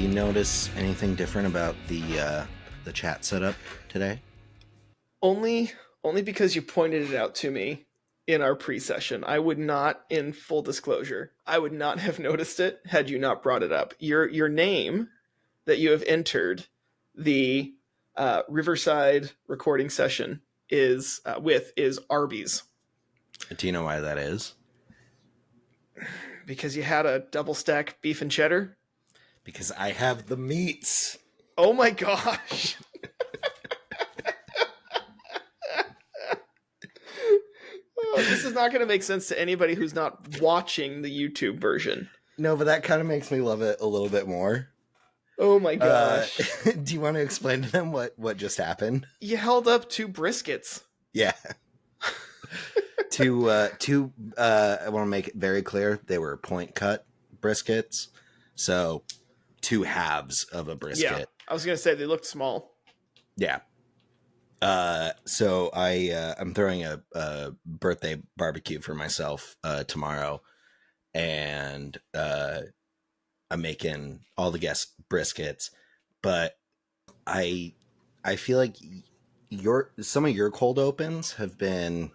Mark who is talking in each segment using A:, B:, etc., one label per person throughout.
A: you notice anything different about the chat setup today?
B: Only because you pointed it out to me in our pre-session. I would not, in full disclosure, I would not have noticed it had you not brought it up. Your name that you have entered the Riverside recording session is Arby's.
A: Do you know why that is?
B: Because you had a double stack beef and cheddar?
A: Because I have the meats.
B: Oh my gosh. This is not going to make sense to anybody who's not watching the YouTube version.
A: No, but that kind of makes me love it a little bit more.
B: Oh my gosh.
A: Do you want to explain to them what just happened?
B: You held up 2 briskets.
A: Yeah. two I want to make it very clear, they were point cut briskets. So 2 halves of a brisket.
B: Yeah. I was going to say they looked small.
A: Yeah. So I'm throwing a birthday barbecue for myself tomorrow, and I'm making all the guest briskets, but I feel like some of your cold opens have been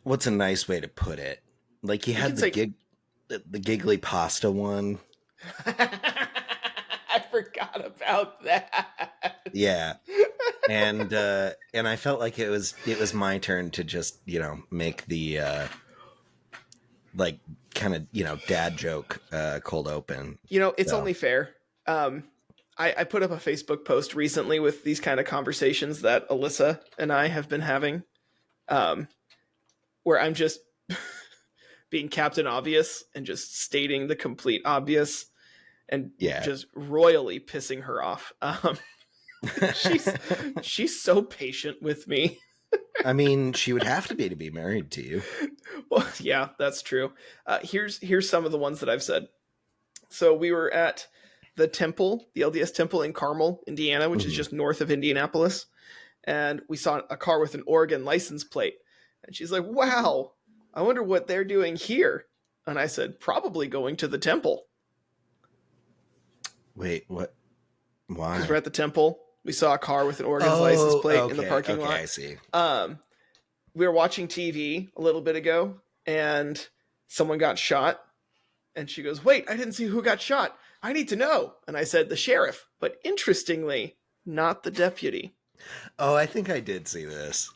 A: what's a nice way to put it? Like you had the giggly pasta one.
B: I forgot about that.
A: Yeah. And I felt like it was my turn to just, make the like kind of, dad joke cold open.
B: It's only fair. I put up a Facebook post recently with these kind of conversations that Alyssa and I have been having, where I'm just being Captain Obvious and just stating the complete obvious and just royally pissing her off. She's so patient with me.
A: I mean, she would have to be married to you.
B: Well, yeah, that's true. Here's some of the ones that I've said. So we were at the temple, the LDS temple in Carmel, Indiana, which is just north of Indianapolis. And we saw a car with an Oregon license plate. And she's like, wow, I wonder what they're doing here. And I said, probably going to the temple.
A: Wait, what? Why?
B: Because we're at the temple. We saw a ar with an Oregon license plate in the parking lot.
A: I see.
B: We were watching TV a little bit ago, and someone got shot. And she goes, wait, I didn't see who got shot. I need to know. And I said, the sheriff. But interestingly, not the deputy.
A: Oh, I think I did see this.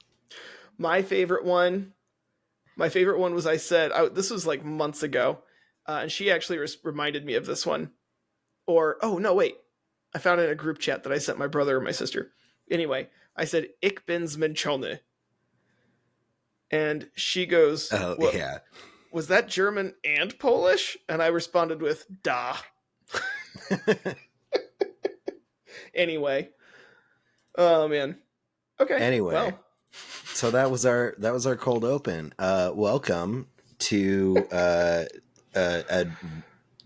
B: My favorite one was, I said, this was like months ago. And she actually reminded me of this one. Or, oh, no, wait. I found it in a group chat that I sent my brother or my sister. Anyway, I said, Ich bin's Menschone. And she goes,
A: oh, yeah.
B: Was that German and Polish? And I responded with, da. Anyway. Oh, man. Okay.
A: Anyway.
B: Well.
A: So that was our cold open. Welcome to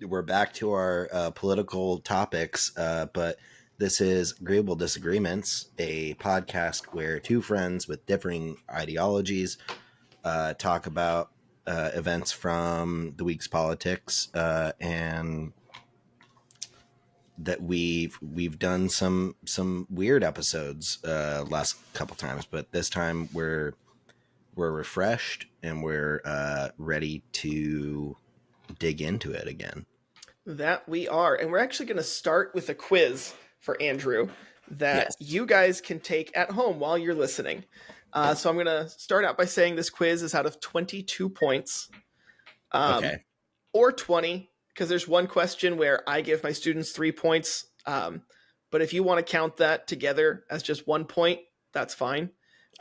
A: we're back to our political topics, but this is Agreeable Disagreements, a podcast where 2 friends with differing ideologies talk about events from the week's politics, and that we've done some weird episodes last couple times, but this time we're refreshed and we're ready to dig into it again.
B: That we are. And we're actually going to start with a quiz for Andrew that you guys can take at home while you're listening. So I'm going to start out by saying this quiz is out of 22 points.
A: Okay.
B: Or 20, because there's one question where I give my students 3 points. But if you want to count that together as just 1 point, that's fine.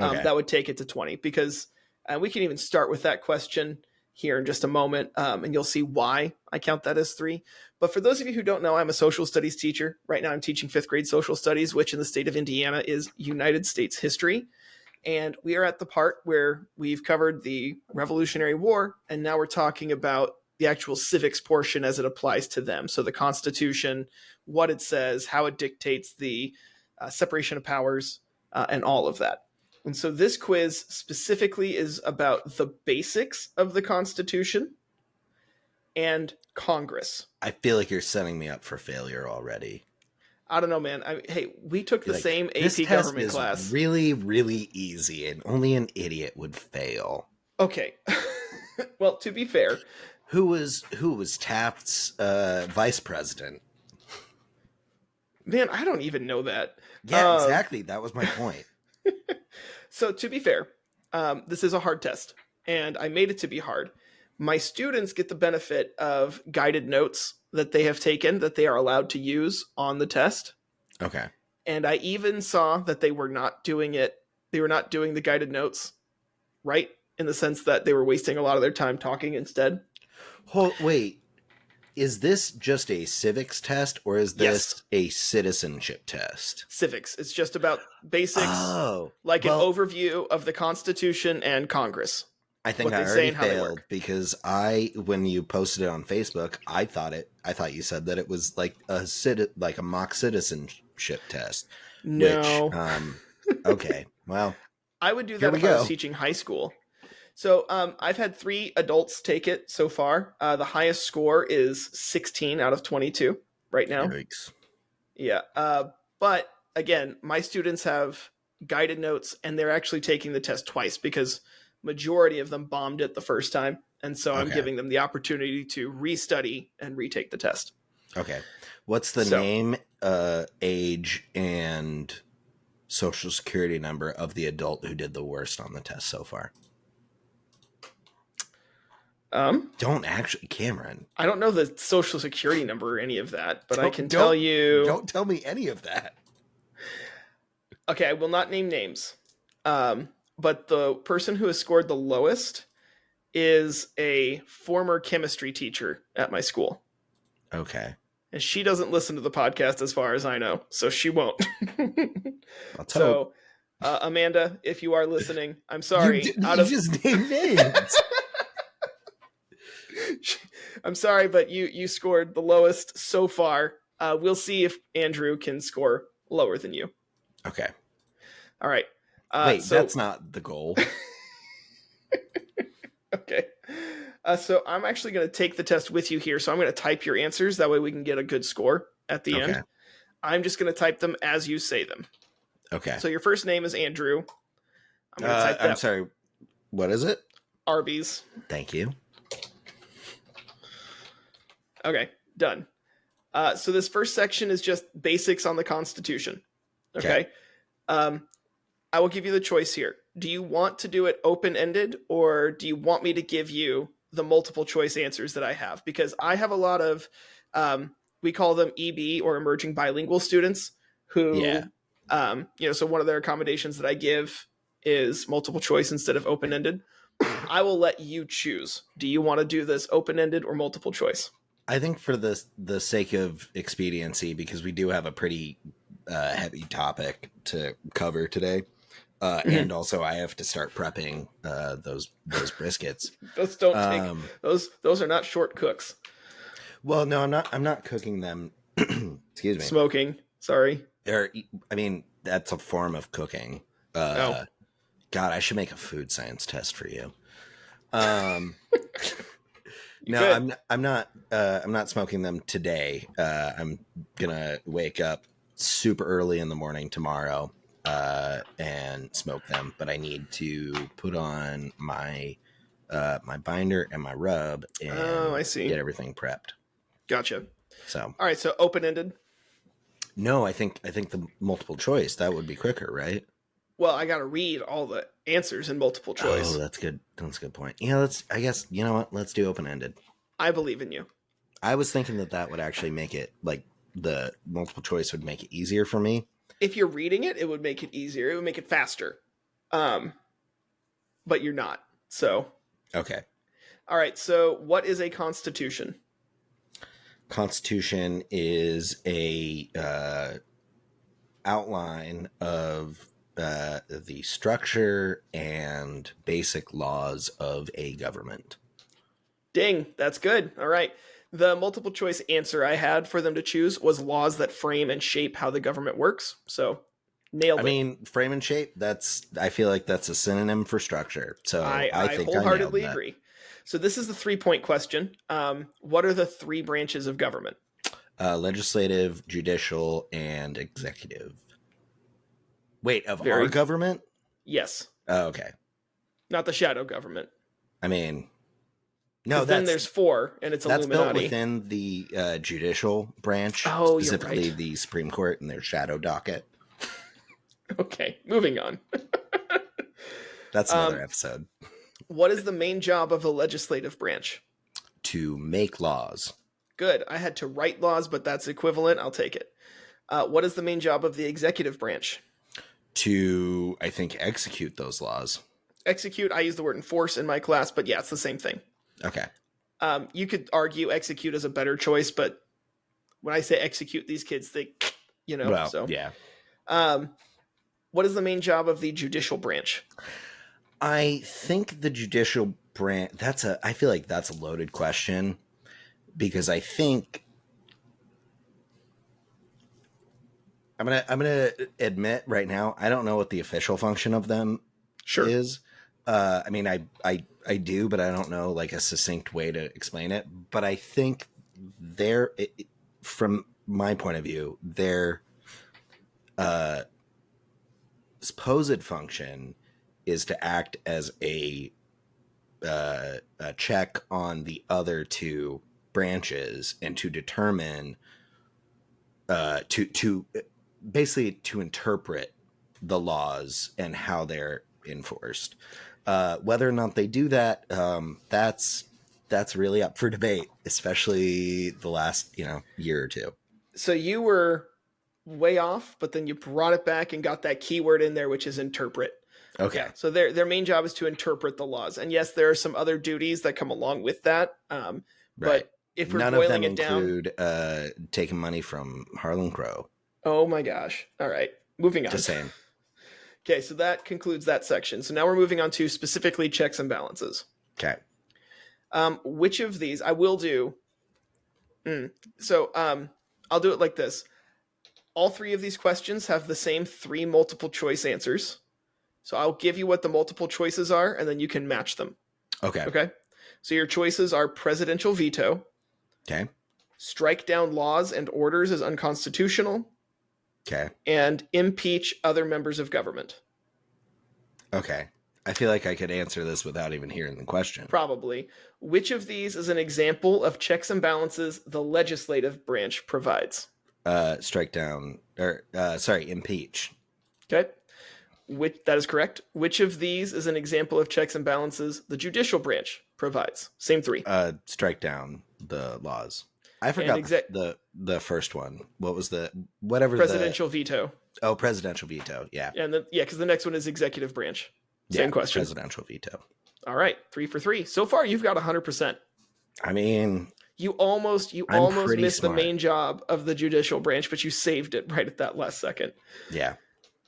A: Okay.
B: That would take it to 20, because we can even start with that question here in just a moment, and you'll see why I count that as 3. But for those of you who don't know, I'm a social studies teacher. Right now I'm teaching 5th grade social studies, which in the state of Indiana is United States history. And we are at the part where we've covered the Revolutionary War, and now we're talking about the actual civics portion as it applies to them. So the Constitution, what it says, how it dictates the separation of powers, and all of that. And so this quiz specifically is about the basics of the Constitution and Congress.
A: I feel like you're setting me up for failure already.
B: I don't know, man. Hey, we took the same AP government class.
A: Really, really easy, and only an idiot would fail.
B: Okay. Well, to be fair,
A: who was Taft's vice president?
B: Man, I don't even know that.
A: Yeah, exactly. That was my point.
B: So to be fair, this is a hard test, and I made it to be hard. My students get the benefit of guided notes that they have taken that they are allowed to use on the test.
A: Okay.
B: And I even saw that they were not doing it. They were not doing the guided notes right, in the sense that they were wasting a lot of their time talking instead.
A: Wait, is this just a civics test, or is this a citizenship test?
B: Civics. It's just about basics, an overview of the Constitution and Congress.
A: I think I already failed because when you posted it on Facebook, I thought you said that it was like a mock citizenship test.
B: No.
A: Which, okay. Well,
B: I would do that if I was teaching high school. So I've had 3 adults take it so far. The highest score is 16 out of 22 right now.
A: Yikes.
B: Yeah. But again, my students have guided notes, and they're actually taking the test twice because majority of them bombed it the first time. And so I'm giving them the opportunity to restudy and retake the test.
A: Okay. What's the name, age, and social security number of the adult who did the worst on the test so far? Don't actually, Cameron.
B: I don't know the social security number or any of that, but I can tell you.
A: Don't tell me any of that.
B: Okay, I will not name names. But the person who has scored the lowest is a former chemistry teacher at my school.
A: Okay.
B: And she doesn't listen to the podcast as far as I know, so she won't.
A: I'll tell
B: Amanda, if you are listening, I'm sorry.
A: You just named names.
B: I'm sorry, but you scored the lowest so far. We'll see if Andrew can score lower than you.
A: Okay.
B: All right.
A: Wait, that's not the goal.
B: Okay. So I'm actually going to take the test with you here. So I'm going to type your answers. That way we can get a good score at the end. I'm just going to type them as you say them.
A: Okay.
B: So your first name is Andrew. I'm going to type that.
A: I'm sorry. What is it?
B: Arby's.
A: Thank you.
B: Okay, done. So this first section is just basics on the Constitution. Okay. I will give you the choice here. Do you want to do it open-ended, or do you want me to give you the multiple choice answers that I have? Because I have a lot of, we call them EB or emerging bilingual students who, so one of their accommodations that I give is multiple choice instead of open-ended. I will let you choose. Do you want to do this open-ended or multiple choice?
A: I think for the sake of expediency, because we do have a pretty heavy topic to cover today. And also I have to start prepping those briskets.
B: Those don't take those are not short cooks.
A: Well, no, I'm not cooking them. Excuse me.
B: Smoking. Sorry.
A: I mean, that's a form of cooking. God, I should make a food science test for you. No, I'm not smoking them today. I'm gonna wake up super early in the morning tomorrow and smoke them, but I need to put on my my binder and my rub and
B: I see.
A: Get everything prepped.
B: Gotcha.
A: So
B: all right, so open-ended.
A: No, I think the multiple choice, that would be quicker, right?
B: Well, I gotta read all the answers in multiple choice.
A: Oh, that's good. That's a good point. Yeah, I guess, you know what? Let's do open-ended.
B: I believe in you.
A: I was thinking that would actually make it, like, the multiple choice would make it easier for me.
B: If you're reading it, it would make it easier. It would make it faster. But you're not. So.
A: Okay.
B: All right. So what is a constitution?
A: Constitution is a outline of the structure and basic laws of a government.
B: Ding. That's good. All right. The multiple choice answer I had for them to choose was laws that frame and shape how the government works. So nailed it.
A: I mean, frame and shape, I feel like that's a synonym for structure. So I think
B: wholeheartedly agree. So this is the 3-point question. What are the 3 branches of government?
A: Legislative, judicial, and executive. Wait, of
B: Very-
A: our government?
B: Yes.
A: Oh, okay.
B: Not the shadow government.
A: I mean, no,
B: Then there's 4, and it's
A: that's
B: Illuminati.
A: built within the judicial branch,
B: Oh,
A: specifically
B: you're right.
A: the Supreme Court and their shadow docket.
B: Okay, moving on.
A: That's another episode.
B: What is the main job of the legislative branch?
A: To make laws.
B: Good. I had to write laws, but that's equivalent. I'll take it. What is the main job of the executive branch?
A: To, I think, execute those laws.
B: Execute. I use the word enforce in my class, but yeah, it's the same thing.
A: Okay.
B: You could argue execute is a better choice, but when I say execute, these kids think,
A: Well,
B: so.
A: yeah.
B: What is the main job of the judicial branch?
A: I think the judicial branch, I feel like that's a loaded question, because I think I'm gonna admit right now, I don't know what the official function of them is. I mean, I do, but I don't know like a succinct way to explain it. But I think from my point of view, their supposed function is to act as a check on the other 2 branches and to determine to basically to interpret the laws and how they're enforced. Whether or not they do that, that's really up for debate, especially the last year or 2.
B: So you were way off, but then you brought it back and got that keyword in there, which is interpret.
A: Okay.
B: Yeah, so their main job is to interpret the laws, and yes, there are some other duties that come along with that.
A: Right.
B: But if we're
A: None of
B: boiling
A: them
B: it down,
A: include taking money from Harlan Crow.
B: oh my gosh! All right, moving on.
A: Just saying.
B: Okay, so that concludes that section. So now we're moving on to specifically checks and balances.
A: Okay.
B: Which of these I will do? I'll do it like this. All 3 of these questions have the same 3 multiple choice answers. So I'll give you what the multiple choices are, and then you can match them.
A: Okay.
B: Okay. So your choices are presidential veto.
A: Okay.
B: Strike down laws and orders as unconstitutional.
A: Okay.
B: And impeach other members of government.
A: Okay. I feel like I could answer this without even hearing the question.
B: Probably. Which of these is an example of checks and balances the legislative branch provides?
A: Strike down, impeach.
B: Okay. That is correct. Which of these is an example of checks and balances the judicial branch provides? Same 3.
A: Strike down the laws. I forgot the first one. What was
B: presidential veto?
A: Oh, presidential veto. Yeah.
B: And because the next one is executive branch. Same question.
A: Presidential veto.
B: All right, 3 for 3. So far, you've got 100%.
A: I mean,
B: you almost missed the main job of the judicial branch, but you saved it right at that last second.
A: Yeah.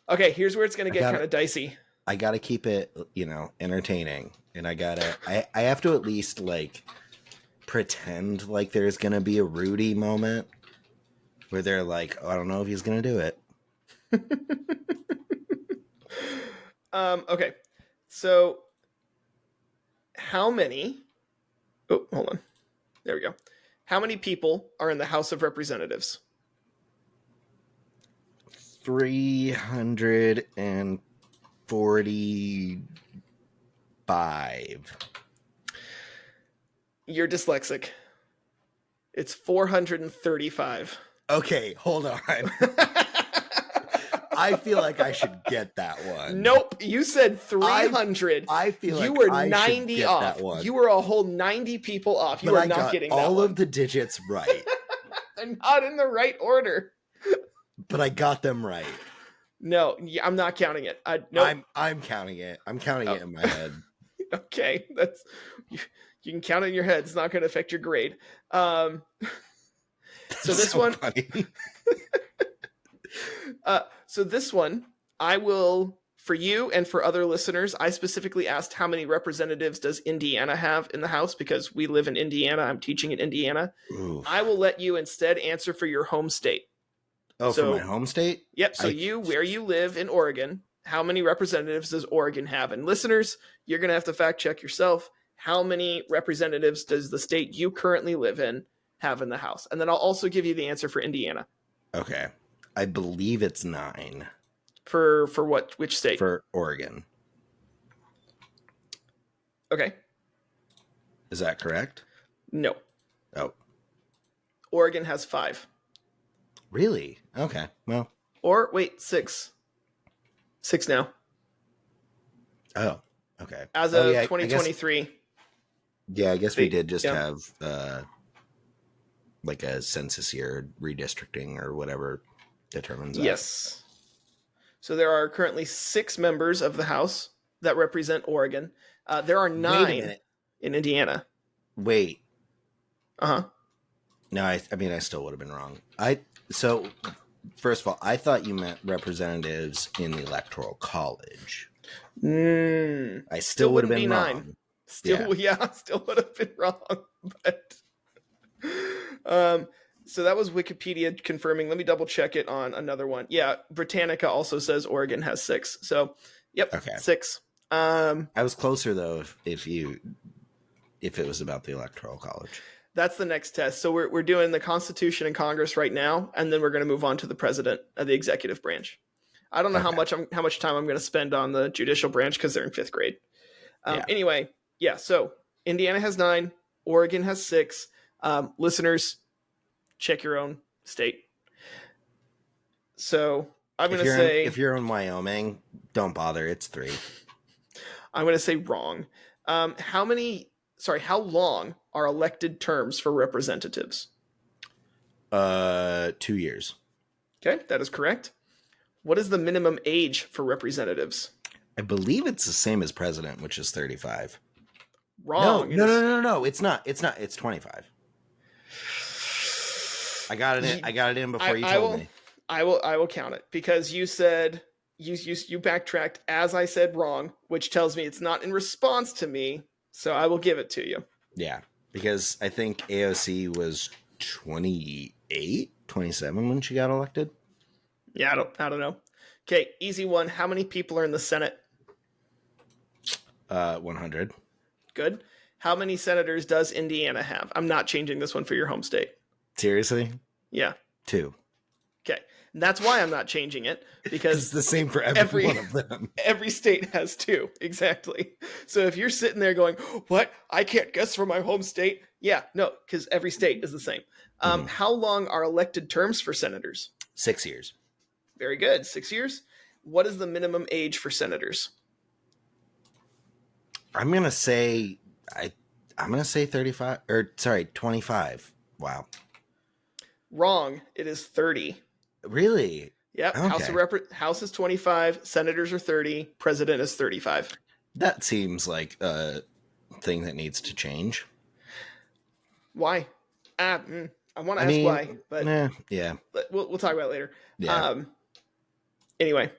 B: Okay, here's where it's going to get kind of dicey.
A: I got to keep it, entertaining, and I have to at least like pretend like there's going to be a Rudy moment where they're like, oh, I don't know if he's going to do it.
B: Okay. So how many? Oh, hold on. There we go. How many people are in the House of Representatives?
A: 345.
B: You're dyslexic. It's 435.
A: Okay, hold on. I feel like I should get that one.
B: Nope, you said 300.
A: I feel like
B: you were
A: I
B: 90
A: should get
B: off.
A: that one.
B: You were a whole 90 people off. You are not getting that
A: all
B: one.
A: of the digits right.
B: They're not in the right order.
A: But I got them right.
B: No, I'm not counting it. Nope.
A: I'm counting it. I'm counting it in my head.
B: Okay, that's you can count it in your head. It's not going to affect your grade. So this one. So this one, I will, for you and for other listeners, I specifically asked how many representatives does Indiana have in the House because we live in Indiana. I'm teaching in Indiana.
A: Oof.
B: I will let you instead answer for your home state.
A: Oh, for my home state?
B: Yep. So where you live in Oregon, how many representatives does Oregon have? And listeners, you're going to have to fact check yourself. how many representatives does the state you currently live in have in the House? And then I'll also give you the answer for Indiana.
A: Okay. I believe it's 9.
B: For what? Which state?
A: For Oregon.
B: Okay.
A: Is that correct?
B: No.
A: Oh.
B: Oregon has 5.
A: Really? Okay. Well.
B: Or wait, 6. 6 now.
A: Oh. Okay.
B: As of 2023.
A: I guess we did just have like a census year redistricting or whatever determines that.
B: Yes. So there are currently 6 members of the House that represent Oregon. There are 9 in Indiana.
A: Wait.
B: Uh-huh.
A: No, I mean, I still would have been wrong. So, first of all, I thought you meant representatives in the Electoral College. I still would have been wrong.
B: 9. Still would have been wrong. But so that was Wikipedia confirming. Let me double check it on another one. Yeah, Britannica also says Oregon has 6. So, yep,
A: okay.
B: 6.
A: I was closer though if it was about the Electoral College.
B: That's the next test. So we're doing the Constitution and Congress right now, and then we're going to move on to the president of the executive branch. I don't know how much time I'm going to spend on the judicial branch because they're in 5th grade. Anyway, yeah. So Indiana has 9, Oregon has 6. Listeners, check your own state. So I'm going to say,
A: if you're in Wyoming, don't bother. It's 3.
B: I'm going to say wrong. How long are elected terms for representatives?
A: 2 years.
B: Okay, that is correct. What is the minimum age for representatives?
A: I believe it's the same as president, which is 35.
B: Wrong.
A: No. It's not. It's 25. I got it in before you told me.
B: I will count it because you said you backtracked as I said wrong, which tells me it's not in response to me. So I will give it to you.
A: Yeah, because I think AOC was 28, 27 when she got elected.
B: Yeah, I don't know. Okay, easy one. How many people are in the Senate?
A: 100.
B: Good. How many senators does Indiana have? I'm not changing this one for your home state.
A: Seriously?
B: Yeah.
A: 2.
B: Okay. And that's why I'm not changing it, because
A: it's the same for every one of them.
B: Every state has 2. Exactly. So if you're sitting there going, what? I can't guess for my home state. Yeah, no, because every state is the same. How long are elected terms for senators?
A: 6 years.
B: Very good. 6 years. What is the minimum age for senators?
A: I'm going to say 35 or sorry, 25. Wow.
B: Wrong. It is 30.
A: Really?
B: Yep. Okay. House is 25, senators are 30, president is 35.
A: That seems like a thing that needs to change.
B: Why? I want to ask why, but
A: yeah.
B: We'll talk about it later.
A: Yeah.
B: Anyway.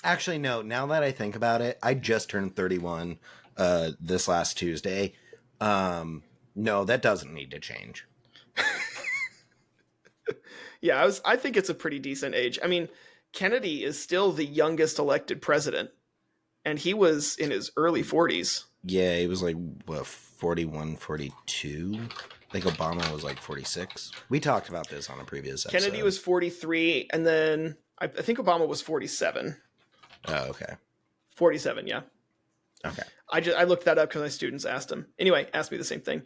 A: Actually, no, now that I think about it, I just turned 31 this last Tuesday. No, that doesn't need to change.
B: Yeah, I think it's a pretty decent age. I mean, Kennedy is still the youngest elected president, and he was in his early 40s.
A: Yeah, he was like, 41, 42? I think Obama was like 46. We talked about this on a previous episode.
B: Kennedy was 43, and then I think Obama was 47.
A: Oh, okay.
B: 47, yeah.
A: Okay.
B: I looked that up because my students asked him. Anyway, asked me the same thing.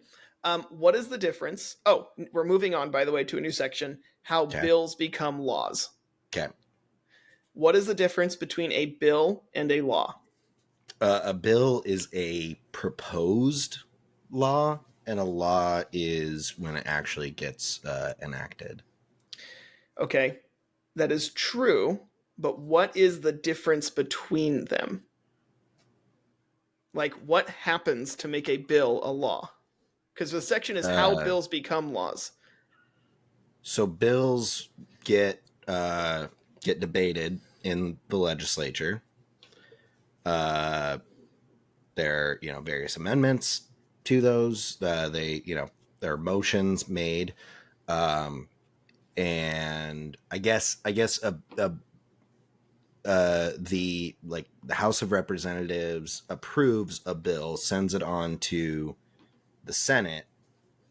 B: What is the difference? Oh, we're moving on, by the way, to a new section. How bills become laws.
A: Okay.
B: What is the difference between a bill and a law?
A: A bill is a proposed law, and a law is when it actually gets enacted.
B: Okay, that is true, but what is the difference between them? Like, what happens to make a bill a law? Because the section is how bills become laws. So
A: bills get debated in the legislature. There are, various amendments to those. There are motions made. And I guess the House of Representatives approves a bill, sends it on to the Senate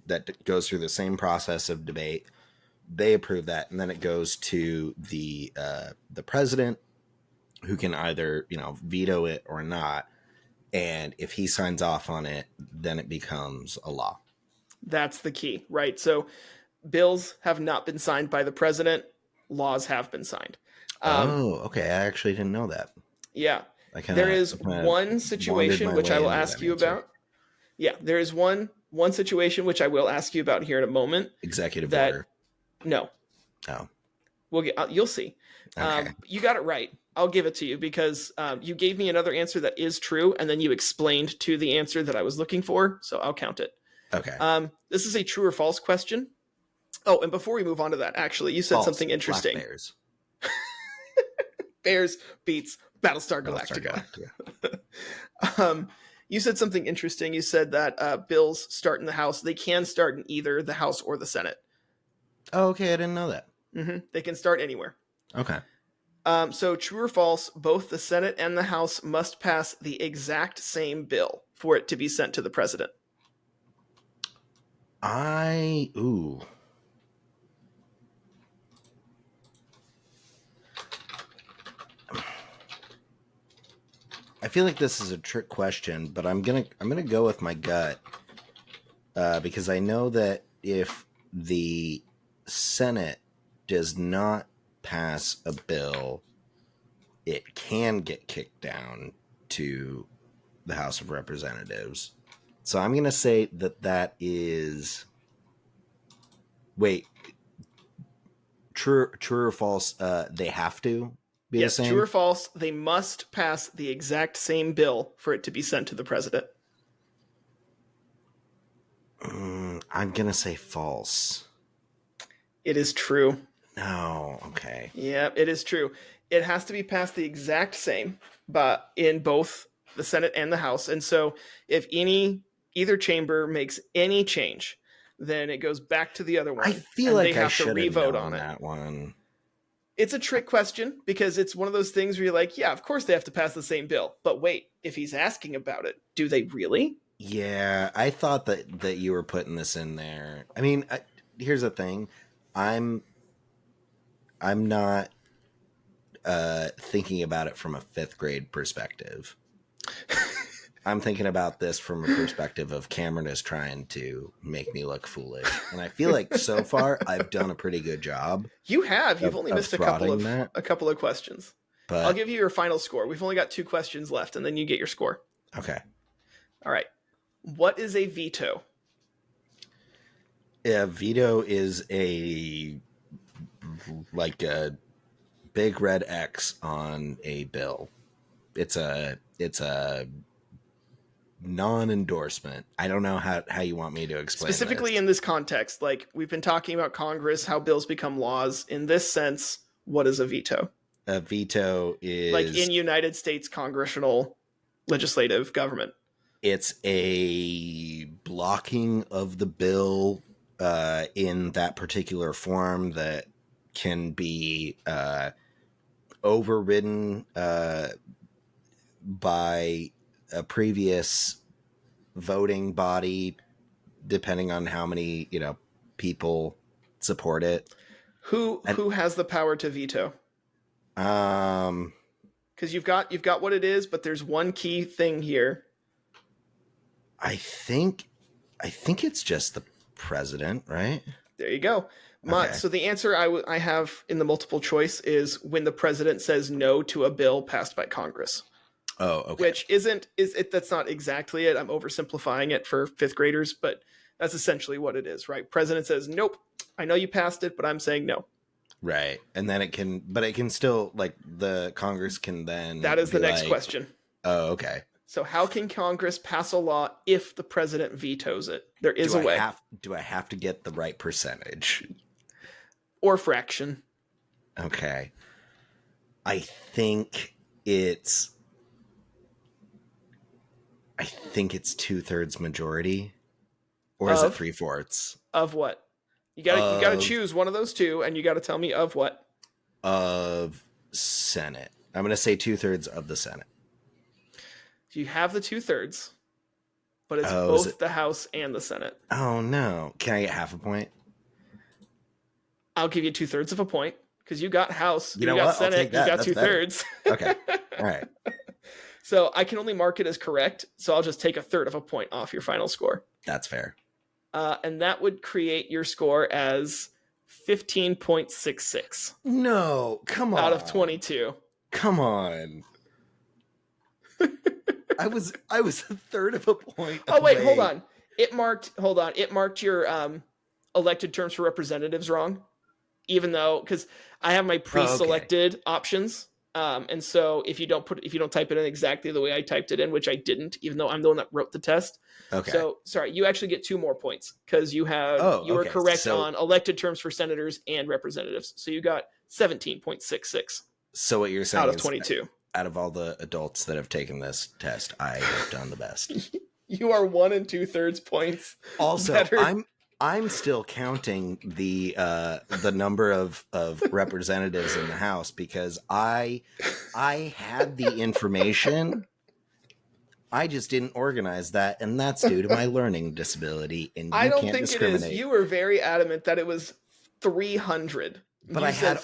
A: that goes through the same process of debate. They approve that, and then it goes to the president, who can either veto it or not. And if he signs off on it, then it becomes a law.
B: That's the key, right? So bills have not been signed by the president. Laws have been signed.
A: Okay. I actually didn't know that.
B: Yeah. There is one situation which I will ask you about. Yeah, there is one situation which I will ask you about here in a moment.
A: Executive order.
B: No.
A: Oh.
B: You'll see.
A: Okay.
B: You got it right. I'll give it to you because you gave me another answer that is true, and then you explained to the answer that I was looking for, so I'll count it.
A: Okay.
B: This is a true or false question. Oh, and before we move on to that, actually, you said something interesting.
A: Black Bears.
B: Bears beats Battlestar Galactica. You said something interesting. You said that bills start in the House. They can start in either the House or the Senate.
A: Oh, okay. I didn't know that.
B: Mm-hmm. They can start anywhere.
A: Okay.
B: So true or false, both the Senate and the House must pass the exact same bill for it to be sent to the president.
A: I feel like this is a trick question, but I'm gonna go with my gut because I know that if the Senate does not pass a bill, it can get kicked down to the House of Representatives. So I'm gonna say that is. Wait, true or false? They have to be the same.
B: True or false? They must pass the exact same bill for it to be sent to the president.
A: I'm gonna say false.
B: It is true.
A: No, okay.
B: Yeah, it is true. It has to be passed the exact same, but in both the Senate and the House. And so if either chamber makes any change, then it goes back to the other one.
A: I feel like
B: they have
A: I should
B: to re-vote on
A: that one.
B: It's a trick question because it's one of those things where you're like, yeah, of course they have to pass the same bill. But wait, if he's asking about it, do they really?
A: Yeah, I thought that you were putting this in there. I mean, here's the thing. I'm not thinking about it from a fifth grade perspective. I'm thinking about this from a perspective of Cameron is trying to make me look foolish. And I feel like so far I've done a pretty good job.
B: You have. You've only missed a couple of questions. But I'll give you your final score. We've only got 2 questions left, and then you get your score.
A: Okay.
B: All right. What is a veto?
A: A veto is like a big red X on a bill. It's a non-endorsement. I don't know how you want me to explain
B: specifically
A: this.
B: In this context. Like, we've been talking about Congress, how bills become laws. In this sense, what is a veto?
A: A veto is
B: like in United States congressional legislative government.
A: It's a blocking of the bill in that particular form that can be overridden by a previous voting body, depending on how many people support it.
B: Who has the power to veto? Because you've got what it is, but there's one key thing here.
A: I think it's just the president, right?
B: There you go. Okay. So the answer I have in the multiple choice is when the president says no to a bill passed by Congress.
A: Oh, okay.
B: Which that's not exactly it. I'm oversimplifying it for 5th graders, but that's essentially what it is, right? President says, nope, I know you passed it, but I'm saying no.
A: Right. And then it can still, like, the Congress can then...
B: That is the next question.
A: Oh, okay.
B: So how can Congress pass a law if the president vetoes it? There is a way.
A: Do I have to get the right percentage?
B: Or fraction.
A: Okay. I think it's 2/3 majority. Or is it 3/4?
B: Of what? You gotta choose one of those two, and you gotta tell me of what?
A: Of Senate. I'm gonna say 2/3 of the Senate.
B: You have the 2/3. but it's
A: Oh, is it?
B: both the House and the Senate.
A: Oh no! Can I get half a point?
B: I'll give you 2/3 of a point because you got House,
A: You
B: you
A: know
B: got
A: what? I'll take
B: Senate, you
A: that.
B: got
A: That's better.
B: 2/3.
A: Okay. All right.
B: So I can only mark it as correct. So I'll just take 1/3 of a point off your final score.
A: That's fair.
B: And that would create your score as 15.66
A: No, come on.
B: out of 22.
A: Come on. I was 1/3 of a point.
B: Oh wait,
A: away.
B: hold on. It marked your elected terms for representatives wrong, even though because I have my pre-selected options. And so if you don't type it in exactly the way I typed it in, which I didn't, even though I'm the one that wrote the test.
A: Okay.
B: So sorry, you actually get 2 more points because you were correct on elected terms for senators and representatives. So you got 17.66.
A: So what you're saying
B: out of
A: is
B: 22.
A: Out of all the adults that have taken this test, I have done the best.
B: You are 1 2/3 points.
A: Also,
B: better.
A: I'm still counting the number of representatives in the House because I had the information. I just didn't organize that, and that's due to my learning disability. And you
B: I don't
A: can't
B: think
A: discriminate.
B: it is. You were very adamant that it was 300.
A: But
B: you
A: I had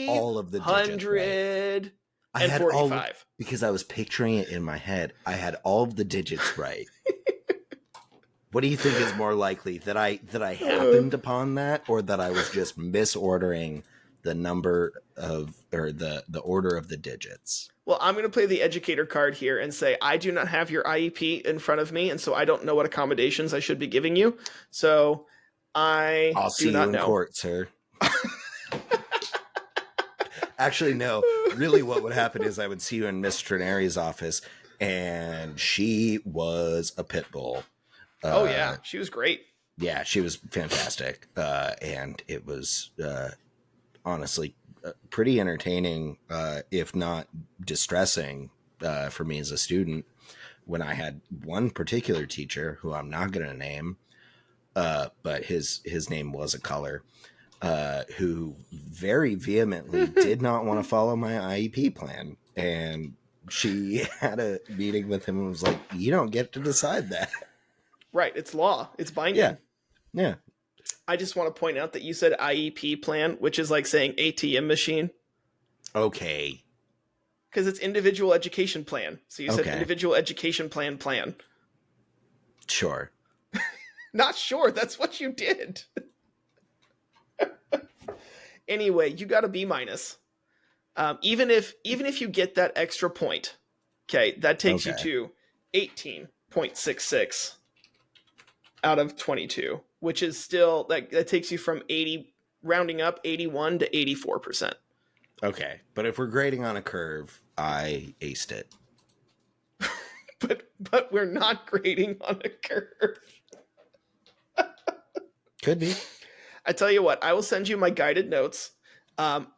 A: all of the digits right. I had
B: 45
A: because I was picturing it in my head. I had all of the digits right. What do you think is more likely, that I happened upon that, or that I was just misordering the number of, or the order of the digits?
B: Well, I'm going to play the educator card here and say I do not have your IEP in front of me, and so I don't know what accommodations I should be giving you. So
A: I'll see you in court, sir. Actually, no. Really, what would happen is I would see you in Miss Trineri's office, and she was a pit bull.
B: Oh, yeah. She was great.
A: Yeah, she was fantastic. And it was honestly pretty entertaining, if not distressing, for me as a student, when I had one particular teacher who I'm not going to name, but his name was a color, who very vehemently did not want to follow my IEP plan. And she had a meeting with him and was like, you don't get to decide that.
B: Right. It's law. It's binding.
A: Yeah.
B: I just want to point out that you said IEP plan, which is like saying ATM machine.
A: Okay.
B: Because it's individual education plan. So you said individual education plan.
A: Sure.
B: Not sure. That's what you did. Anyway, you got a B-. Even if you get that extra point, okay, that takes you to 18.66 out of 22, which is still like that takes you from 80, rounding up 81 to 84%.
A: Okay, but if we're grading on a curve, I aced it.
B: but we're not grading on a curve.
A: Could be.
B: I tell you what, I will send you my guided notes.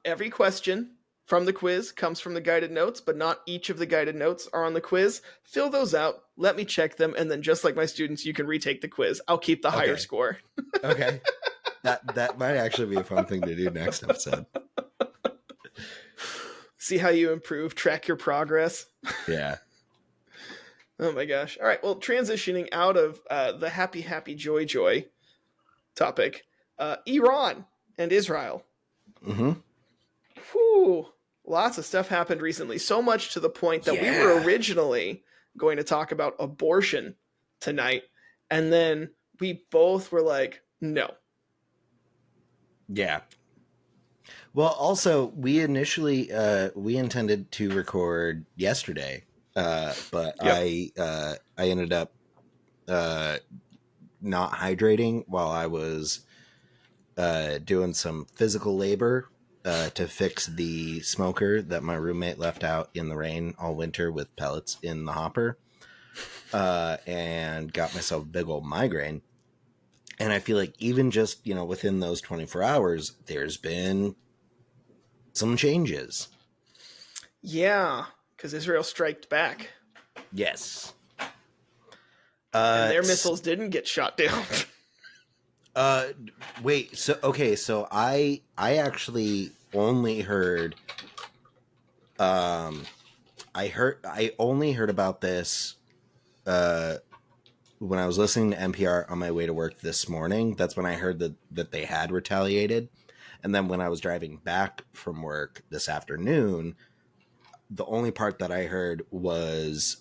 B: Every question from the quiz comes from the guided notes, but not each of the guided notes are on the quiz. Fill those out, let me check them, and then just like my students, you can retake the quiz. I'll keep the higher score.
A: Okay. That might actually be a fun thing to do next episode.
B: See how you improve, track your progress.
A: Yeah.
B: Oh my gosh. All right, well, transitioning out of the happy, joy topic, Iran and Israel.
A: Mm-hmm.
B: Whew. Lots of stuff happened recently. So much to the point that we were originally going to talk about abortion tonight. And then we both were like, no.
A: Yeah. Well, also, we initially, we intended to record yesterday, but I ended up not hydrating while I was doing some physical labor to fix the smoker that my roommate left out in the rain all winter with pellets in the hopper, and got myself a big old migraine. And I feel like even just, within those 24 hours, there's been some changes.
B: Yeah, because Israel striked back.
A: Yes.
B: And their missiles didn't get shot down.
A: Wait, so I actually only heard I only heard about this when I was listening to NPR on my way to work this morning, that's when I heard that they had retaliated. And then when I was driving back from work this afternoon, the only part that I heard was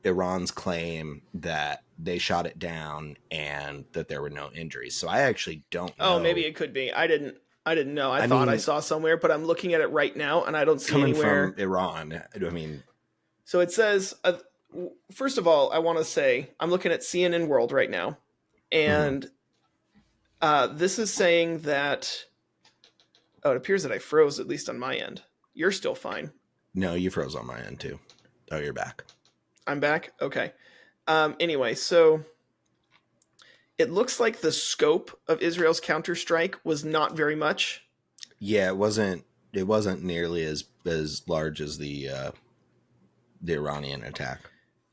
A: Iran's claim that they shot it down and that there were no injuries. So I actually don't
B: Oh,
A: know.
B: maybe it could be. I didn't know. I
A: I
B: thought I
A: mean,
B: saw somewhere, but I'm looking at it right now and I don't see
A: coming
B: anywhere.
A: from Iran, I mean,
B: So it says, first of all, I want to say I'm looking at CNN World right now, and this is saying that. Oh, it appears that I froze, at least on my end. You're still fine.
A: no, you froze on my end too. Oh, you're back.
B: I'm back? Okay. Anyway, so it looks like the scope of Israel's counterstrike was not very much.
A: Yeah, it wasn't nearly as large as the Iranian attack.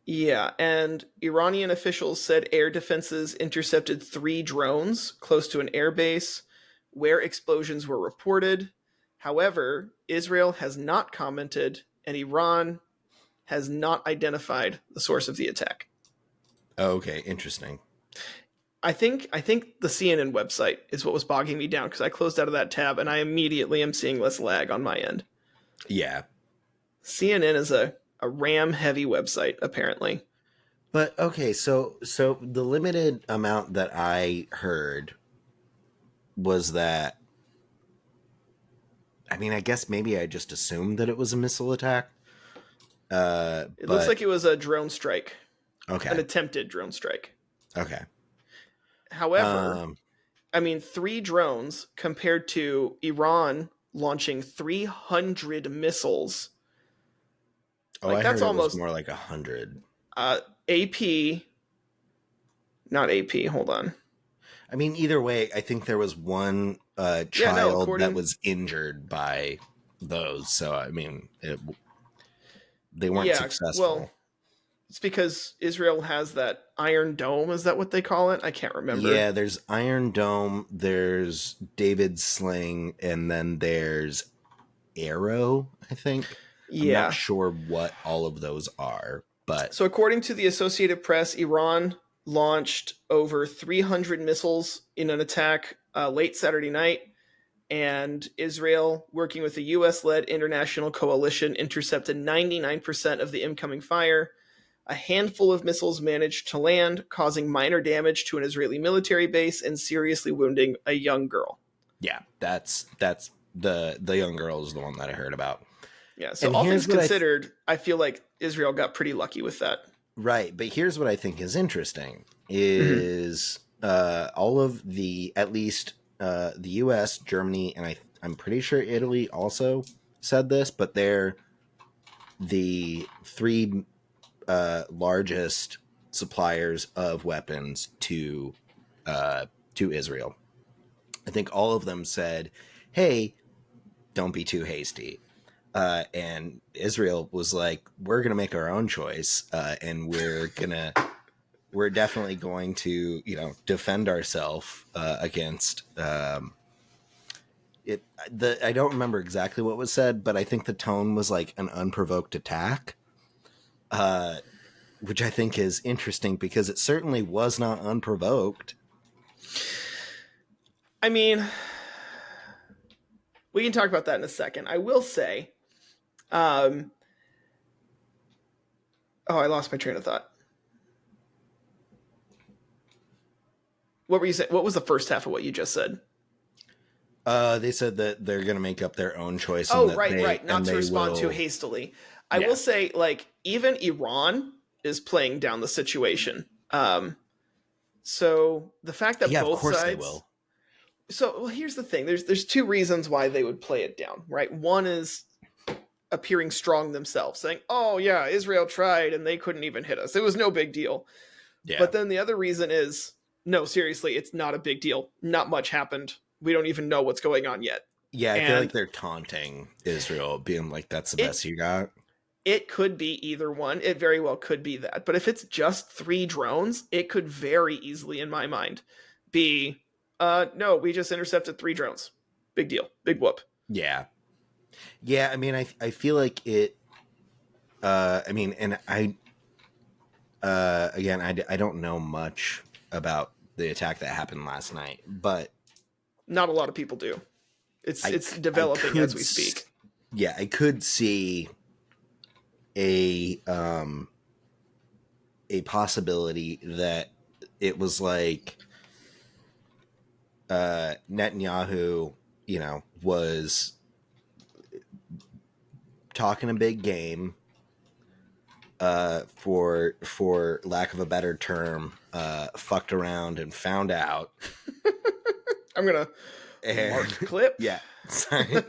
B: Yeah, and Iranian officials said air defenses intercepted 3 drones close to an airbase where explosions were reported. However, Israel has not commented, and Iran has not identified the source of the attack.
A: Oh, okay, interesting.
B: I think the CNN website is what was bogging me down because I closed out of that tab and I immediately am seeing less lag on my end.
A: Yeah.
B: CNN is a RAM heavy website, apparently.
A: But okay, so the limited amount that I heard was that, I mean, I guess maybe I just assumed that it was a missile attack.
B: It looks like it was a drone strike.
A: Okay.
B: An attempted drone strike.
A: Okay.
B: However, I mean, 3 drones compared to Iran launching 300 missiles.
A: Like, I that's heard almost it was more like 100.
B: AP, not AP. Hold on.
A: I mean, either way, I think there was one child that was injured by those. So I mean, they weren't successful.
B: Well, it's because Israel has that Iron Dome. Is that what they call it? I can't remember.
A: Yeah, there's Iron Dome, there's David's Sling, and then there's Arrow, I think. Yeah. I'm not sure what all of those are, but...
B: So according to the Associated Press, Iran launched over 300 missiles in an attack late Saturday night, and Israel, working with a U.S.-led international coalition, intercepted 99% of the incoming fire. A handful of missiles managed to land, causing minor damage to an Israeli military base and seriously wounding a young girl.
A: Yeah, that's the young girl is the one that I heard about.
B: Yeah, so all things considered, I feel like Israel got pretty lucky with that.
A: Right, but here's what I think is interesting, is all of the, at least the U.S., Germany, and I'm pretty sure Italy also said this, but they're the 3 largest suppliers of weapons to Israel. I think all of them said, hey, don't be too hasty. And Israel was like, we're going to make our own choice. And we're definitely going to, defend ourselves against it. I don't remember exactly what was said, but I think the tone was like an unprovoked attack. Which I think is interesting because it certainly was not unprovoked.
B: I mean, we can talk about that in a second. I will say, I lost my train of thought. What were you saying? What was the first half of what you just said?
A: They said that they're going to make up their own choice.
B: Oh, right. Not to respond too hastily. I will say, like, even Iran is playing down the situation. So the fact that both sides, they will. So here's the thing: there's 2 reasons why they would play it down, right? One is appearing strong themselves, saying, "Oh yeah, Israel tried and they couldn't even hit us. It was no big deal." Yeah. But then the other reason is, no, seriously, it's not a big deal. Not much happened. We don't even know what's going on yet.
A: Yeah, I feel like they're taunting Israel, being like, "That's the best you got."
B: It could be either one. It very well could be that. But if it's just 3 drones, it could very easily, in my mind, be, no, we just intercepted 3 drones. Big deal. Big whoop.
A: Yeah. Yeah, I mean, I feel like it, and again, I don't know much about the attack that happened last night, but
B: Not a lot of people do. It's developing as we speak.
A: Yeah, I could see a possibility that it was like Netanyahu, was talking a big game, for lack of a better term, fucked around and found out.
B: I'm gonna mark clip.
A: Yeah, sorry.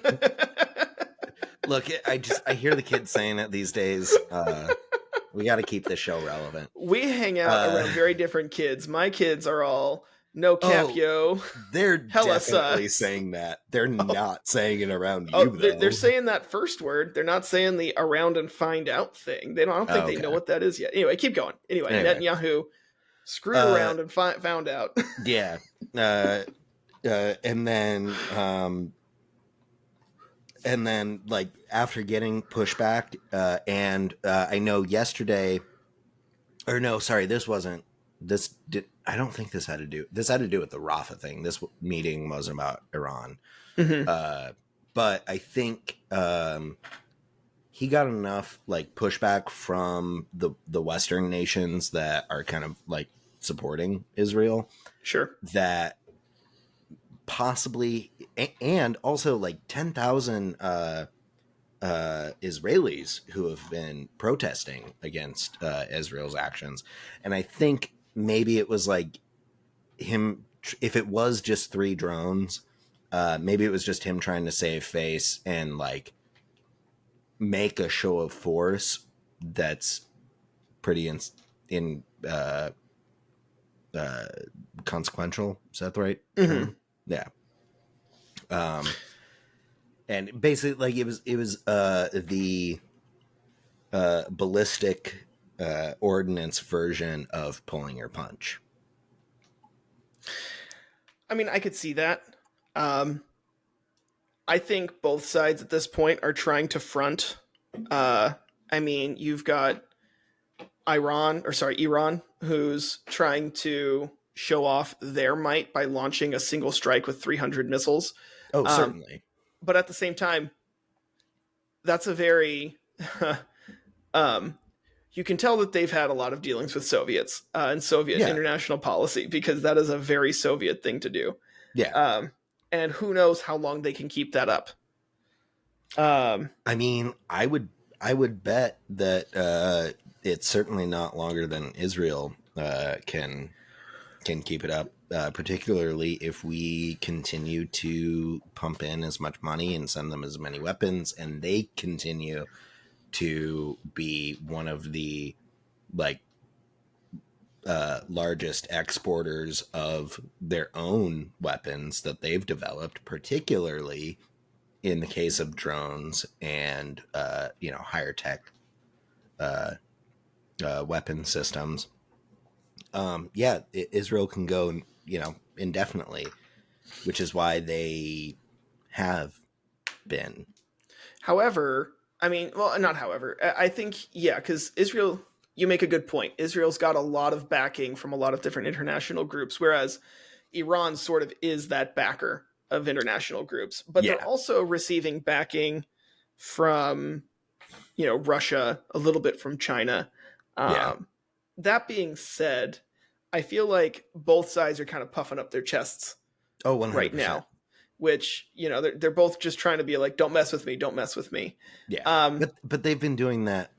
A: Look, I hear the kids saying it these days. We got to keep this show relevant.
B: We hang out around very different kids. My kids are all no cap, yo.
A: They're
B: Hella
A: definitely
B: sus.
A: saying that. They're not saying it around you, though.
B: They're saying that first word. They're not saying the around and find out thing. I don't think they know what that is yet. Anyway, keep going. Anyway. Netanyahu screwed around and found out.
A: Yeah. And then, like, after getting pushback, and I know yesterday, or no, sorry, I don't think this had to do with the Rafah thing. This meeting wasn't about Iran.
B: Mm-hmm.
A: But I think he got enough, like, pushback from the Western nations that are kind of, like, supporting Israel.
B: Sure.
A: That possibly, and also like 10,000 Israelis who have been protesting against Israel's actions. And I think maybe it was like him, if it was just 3 drones, maybe it was just him trying to save face and like make a show of force that's pretty consequential. Is that the right term?
B: Mm-hmm.
A: Yeah. And basically, like, it was the ballistic ordnance version of pulling your punch.
B: I mean, I could see that. I think both sides at this point are trying to front. I mean, you've got Iran, who's trying to show off their might by launching a single strike with 300 missiles.
A: Oh, certainly.
B: But at the same time, that's a very... you can tell that they've had a lot of dealings with Soviets and Soviet international policy, because that is a very Soviet thing to do.
A: Yeah.
B: And who knows how long they can keep that up.
A: I mean, I would bet that it's certainly not longer than Israel can keep it up, particularly if we continue to pump in as much money and send them as many weapons, and they continue to be one of the largest exporters of their own weapons that they've developed, particularly in the case of drones and higher tech weapon systems. Israel can go, indefinitely, which is why they have been.
B: However, I mean, well, not however. I think, because Israel, you make a good point. Israel's got a lot of backing from a lot of different international groups, whereas Iran sort of is that backer of international groups. But they're also receiving backing from, Russia, a little bit from China. That being said, I feel like both sides are kind of puffing up their chests
A: 100%.
B: right now, which, they're both just trying to be like, don't mess with me, don't mess with me.
A: Yeah. But they've been doing that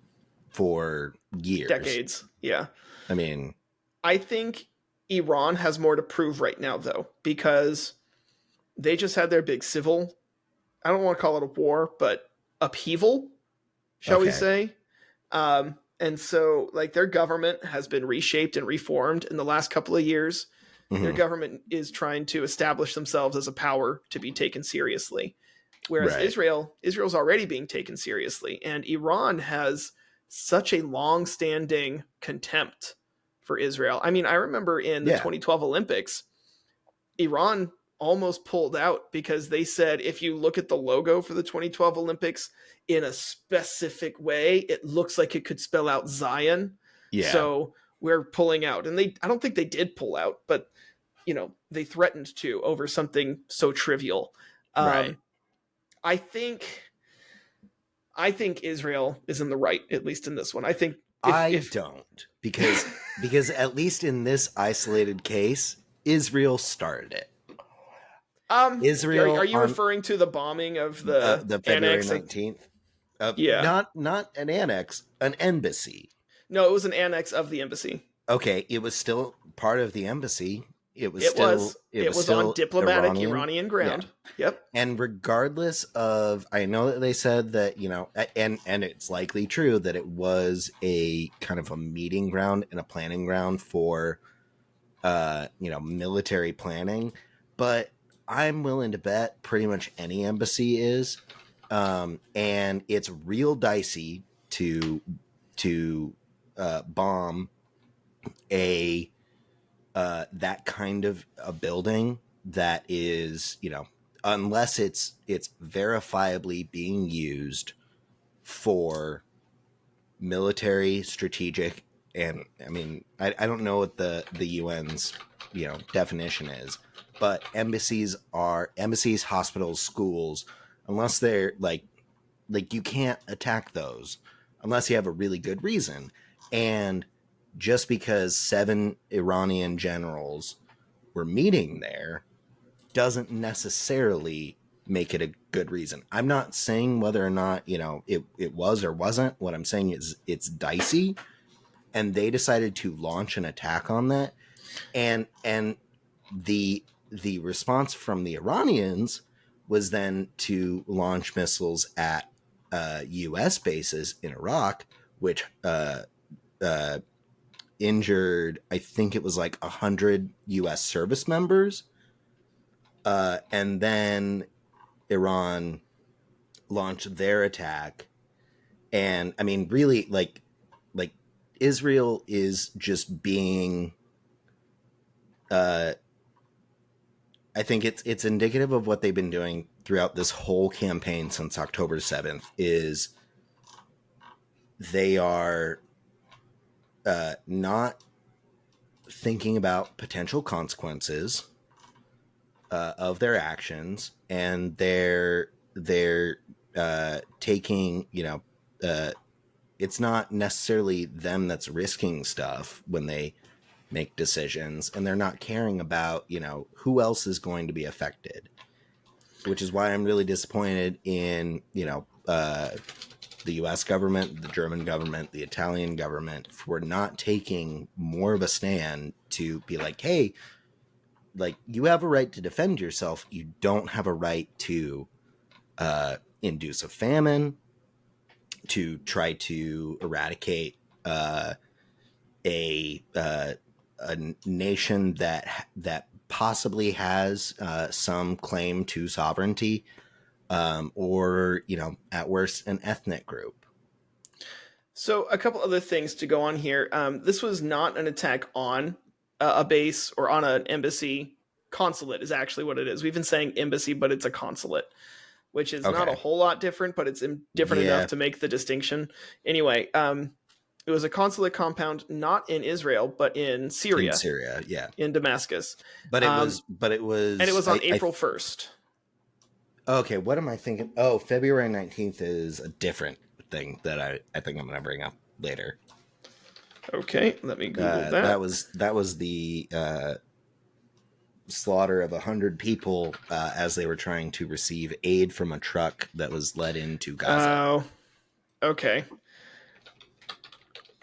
A: for years.
B: Decades. Yeah.
A: I mean,
B: I think Iran has more to prove right now, though, because they just had their big civil, I don't want to call it a war, but upheaval, shall we say. And so, like, their government has been reshaped and reformed in the last couple of years. Mm-hmm. Their government is trying to establish themselves as a power to be taken seriously. Whereas Israel's already being taken seriously. And Iran has such a long-standing contempt for Israel. I mean, I remember in the 2012 Olympics, Iran almost pulled out because they said, if you look at the logo for the 2012 Olympics in a specific way, it looks like it could spell out Zion. Yeah. So we're pulling out. And I don't think they did pull out, but they threatened to over something so trivial.
A: Right.
B: I think Israel is in the right, at least in this one. I think
A: I
B: if
A: don't, because at least in this isolated case, Israel started it. Israel
B: are you
A: on
B: referring to the bombing of the
A: the February
B: annex?
A: 19th.
B: Yeah.
A: Not an annex, an embassy.
B: No, it was an annex of the embassy.
A: Okay, it was still part of the embassy. It was
B: It was on
A: still
B: diplomatic
A: Iranian.
B: Iranian
A: Yeah.
B: ground. Yep.
A: And regardless of, I know that they said that, and it's likely true that it was a kind of a meeting ground and a planning ground for, military planning, but I'm willing to bet pretty much any embassy is, and it's real dicey to bomb a that kind of a building that is, unless it's verifiably being used for military strategic, and I mean I don't know what the UN's definition is, but embassies, hospitals, schools, unless they're like you can't attack those unless you have a really good reason. And just because 7 Iranian generals were meeting there doesn't necessarily make it a good reason. I'm not saying whether or not, it was or wasn't. What I'm saying is it's dicey, and they decided to launch an attack on that. And the response from the Iranians was then to launch missiles at U.S. bases in Iraq, which injured, I think it was like 100 U.S. service members. And then Iran launched their attack. And I mean, really, like Israel is just being, I think it's indicative of what they've been doing throughout this whole campaign since October 7th, is they are not thinking about potential consequences of their actions, and they're taking, it's not necessarily them that's risking stuff when they make decisions, and they're not caring about, who else is going to be affected, which is why I'm really disappointed in, the US government, the German government, the Italian government for not taking more of a stand to be like, hey, like, you have a right to defend yourself. You don't have a right to induce a famine, to try to eradicate a nation that possibly has some claim to sovereignty, or, at worst, an ethnic group.
B: So a couple other things to go on here. This was not an attack on a base or on an embassy. Consulate is actually what it is. We've been saying embassy, but it's a consulate, which is not a whole lot different, but it's different enough to make the distinction. Anyway, it was a consulate compound not in Israel, but in Syria.
A: In Syria, yeah.
B: In Damascus.
A: But it was
B: and it was on April 1st.
A: Okay, what am I thinking? Oh, February 19th is a different thing that I think I'm going to bring up later.
B: Okay, let me Google that.
A: That was the slaughter of 100 people as they were trying to receive aid from a truck that was led into Gaza.
B: Oh, okay.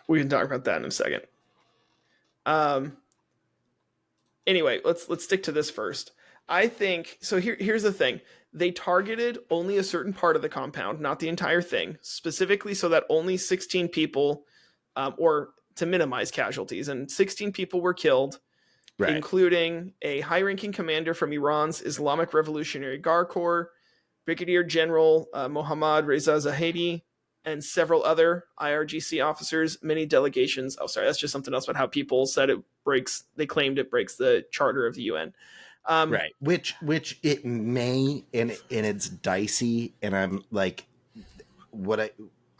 B: We can talk about that in a second. Anyway, let's stick to this first. I think so. Here's the thing: they targeted only a certain part of the compound, not the entire thing, specifically so that only 16 people, or to minimize casualties, and 16 people were killed, right, including a high-ranking commander from Iran's Islamic Revolutionary Guard Corps, Brigadier General Mohammad Reza Zahedi, and several other IRGC officers, many delegations. Oh, sorry, that's just something else about how people said they claimed it breaks the charter of the UN.
A: Right. Which it may, and it's dicey, and I'm like,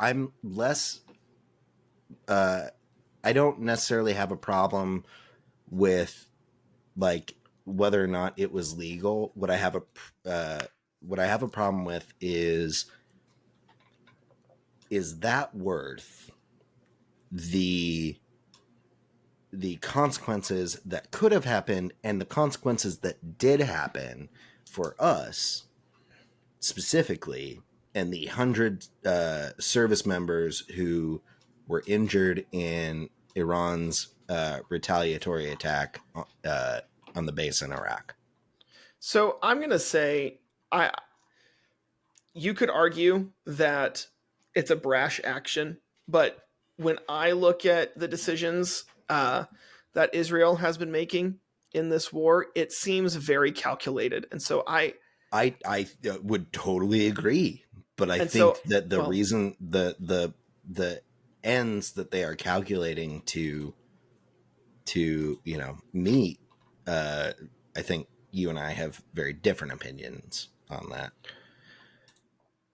A: I'm less I don't necessarily have a problem with like whether or not it was legal. What I have a problem with is that worth the consequences that could have happened and the consequences that did happen for us specifically, and the 100 service members who were injured in Iran's retaliatory attack on the base in Iraq.
B: So I'm going to say, you could argue that it's a brash action, but when I look at the decisions that Israel has been making in this war, it seems very calculated. And so
A: I would totally agree, but I think
B: so,
A: that the reason the ends that they are calculating to meet, I think you and I have very different opinions on that.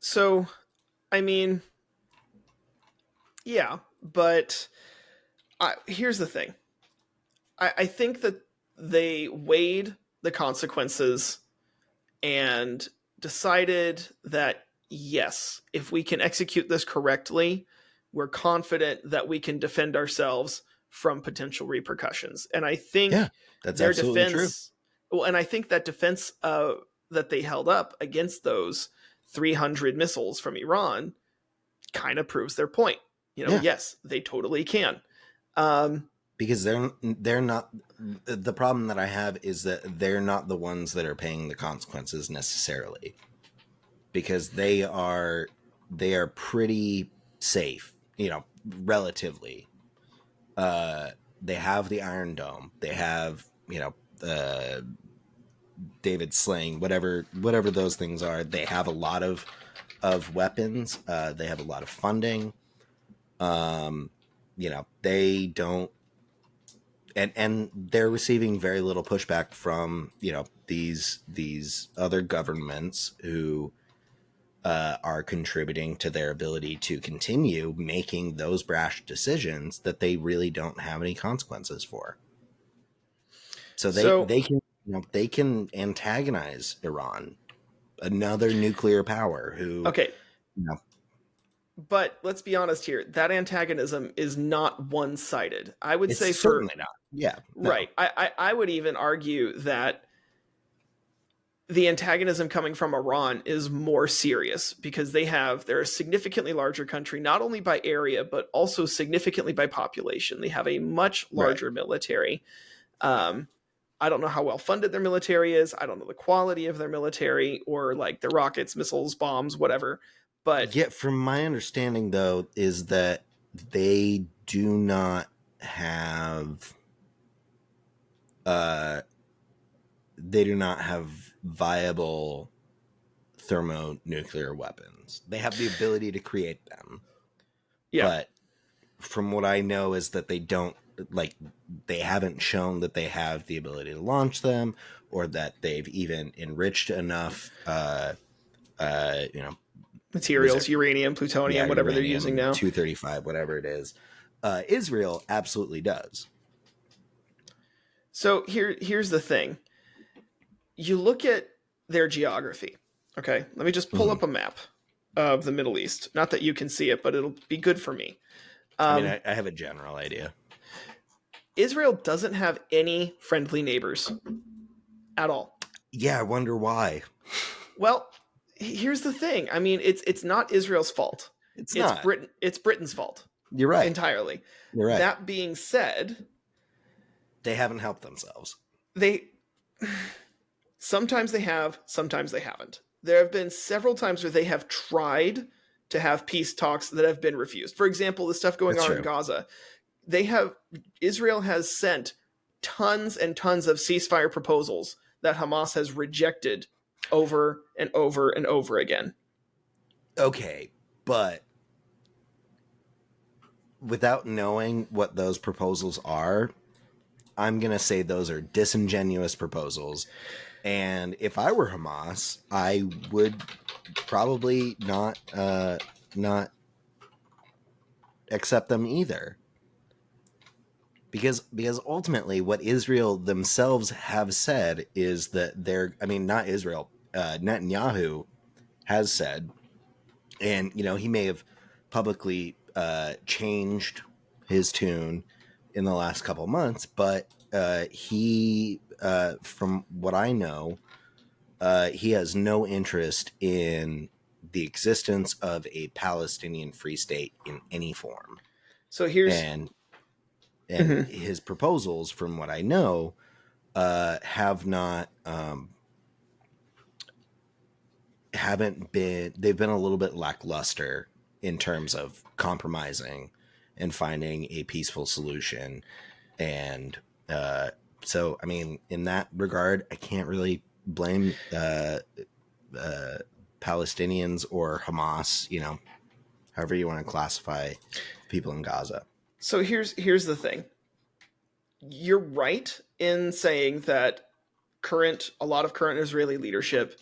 B: So, I mean, yeah, but here's the thing. I think that they weighed the consequences and decided that, yes, if we can execute this correctly, we're confident that we can defend ourselves from potential repercussions. And I think
A: that's
B: their
A: absolutely
B: defense,
A: true.
B: well, and I think that defense that they held up against those 300 missiles from Iran kind of proves their point. Yes, they totally can.
A: Because they're not, the problem that I have is that they're not the ones that are paying the consequences necessarily, because they are pretty safe, relatively. They have the Iron Dome. They have, David slaying, whatever those things are. They have a lot of weapons. They have a lot of funding. They don't, and they're receiving very little pushback from these other governments who are contributing to their ability to continue making those brash decisions that they really don't have any consequences for. So they can antagonize Iran, another nuclear power who.
B: Okay. But let's be honest here. That antagonism is not one-sided. I would say
A: certainly not. Yeah.
B: No. Right. I would even argue that the antagonism coming from Iran is more serious because they're a significantly larger country, not only by area, but also significantly by population. They have a much larger military. I don't know how well funded their military is. I don't know the quality of their military or like their rockets, missiles, bombs, whatever. But
A: yet, from my understanding, though, is that they do not have viable thermonuclear weapons. They have the ability to create them. Yeah. But from what I know is that they don't, they haven't shown that they have the ability to launch them, or that they've even enriched enough,
B: materials, uranium, plutonium, whatever uranium, they're using now.
A: 235, whatever it is. Israel absolutely does.
B: So here's the thing. You look at their geography. Okay, let me just pull up a map of the Middle East. Not that you can see it, but it'll be good for me.
A: I have a general idea.
B: Israel doesn't have any friendly neighbors at all.
A: Yeah, I wonder why.
B: Well, here's the thing. I mean, it's not Israel's fault.
A: It's not.
B: It's Britain's fault.
A: You're right.
B: Entirely.
A: You're right.
B: That being said,
A: they haven't helped themselves.
B: Sometimes they have, sometimes they haven't. There have been several times where they have tried to have peace talks that have been refused. For example, the stuff going on in Gaza. Israel has sent tons and tons of ceasefire proposals that Hamas has rejected over and over and over again.
A: Okay, but without knowing what those proposals are, I'm going to say those are disingenuous proposals. And if I were Hamas, I would probably not accept them either. because ultimately what Israel themselves have said is that not Israel, Netanyahu has said, and he may have publicly changed his tune in the last couple months, but he, from what I know, he has no interest in the existence of a Palestinian free state in any form.
B: So here's
A: And
B: Mhm.
A: his proposals, from what I know, have not haven't been they've been a little bit lackluster in terms of compromising and finding a peaceful solution. And so, I mean, in that regard, I can't really blame Palestinians or Hamas, however you want to classify people in Gaza.
B: So here's the thing. You're right in saying that a lot of current Israeli leadership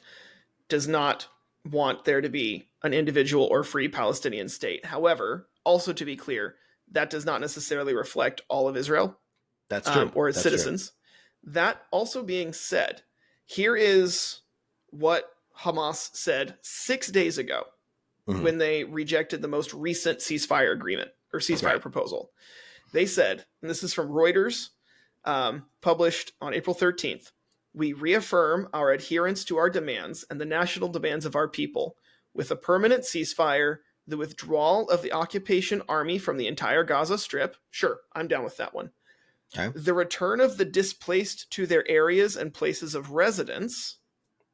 B: does not want there to be an individual or free Palestinian state. However, also to be clear, that does not necessarily reflect all of Israel
A: That's true.
B: or its
A: That's true.
B: citizens. That also being said, here is what Hamas said 6 days ago when they rejected the most recent ceasefire agreement or ceasefire proposal. They said, and this is from Reuters, published on April 13th, we reaffirm our adherence to our demands and the national demands of our people with a permanent ceasefire, the withdrawal of the occupation army from the entire Gaza Strip. Sure, I'm down with that one.
A: Okay.
B: The return of the displaced to their areas and places of residence.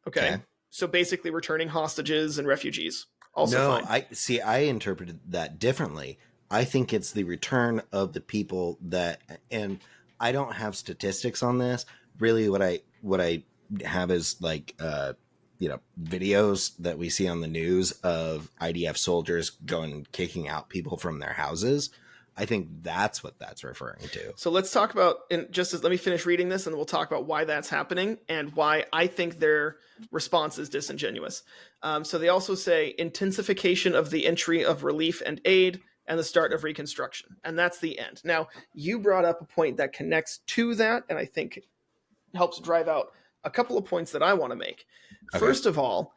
B: Okay. So basically returning hostages and refugees. Also fine.
A: I interpreted that differently. I think it's the return of the people that, and I don't have statistics on this. Really, what I have is like videos that we see on the news of IDF soldiers going and kicking out people from their houses. I think that's what that's referring to.
B: So let's talk about, and let me finish reading this and then we'll talk about why that's happening and why I think their response is disingenuous. So they also say intensification of the entry of relief and aid and the start of reconstruction. And that's the end. Now, you brought up a point that connects to that and I think helps drive out a couple of points that I want to make. Okay. First of all,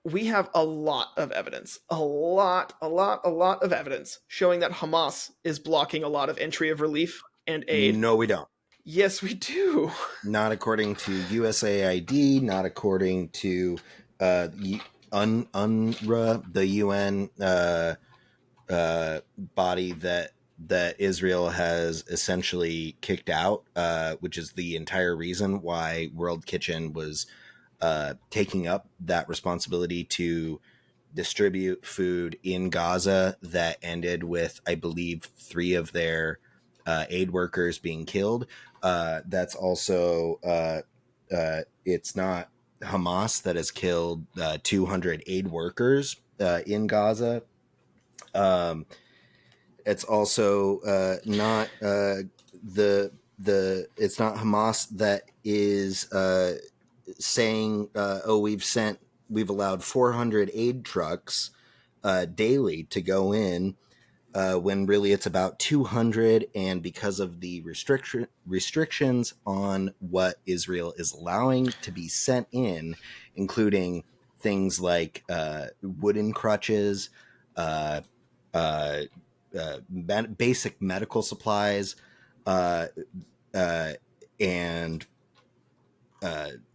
B: we have a lot of evidence, a lot of evidence showing that Hamas is blocking a lot of entry of relief and aid.
A: No, we don't.
B: Yes, we do.
A: Not according to USAID, not according to UNRWA, the UN body that Israel has essentially kicked out, which is the entire reason why World Kitchen was taking up that responsibility to distribute food in Gaza that ended with, I believe, 3 of their aid workers being killed. That's also, it's not Hamas that has killed 200 aid workers in Gaza. It's also not it's not Hamas that is saying, we've allowed 400 aid trucks daily to go in, when really it's about 200. And because of the restrictions on what Israel is allowing to be sent in, including things like wooden crutches, basic medical supplies, and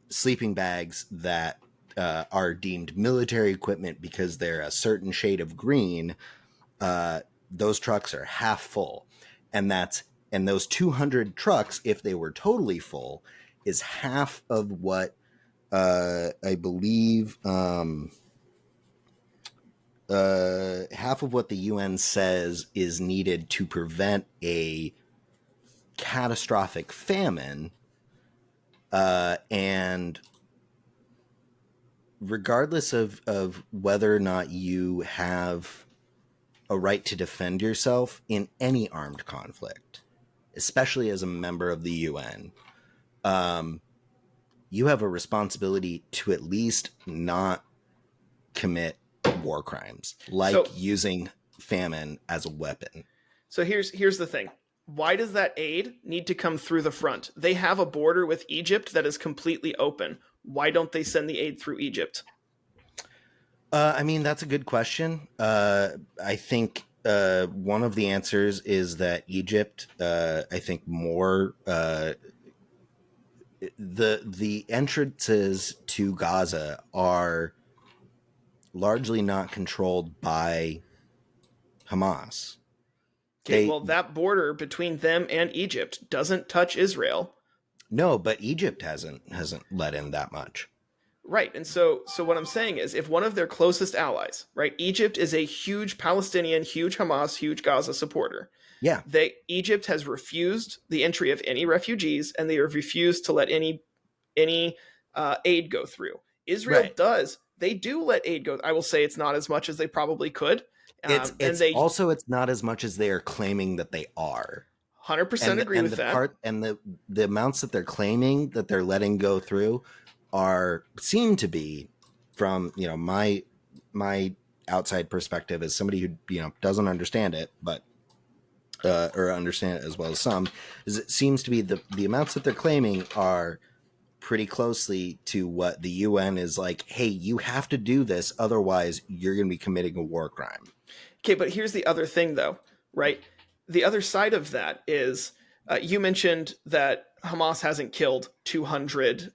A: sleeping bags that are deemed military equipment because they're a certain shade of green, those trucks are half full. And those 200 trucks, if they were totally full, is half of what I believe half of what the UN says is needed to prevent a catastrophic famine. And regardless of whether or not you have a right to defend yourself in any armed conflict, especially as a member of the UN, you have a responsibility to at least not commit war crimes, like using famine as a weapon.
B: So here's the thing. Why does that aid need to come through the front? They have a border with Egypt that is completely open. Why don't they send the aid through Egypt?
A: I mean, that's a good question. I think one of the answers is that Egypt, I think more the entrances to Gaza are largely not controlled by Hamas.
B: Okay, well, that border between them and Egypt doesn't touch Israel.
A: No, but Egypt hasn't let in that much.
B: Right. And so what I'm saying is if one of their closest allies, right, Egypt is a huge Palestinian, huge Hamas, huge Gaza supporter.
A: Yeah.
B: Egypt has refused the entry of any refugees, and they have refused to let any aid go through. Israel does. They do let aid go. I will say it's not as much as they probably could.
A: It's not as much as they are claiming that they are.
B: 100% agree with that.
A: And the amounts that they're claiming that they're letting go through seem to be, from my outside perspective as somebody who doesn't understand it, but or understand it as well as some, is it seems to be the amounts that they're claiming are pretty closely to what the UN is like, hey, you have to do this, otherwise you're going to be committing a war crime.
B: Okay, but here's the other thing, though, right? The other side of that is you mentioned that Hamas hasn't killed 200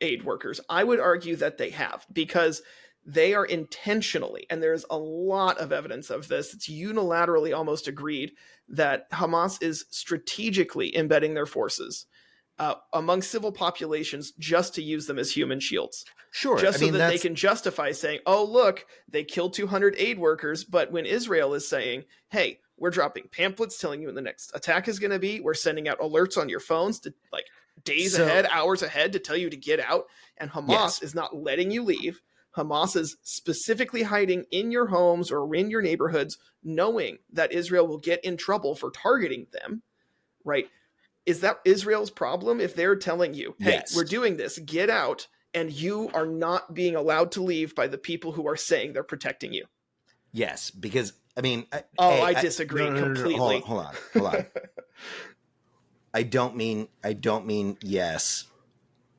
B: aid workers. I would argue that they have, because they are intentionally, and there's a lot of evidence of this, it's unilaterally almost agreed that Hamas is strategically embedding their forces among civil populations just to use them as human shields.
A: Sure.
B: Just so that they can justify saying, oh, look, they killed 200 aid workers. But when Israel is saying, hey, we're dropping pamphlets telling you when the next attack is going to be, we're sending out alerts on your phones to days ahead, hours ahead, to tell you to get out. And Hamas is not letting you leave. Hamas is specifically hiding in your homes or in your neighborhoods, knowing that Israel will get in trouble for targeting them, right? Is that Israel's problem if they're telling you, hey, we're doing this, get out, and you are not being allowed to leave by the people who are saying they're protecting you?
A: Yes, because, I mean...
B: I disagree completely.
A: No, hold on. I don't mean yes,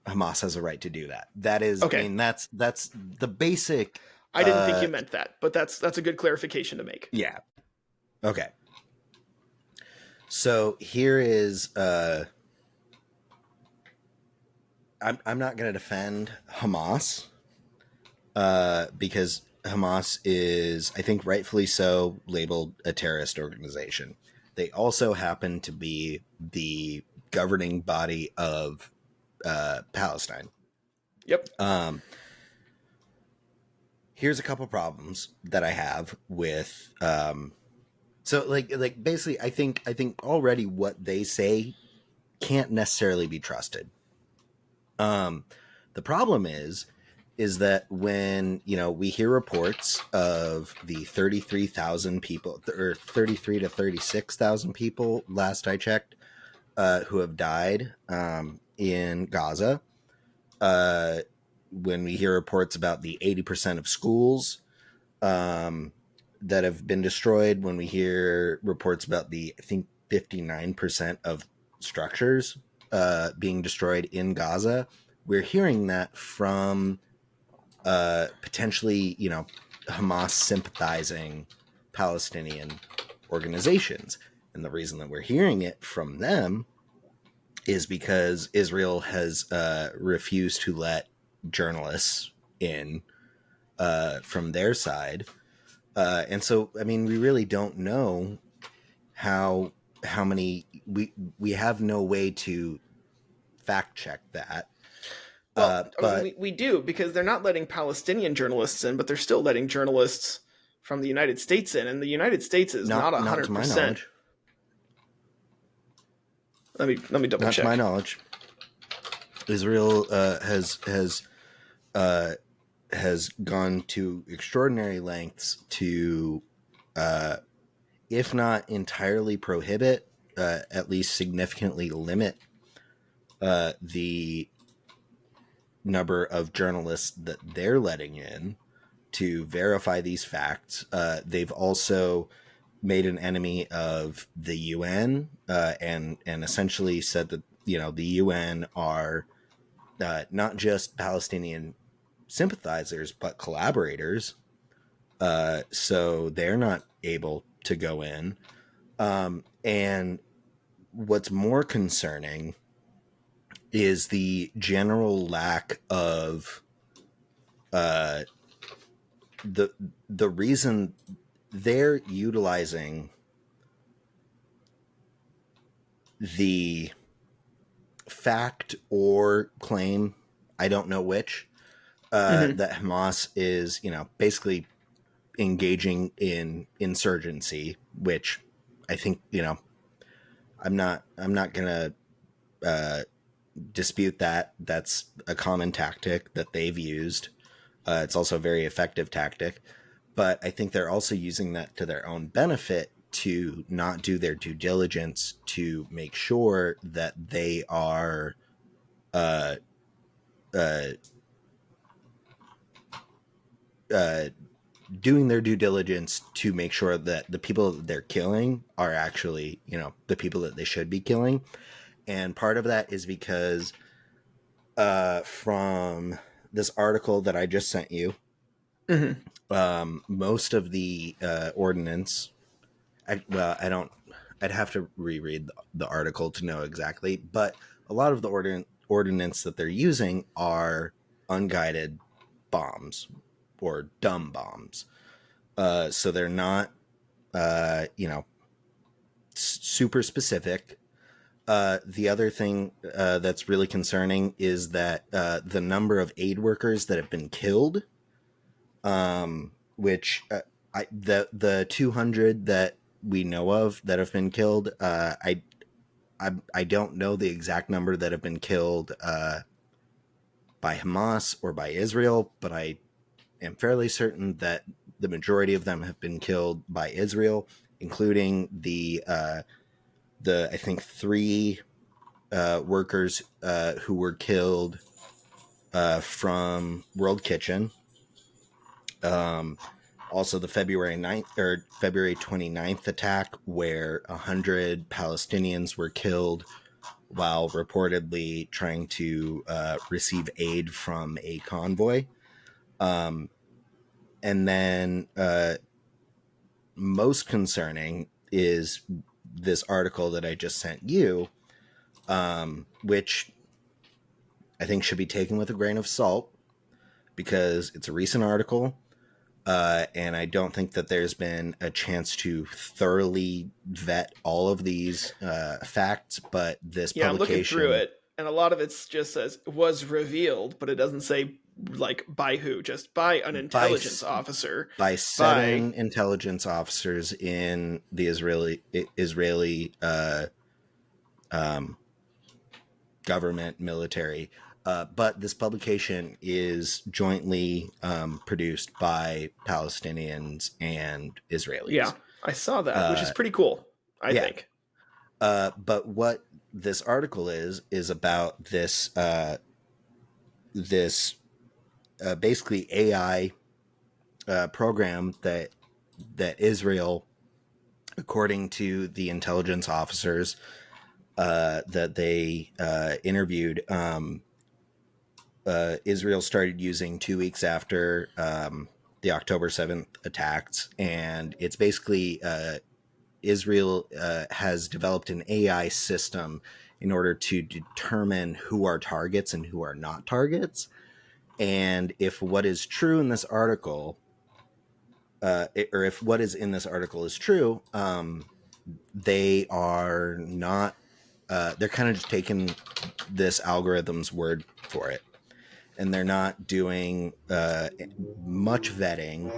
A: Hamas has a right to do that. That is, okay. I mean, that's the basic...
B: I didn't think you meant that, but that's a good clarification to make.
A: Yeah. Okay. So here is... I'm not going to defend Hamas because Hamas is, I think rightfully so, labeled a terrorist organization. They also happen to be the governing body of Palestine.
B: Yep.
A: Here's a couple problems that I have with so like basically I think already what they say can't necessarily be trusted. The problem is that when, we hear reports of the 33,000 people, or 33 to 36,000 people, last I checked, who have died in Gaza, when we hear reports about the 80% of schools that have been destroyed, when we hear reports about the, I think, 59% of structures being destroyed in Gaza, we're hearing that from potentially, Hamas sympathizing Palestinian organizations. And the reason that we're hearing it from them is because Israel has refused to let journalists in from their side. And so, I mean, we really don't know how many, we have no way to fact check that.
B: Well, I mean, we do, because they're not letting Palestinian journalists in, but they're still letting journalists from the United States in, and the United States is not 100%.
A: Not to my knowledge.
B: Let me double
A: not
B: check.
A: To my knowledge, Israel has gone to extraordinary lengths to, if not entirely prohibit, at least significantly limit the number of journalists that they're letting in to verify these facts. They've also made an enemy of the UN, and essentially said that the UN are not just Palestinian sympathizers but collaborators. So they're not able to go in. And what's more concerning is the general lack of the reason they're utilizing the fact or claim, I don't know which,
B: Mm-hmm.
A: that Hamas is, basically engaging in insurgency, which I think, I'm not gonna dispute that. That's a common tactic that they've used. It's also a very effective tactic, but I think they're also using that to their own benefit to not do their due diligence to make sure that they are uh, uh, uh, doing their due diligence to make sure that the people that they're killing are actually, the people that they should be killing. And part of that is because from this article that I just sent you,
B: Mm-hmm.
A: most of the ordinance, I don't, I'd have to reread the article to know exactly, but a lot of the ordinance that they're using are unguided bombs or dumb bombs. So they're not, super specific. The other thing that's really concerning is that the number of aid workers that have been killed, which the 200 that we know of that have been killed, I don't know the exact number that have been killed by Hamas or by Israel, but I am fairly certain that the majority of them have been killed by Israel, including the I think 3 workers who were killed from World Kitchen. Also, the February 9th or February 29th attack, where 100 Palestinians were killed while reportedly trying to receive aid from a convoy. And then most concerning is this article that I just sent you, which I think should be taken with a grain of salt because it's a recent article. And I don't think that there's been a chance to thoroughly vet all of these facts, but this
B: Yeah, I'm looking through
A: publication
B: it, and a lot of it just says was revealed, but it doesn't say like by who, just by an
A: by
B: intelligence officer.
A: by
B: By
A: 7 intelligence officers in the Israeli um, government military. But this publication is jointly produced by Palestinians and
B: yeah,
A: Israelis.
B: I saw that, which is
A: Uh,
B: pretty cool. I
A: yeah,
B: think.
A: but what this article is about this basically AI program that Israel, according to the intelligence officers that they interviewed, Israel started using 2 weeks after the October 7th attacks, and it's basically Israel has developed an AI system in order to determine who are targets and who are not targets. And if what is true in this article, or if what is in this article is true, they are not, they're kind of just taking this algorithm's word for it. And they're not doing much vetting,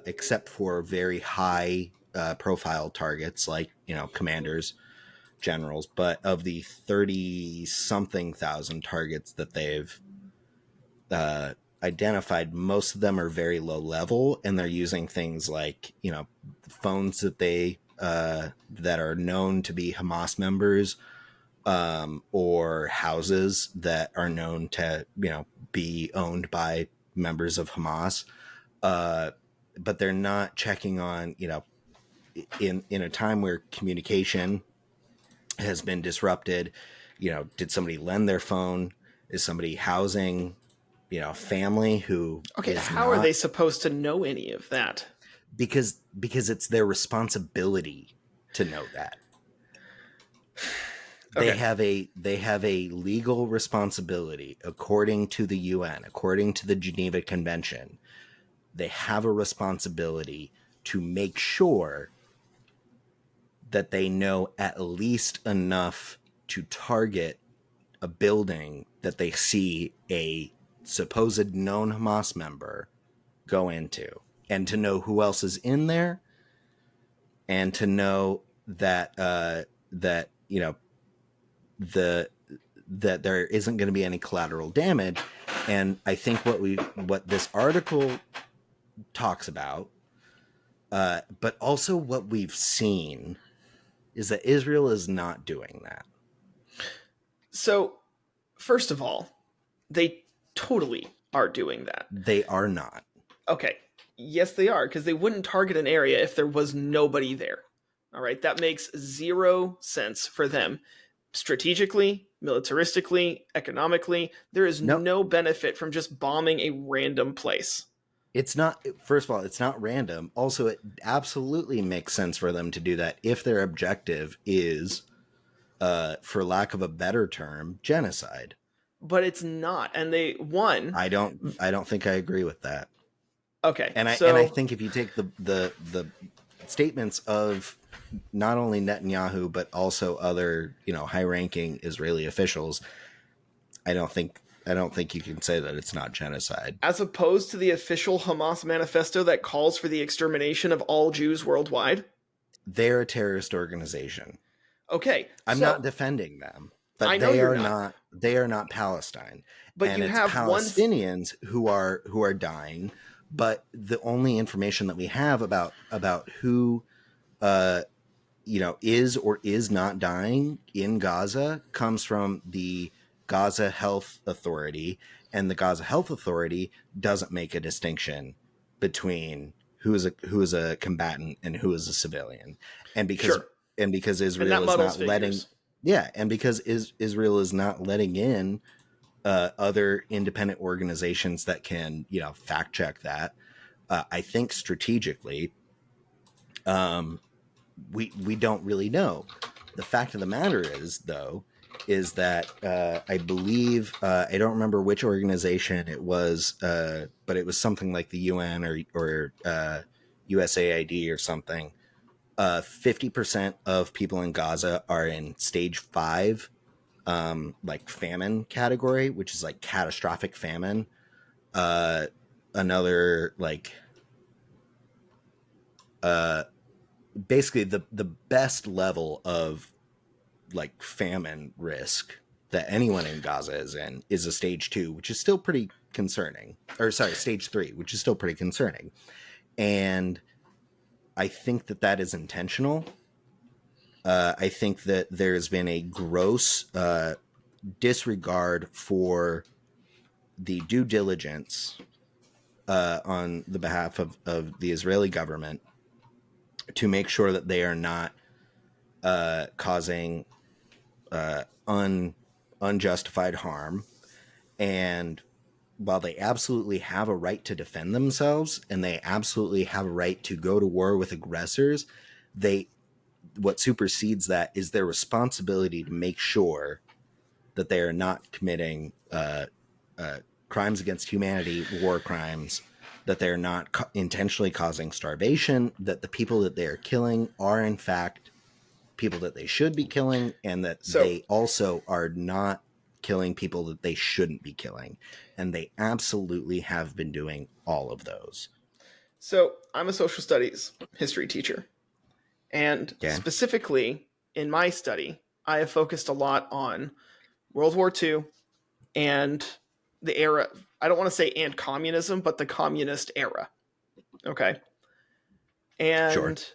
A: except for very high profile targets like, commanders, generals. But of the 30 something thousand targets that they've identified, most of them are very low level, and they're using things like, phones that they that are known to be Hamas members, or houses that are known to, be owned by members of Hamas. But they're not checking on, in a time where communication has been disrupted, did somebody lend their phone? Is somebody housing, family who
B: Okay,
A: is
B: how are
A: not?
B: they supposed to know any of that?
A: Because it's their responsibility to know that. They
B: Okay.
A: have a legal responsibility according to the UN, according to the Geneva Convention. They have a responsibility to make sure that they know at least enough to target a building that they see a supposed known Hamas member go into, and to know who else is in there, and to know that that the that there isn't going to be any collateral damage. And I think what this article talks about, but also what we've seen, is that Israel is not doing that.
B: So, first of all, they totally are doing that.
A: They are not.
B: Okay. Yes, they are, because they wouldn't target an area if there was nobody there. All right. That makes zero sense for them. Strategically, militaristically, economically, there is
A: No,
B: no benefit from just bombing a random place.
A: it's not. First of all, it's not random. Also, it absolutely makes sense for them to do that if their objective is, for lack of a better term, genocide.
B: But it's not. And they won.
A: I don't think I agree with that.
B: Okay.
A: And I think if you take the statements of not only Netanyahu but also other high-ranking Israeli officials, I don't think you can say that it's not genocide.
B: as opposed to the official Hamas manifesto that calls for the extermination of all Jews worldwide.
A: They're a terrorist organization.
B: Okay.
A: I'm not defending them, but
B: I know
A: they
B: you're
A: are
B: not.
A: not. They are not Palestine,
B: But
A: and
B: you
A: it's
B: have one.
A: Palestinians who are dying. But the only information that we have about who is or is not dying in Gaza comes from the Gaza Health Authority, and the Gaza Health Authority doesn't make a distinction between who is a combatant and who is a civilian. And because
B: Sure.
A: Israel is not letting
B: figures.
A: and because Israel is not letting in other independent organizations that can fact check that, I think strategically, we don't really know. The fact of the matter is, though, is that I believe I don't remember which organization it was, but it was something like the UN or USAID or something. 50% of people in Gaza are in stage 5, like famine category, which is like catastrophic famine. Another like basically the best level of like famine risk that anyone in Gaza is in is a stage 2, which is still pretty concerning. Or sorry, stage 3, which is still pretty concerning. And I think that is intentional. I think that there's been a gross disregard for the due diligence on the behalf of the Israeli government to make sure that they are not causing unjustified harm. And while they absolutely have a right to defend themselves and they absolutely have a right to go to war with aggressors, what supersedes that is their responsibility to make sure that they are not committing crimes against humanity, war crimes, that they're not intentionally causing starvation, that the people that they are killing are in fact people that they should be killing, and that they also are not killing people that they shouldn't be killing. And they absolutely have been doing all of those.
B: So I'm a social studies history teacher. And specifically in my study, I have focused a lot on World War II and the era. I don't want to say and communism, but the communist era. Okay. And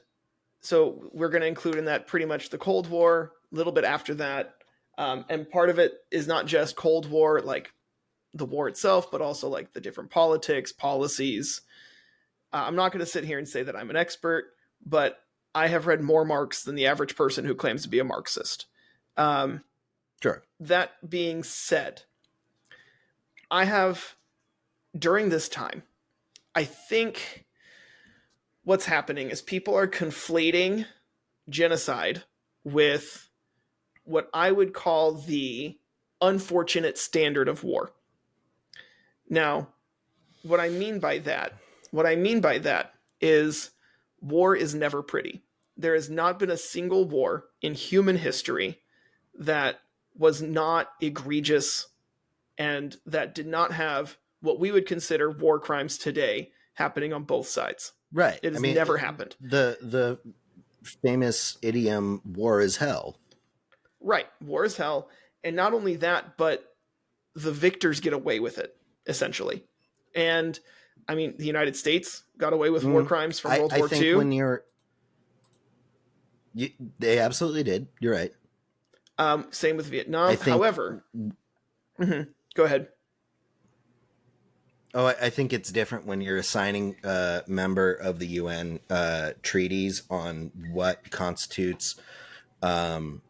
B: so we're going to include in that pretty much the Cold War, a little bit after that. And part of it is not just Cold War, like the war itself, but also like the different politics, policies. I'm not going to sit here and say that I'm an expert, but I have read more Marx than the average person who claims to be a Marxist.
A: Sure.
B: That being said, I have, during this time, I think what's happening is people are conflating genocide with what I would call the unfortunate standard of war. Now, what I mean by that is war is never pretty. There has not been a single war in human history that was not egregious and that did not have what we would consider war crimes today happening on both sides.
A: Right.
B: It has never happened.
A: The famous idiom, war is hell.
B: Right. War is hell. And not only that, but the victors get away with it, essentially. And I mean, the United States got away with war crimes from World War II.
A: When they absolutely did. You're right.
B: Same with Vietnam. However, go ahead.
A: Oh, I think it's different when you're assigning a member of the UN treaties on what constitutes on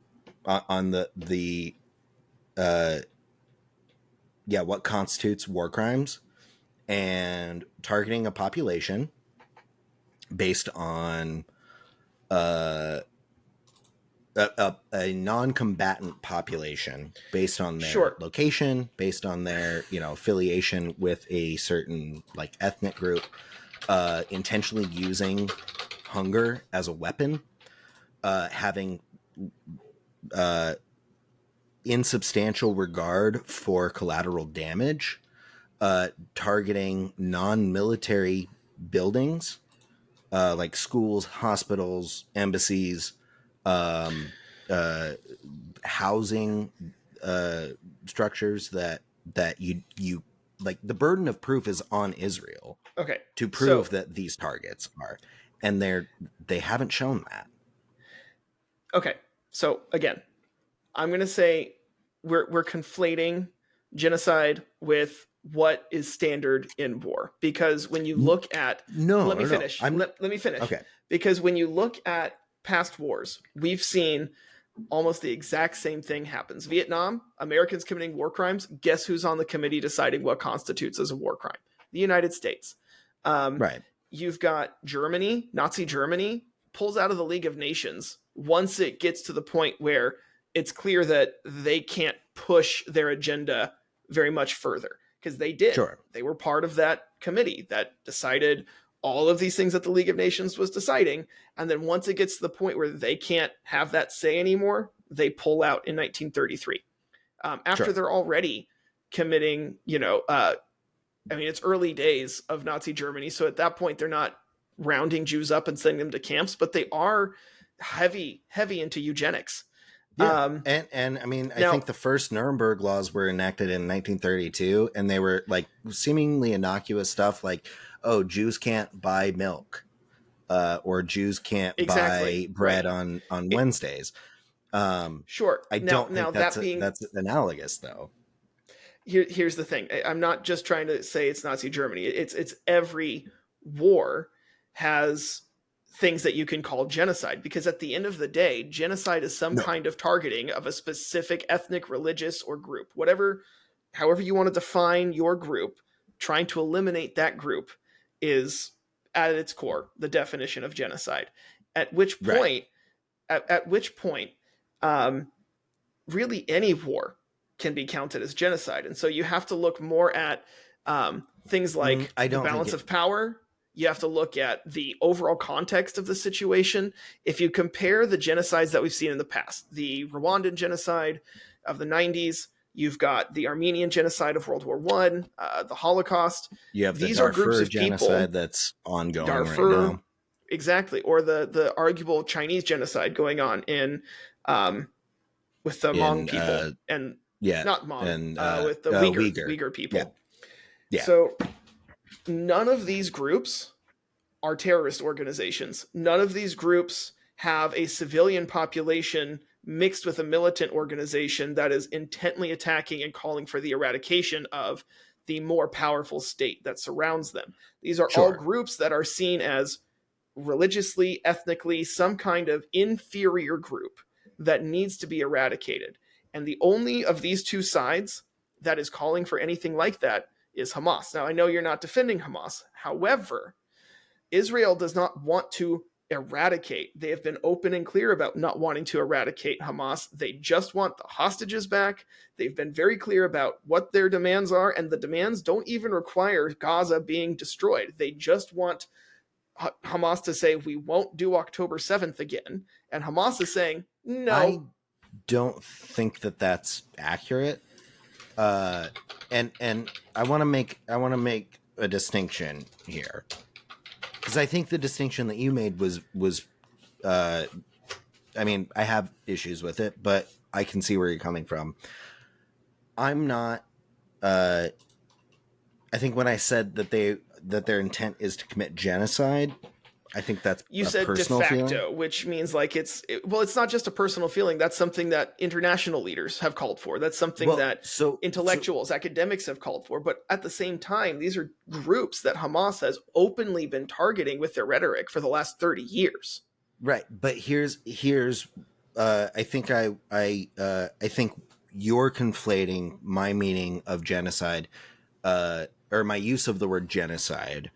A: what constitutes war crimes, and targeting a population based on a non-combatant population based on their location, based on their affiliation with a certain ethnic group, intentionally using hunger as a weapon, having insubstantial regard for collateral damage, targeting non-military buildings like schools, hospitals, embassies, housing structures that you like. The burden of proof is on Israel to prove that these targets are, and they haven't shown that.
B: Okay, so again, I'm going to say we're conflating genocide with what is standard in war, because when you look at let me finish. Okay. Because when you look at past wars, we've seen almost the exact same thing happens. Vietnam, Americans committing war crimes. Guess who's on the committee deciding what constitutes as a war crime? The United States.
A: Right.
B: You've got Germany, Nazi Germany, pulls out of the League of Nations once it gets to the point where it's clear that they can't push their agenda very much further, because they did.
A: Sure.
B: They were part of that committee that decided all of these things that the League of Nations was deciding. And then once it gets to the point where they can't have that say anymore, they pull out in 1933. After they're already committing, it's early days of Nazi Germany. So at that point, they're not rounding Jews up and sending them to camps, but they are heavy into eugenics.
A: Yeah. And I mean, I think the first Nuremberg laws were enacted in 1932, and they were seemingly innocuous stuff like, oh, Jews can't buy milk, or Jews can't buy bread on Wednesdays.
B: Sure.
A: I don't think that's analogous, though.
B: Here's the thing. I'm not just trying to say it's Nazi Germany. It's every war has things that you can call genocide, because at the end of the day, genocide is some kind of targeting of a specific ethnic, religious, or group, however you want to define your group. Trying to eliminate that group is at its core the definition of genocide. At which point, really any war can be counted as genocide. And so you have to look more at things like the balance of power. You have to look at the overall context of the situation. If you compare the genocides that we've seen in the past, the Rwandan genocide of the 90s, you've got the Armenian genocide of World War I, the Holocaust.
A: You have these are groups of genocide that's ongoing right now.
B: Exactly. Or the arguable Chinese genocide going on in with the Hmong people. Not Hmong, with the Uyghur people.
A: Yeah.
B: So none of these groups are terrorist organizations. None of these groups have a civilian population mixed with a militant organization that is intently attacking and calling for the eradication of the more powerful state that surrounds them. These are all groups that are seen as religiously, ethnically, some kind of inferior group that needs to be eradicated. And the only of these two sides that is calling for anything like that is Hamas. Now, I know you're not defending Hamas. However, Israel does not want to eradicate. They have been open and clear about not wanting to eradicate Hamas. They just want the hostages back. They've been very clear about what their demands are, and the demands don't even require Gaza being destroyed. They just want Hamas to say, we won't do October 7th again. And Hamas is saying, no.
A: I don't think that that's accurate. And I want to make a distinction here, because I think the distinction that you made was I mean, I have issues with it, but I can see where you're coming from. I'm not. I think when I said that their intent is to commit genocide, I think that's
B: you
A: a
B: said
A: personal
B: de facto,
A: feeling.
B: which means like it's not just a personal feeling. That's something that international leaders have called for. That's something that intellectuals, academics have called for. But at the same time, these are groups that Hamas has openly been targeting with their rhetoric for the last 30 years.
A: Right, but here's I think you're conflating my meaning of genocide, or my use of the word genocide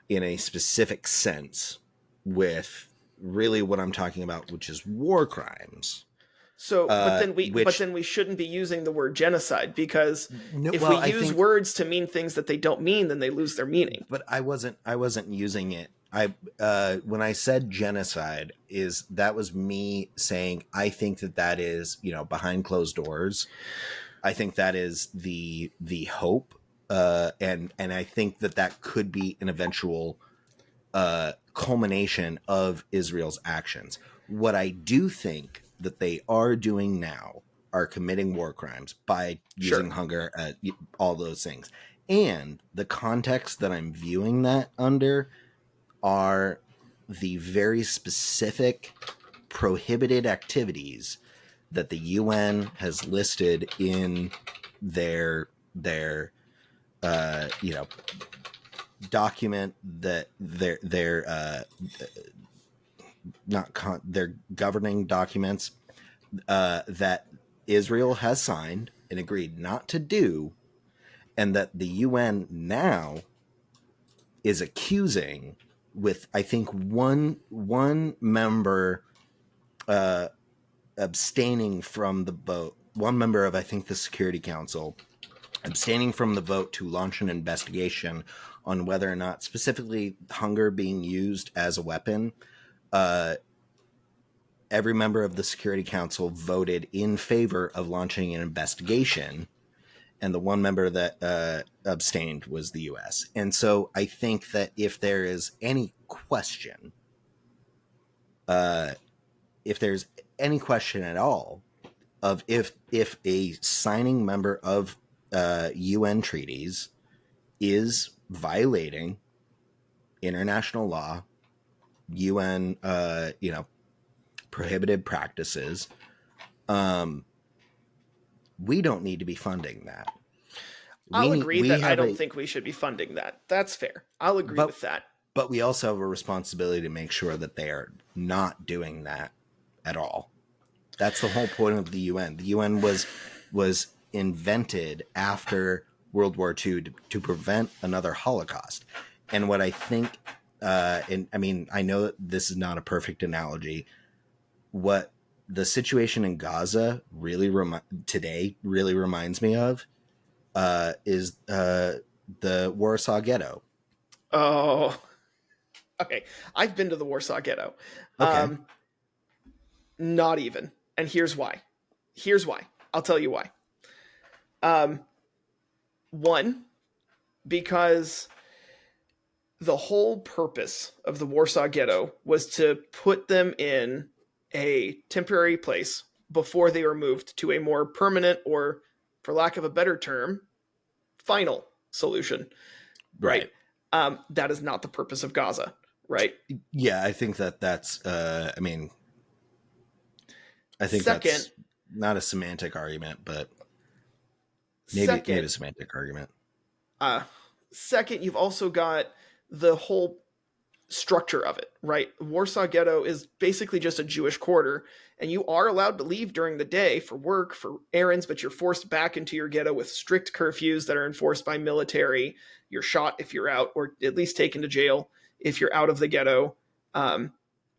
A: in a specific sense with really what I'm talking about, which is war crimes.
B: So, but then we shouldn't be using the word genocide, because if we use words to mean things that they don't mean, then they lose their meaning.
A: But I wasn't using it. When I said genocide, that was me saying I think that is, behind closed doors. I think that is the hope, and I think that could be an eventual culmination of Israel's actions. What I do think that they are doing now are committing war crimes by using hunger, all those things. And the context that I'm viewing that under are the very specific prohibited activities that the UN has listed in their document, that their governing documents that Israel has signed and agreed not to do, and that the UN now is accusing, with I think one member abstaining from the vote, one member of I think the Security Council abstaining from the vote to launch an investigation on whether or not specifically hunger being used as a weapon. Every member of the Security Council voted in favor of launching an investigation, and the one member that abstained was the U.S. And so I think that if there is any question, if there's any question at all of if a signing member of UN treaties is violating international law, UN, prohibited practices, we don't need to be funding that.
B: I'll agree that I don't think we should be funding that. That's fair. I'll agree with that.
A: But we also have a responsibility to make sure that they are not doing that at all. That's the whole point of the UN. The UN was invented after World War II to prevent another Holocaust. And what I think, and I mean, I know that this is not a perfect analogy, what the situation in Gaza today really reminds me of is the Warsaw Ghetto.
B: Oh, okay. I've been to the Warsaw Ghetto.
A: Okay.
B: Not even. And here's why. I'll tell you why. One, because the whole purpose of the Warsaw Ghetto was to put them in a temporary place before they were moved to a more permanent, or, for lack of a better term, final solution. Right. That is not the purpose of Gaza. Right.
A: Yeah, I think that's, I think that's not a semantic argument, but maybe a semantic argument.
B: Second, you've also got the whole structure of it, right? Warsaw Ghetto is basically just a Jewish quarter, and you are allowed to leave during the day for work, for errands, but you're forced back into your ghetto with strict curfews that are enforced by military. You're shot if you're out, or at least taken to jail if you're out of the ghetto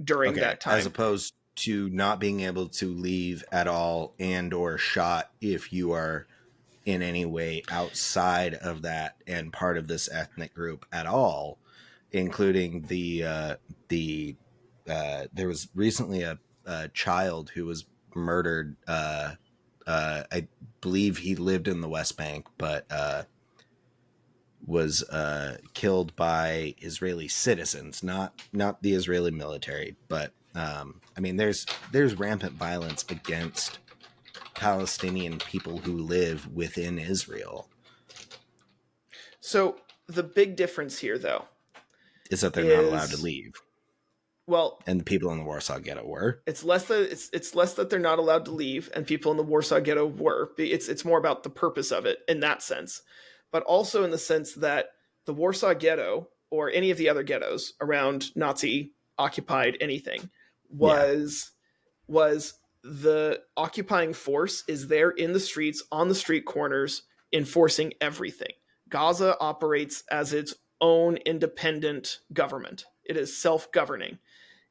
B: during
A: Okay,
B: that
A: as
B: time.
A: opposed to not being able to leave at all and or shot if you are in any way outside of that and part of this ethnic group at all, including the there was recently a child who was murdered. I believe he lived in the West Bank, but was killed by Israeli citizens, not the Israeli military. But I mean, there's rampant violence against Palestinian people who live within Israel.
B: So the big difference here, though,
A: Is that they're not allowed to
B: is,
A: leave,
B: well,
A: and the people in the Warsaw Ghetto were.
B: it's less that it's less that they're not allowed to leave, and people in the Warsaw Ghetto were. It's more about the purpose of it in that sense, but also in the sense that the Warsaw Ghetto or any of the other ghettos around Nazi occupied anything
A: Yeah,
B: was the occupying force is there in the streets, on the street corners, enforcing everything. Gaza operates as its own independent government. It is self-governing.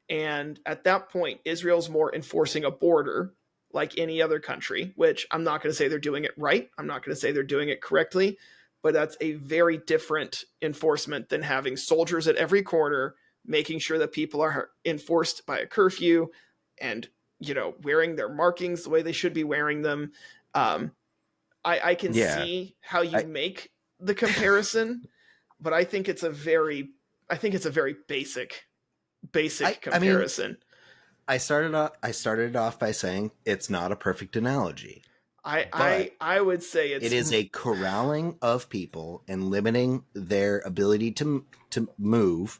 B: And at that point, Israel's more enforcing a border like any other country, which I'm not going to say they're doing it right. I'm not going to say they're doing it correctly, but that's a very different enforcement than having soldiers at every corner, making sure that people are enforced by a curfew and, wearing their markings the way they should be wearing them. I can
A: yeah.
B: see how you
A: I
B: make the comparison, but I think it's a very basic
A: I mean,
B: comparison.
A: I started off by saying it's not a perfect analogy,
B: I
A: but
B: I I would say
A: it
B: it's
A: is a corralling of people and limiting their ability to move,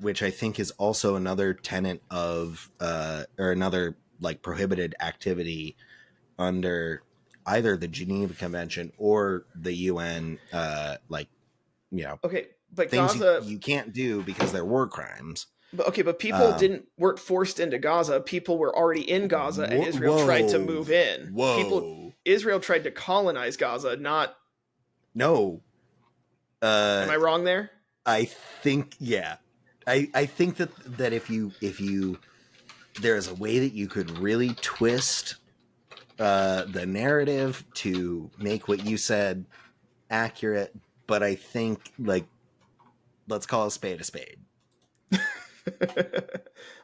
A: which I think is also another tenet of or another like prohibited activity under either the Geneva Convention or the UN,
B: okay, but
A: things
B: Gaza,
A: you can't do because they're war crimes.
B: but people
A: Um,
B: weren't forced into Gaza. People were already in Gaza, and Israel tried to
A: whoa,
B: move in.
A: whoa,
B: Israel tried to colonize Gaza. Not,
A: no.
B: am
A: Uh,
B: I wrong there?
A: I think yeah. I think that if you there is a way that you could really twist the narrative to make what you said accurate, but I think like let's call a spade a spade.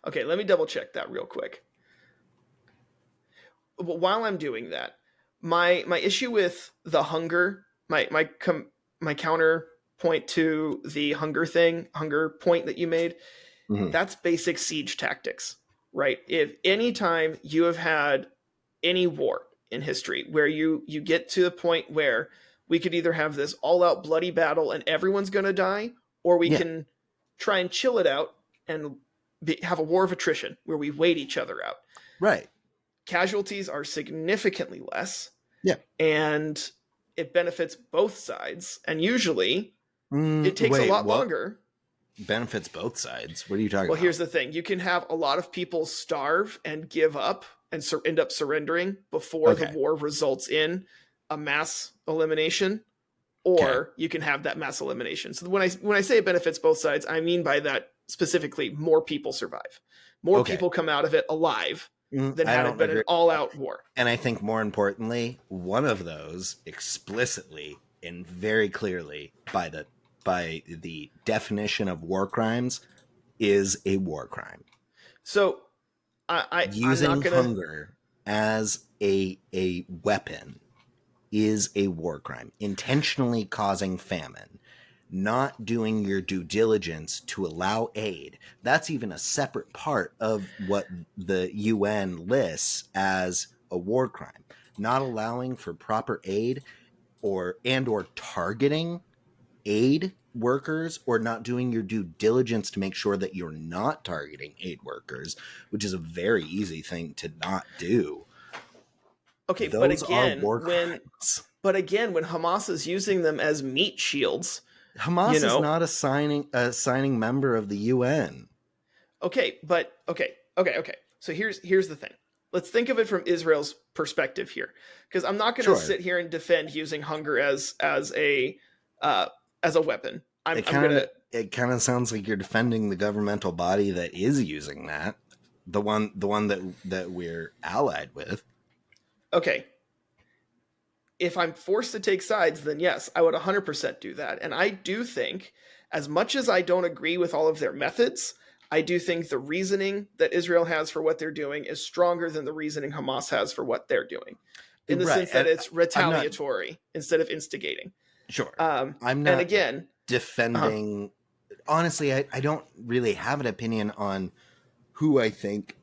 B: Okay, let me double check that real quick. But while I'm doing that, my issue with the hunger, my counterpoint to the hunger point that you made,
A: Mm-hmm.
B: that's basic siege tactics, right? If any time you have had any war in history where you get to the point where we could either have this all out bloody battle and everyone's going to die, or we
A: Yeah,
B: can try and chill it out and have a war of attrition where we wait each other out.
A: right.
B: Casualties are significantly less,
A: Yeah.
B: and it benefits both sides. And usually it takes a
A: Wait,
B: lot
A: what
B: longer.
A: benefits both sides? What are you talking
B: Well, here's
A: about?
B: the thing: you can have a lot of people starve and give up and end up surrendering before the
A: Okay.
B: war results in a mass elimination,
A: Okay.
B: or you can have that mass elimination. So when I say it benefits both sides, I mean by that specifically more people survive, more
A: Okay.
B: people come out of it alive than
A: I
B: had it
A: don't
B: been an
A: agree.
B: all-out war.
A: And I think more importantly, one of those explicitly and very clearly by the definition of war crimes is a war crime.
B: So I'm not
A: Using
B: gonna.
A: hunger as a weapon is a war crime. Intentionally causing famine, not doing your due diligence to allow aid. That's even a separate part of what the UN lists as a war crime. Not allowing for proper aid or targeting aid workers, or not doing your due diligence to make sure that you're not targeting aid workers, which is a very easy thing to not do.
B: Okay,
A: Those are war crimes.
B: but again, when Hamas is using them as meat shields,
A: Hamas
B: You
A: is
B: know,
A: not a signing member of the UN.
B: okay, but okay. So here's the thing. Let's think of it from Israel's perspective here, because I'm not going to
A: Sure.
B: sit here and defend using hunger uh, as a weapon.
A: It
B: I'm
A: kind
B: gonna
A: of it kind of sounds like you're defending the governmental body that is using that, the one that we're allied with.
B: okay. If I'm forced to take sides, then yes, I would 100% do that. And I do think, as much as I don't agree with all of their methods, I do think the reasoning that Israel has for what they're doing is stronger than the reasoning Hamas has for what they're doing, in the
A: Right.
B: sense that it's
A: I'm not
B: retaliatory instead of instigating.
A: sure. I'm
B: And
A: not
B: again, uh,
A: defending. Honestly, I don't really have an opinion on who I think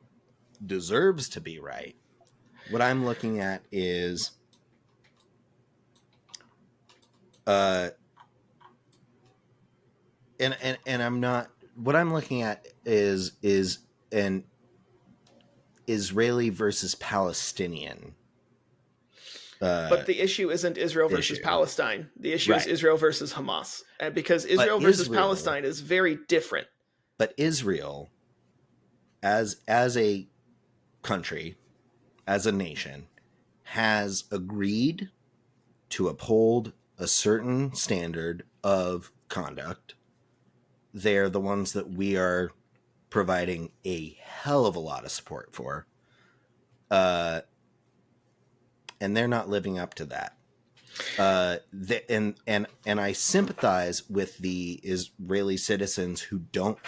A: deserves to be right. What I'm looking at is uh and I'm not what I'm looking at is an Israeli versus Palestinian uh
B: but the issue isn't Israel versus
A: issue.
B: Palestine. The issue is
A: Right.
B: Israel versus Hamas. And because
A: But
B: Israel versus
A: Israel,
B: Palestine is very different.
A: but Israel as a country, as a nation, has agreed to uphold a certain standard of conduct. They're the ones that we are providing a hell of a lot of support for. Uh, and they're not living up to that. And I sympathize with the Israeli citizens who don't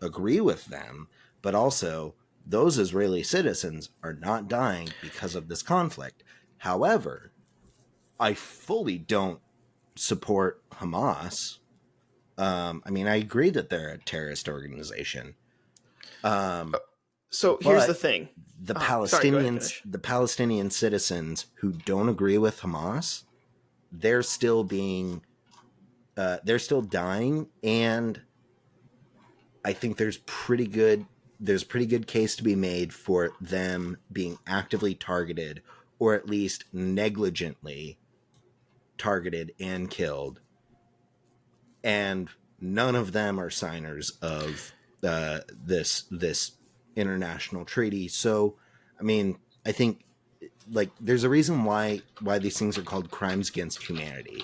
A: agree with them, but also those Israeli citizens are not dying because of this conflict. However, I fully don't support Hamas. I mean, I agree that they're a terrorist organization. Um,
B: So here's the
A: but
B: thing.
A: the
B: Sorry, go ahead,
A: Palestinians,
B: finish.
A: the Palestinian citizens who don't agree with Hamas, they're still they're still dying, and I think there's pretty good case to be made for them being actively targeted, or at least negligently targeted and killed, and none of them are signers of this international treaty. So, I mean, I think like there's a reason why these things are called crimes against humanity,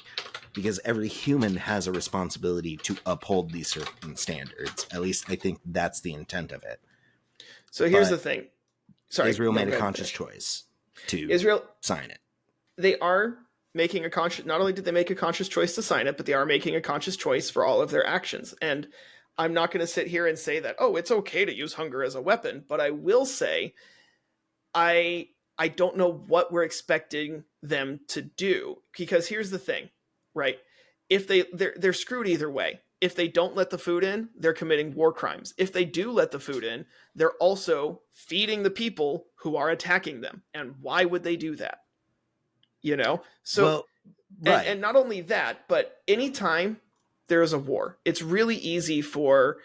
A: because every human has a responsibility to uphold these certain standards. At least I think that's the intent of it.
B: So here's the
A: But
B: thing. Sorry,
A: Israel
B: no,
A: made a
B: go ahead and
A: conscious
B: finish.
A: choice to
B: Israel,
A: sign it.
B: they are making a conscious, not only did they make a conscious choice to sign it, but they are making a conscious choice for all of their actions. And I'm not going to sit here and say that, oh, it's okay to use hunger as a weapon, but I will say I I don't know what we're expecting them to do, because here's the thing, right? If they're screwed either way. If they don't let the food in, they're committing war crimes. If they do let the food in, they're also feeding the people who are attacking them. And why would they do that? So,
A: Well,
B: and
A: right.
B: not only that, but anytime there is a war, it's really easy for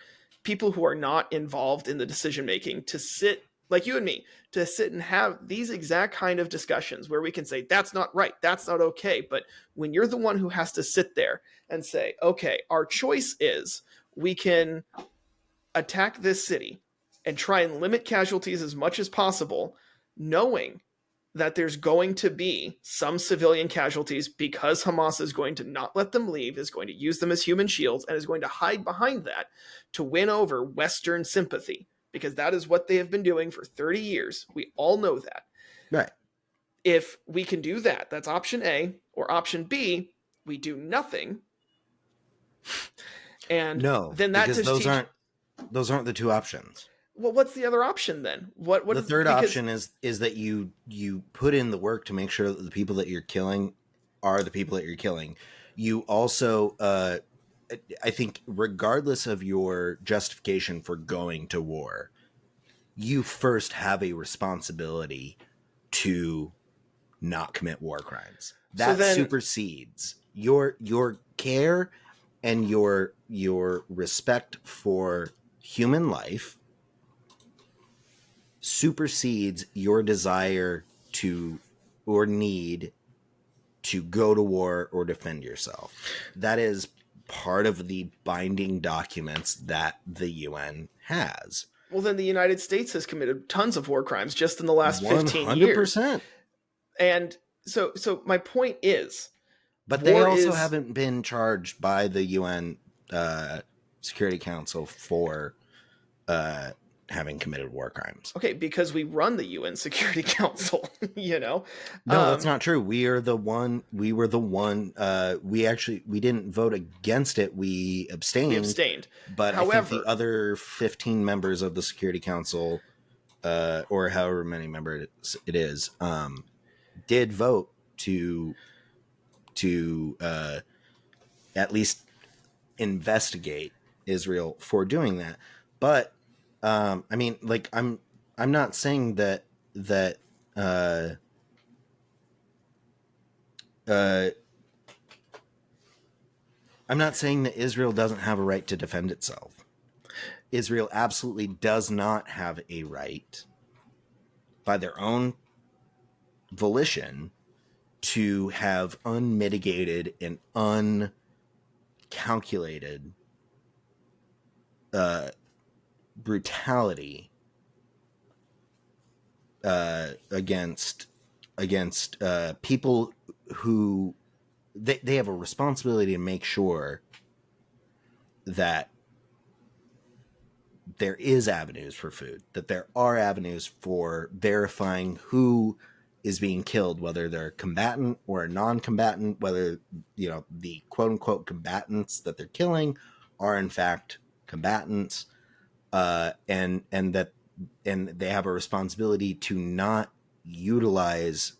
B: people who are not involved in the decision making to sit, like you and me, to sit and have these exact kind of discussions where we can say that's not right, that's not okay. But when you're the one who has to sit there and say, okay, our choice is we can attack this city and try and limit casualties as much as possible, knowing that there's going to be some civilian casualties because Hamas is going to not let them leave, is going to use them as human shields, and is going to hide behind that to win over Western sympathy, because that is what they have been doing for 30 years. We all know that.
A: Right.
B: If we can do that, that's option A. Or option B, we do nothing. And
A: No,
B: then that
A: because
B: just teach.
A: those aren't the two options.
B: Well, what's the other option then? What
A: The
B: is,
A: third
B: because
A: option is that you put in the work to make sure that the people that you're killing are the people that you're killing. You also I think regardless of your justification for going to war, you first have a responsibility to not commit war crimes.
B: so
A: That
B: then
A: supersedes your care and your respect for human life supersedes your desire to or need to go to war or defend yourself. That is part of the binding documents that the UN has.
B: Well, then the United States has committed tons of war crimes just in the last 15 years.
A: 100%.
B: And so my point is,
A: but they also haven't been charged by the UN Security Council for having committed war crimes.
B: Okay, because we run the UN Security Council, you know?
A: No, that's not true. We were the one, we didn't vote against it. We abstained. But however, I think the other 15 members of the Security Council, or however many members it is, did vote to at least investigate Israel for doing that. But I mean, like, I'm not saying that I'm not saying that Israel doesn't have a right to defend itself. Israel absolutely does not have a right, by their own volition, to have unmitigated and uncalculated brutality against people who they have a responsibility to make sure that there is avenues for food, that there are avenues for verifying who is being killed, whether they're combatant or a non-combatant, whether, you know, the quote-unquote combatants that they're killing are in fact combatants, and they have a responsibility to not utilize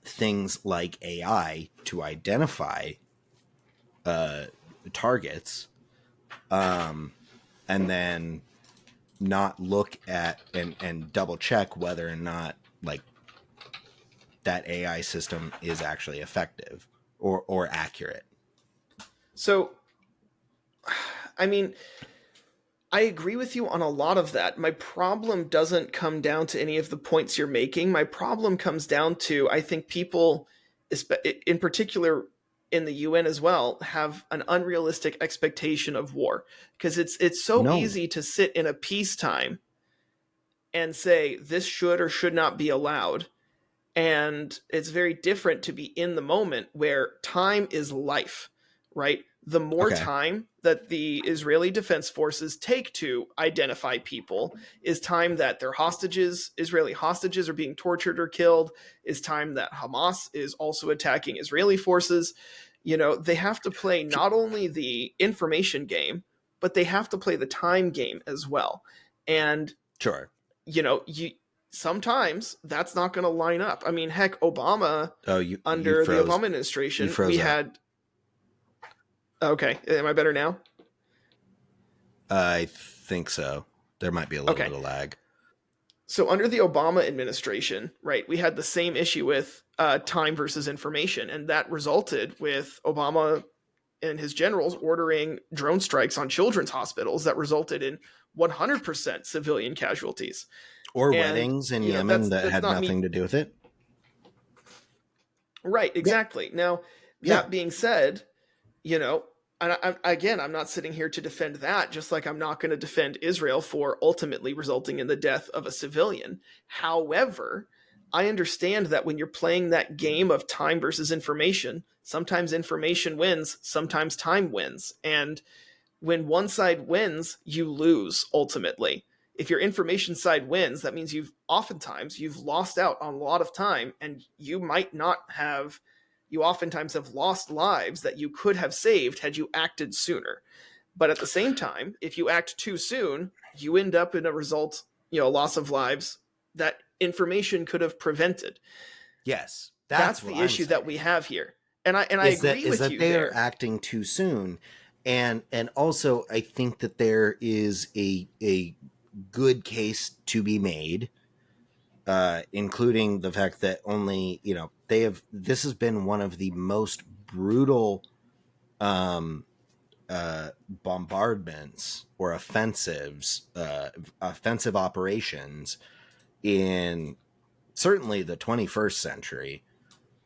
A: things like AI to identify targets, and then not look at and double check whether or not, like, that AI system is actually effective or accurate.
B: So, I mean, I agree with you on a lot of that. My problem doesn't come down to any of the points you're making. My problem comes down to, I think people, in particular in the UN as well, have an unrealistic expectation of war, because it's so easy to sit in a peacetime and say this should or should not be allowed. And it's very different to be in the moment where time is life, right? The more time that the Israeli Defense Forces take to identify people is time that their hostages, Israeli hostages, are being tortured or killed, is time that Hamas is also attacking Israeli forces. You know, they have to play not only the information game, but they have to play the time game as well. And, you know, sometimes that's not going to line up. I mean, heck, Obama, under the Obama administration, we had... Okay, am I better now?
A: I think so. There might be a little bit of lag.
B: So under the Obama administration, right, we had the same issue with time versus information, and that resulted with Obama and his generals ordering drone strikes on children's hospitals that resulted in 100% civilian casualties.
A: Or weddings in Yemen that had nothing to do with it.
B: Right, exactly. Now, that being said, you know, and I'm not sitting here to defend that, just like I'm not going to defend Israel for ultimately resulting in the death of a civilian. However, I understand that when you're playing that game of time versus information, sometimes information wins, sometimes time wins. And when one side wins, you lose ultimately. If your information side wins, that means you've lost out on a lot of time, and you oftentimes have lost lives that you could have saved had you acted sooner. But at the same time, if you act too soon, you end up in a result, you know, loss of lives that information could have prevented.
A: Yes.
B: That's the issue that we have here. And I agree with you
A: they
B: there.
A: Are acting too soon. And also, I think that there is a good case to be made, including the fact that only, you know, this has been one of the most brutal bombardments or offensive operations in certainly the 21st century.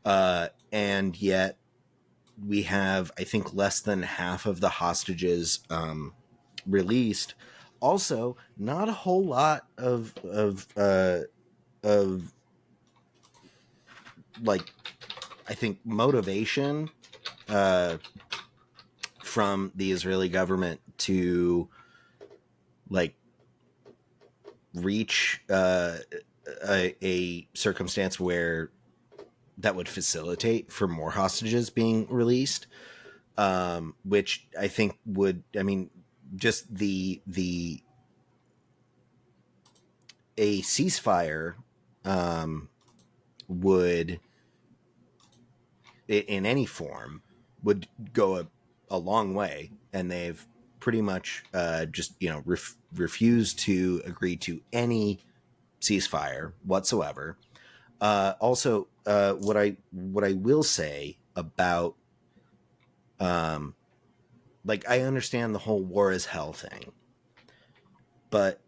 A: And yet we have, I think, less than half of the hostages released. Also, not a whole lot of like, I think, motivation from the Israeli government to like reach a circumstance where that would facilitate for more hostages being released, which I think would, I mean, just a ceasefire would, in any form, would go a long way, and they've pretty much just refused to agree to any ceasefire whatsoever. Also, what I will say about like, I understand the whole war is hell thing, but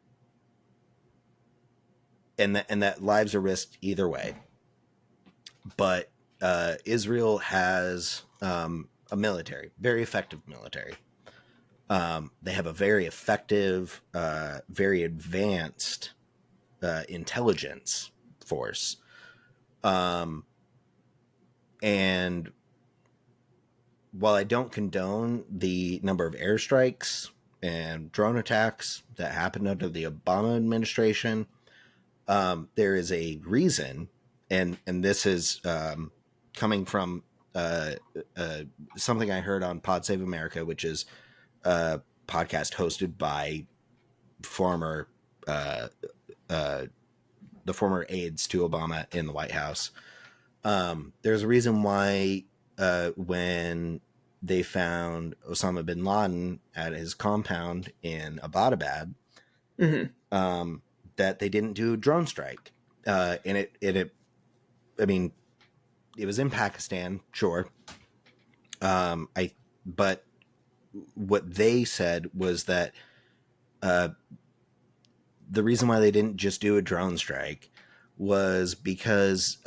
A: and that lives are risked either way. But Israel has a military, very effective military. They have a very effective, very advanced intelligence force. And while I don't condone the number of airstrikes and drone attacks that happened under the Obama administration, there is a reason, and this is coming from something I heard on Pod Save America, which is a podcast hosted by former the former aides to Obama in the White House. There's a reason why when they found Osama bin Laden at his compound in Abbottabad, that they didn't do a drone strike. And it, I mean, it was in Pakistan, sure. But what they said was that the reason why they didn't just do a drone strike was because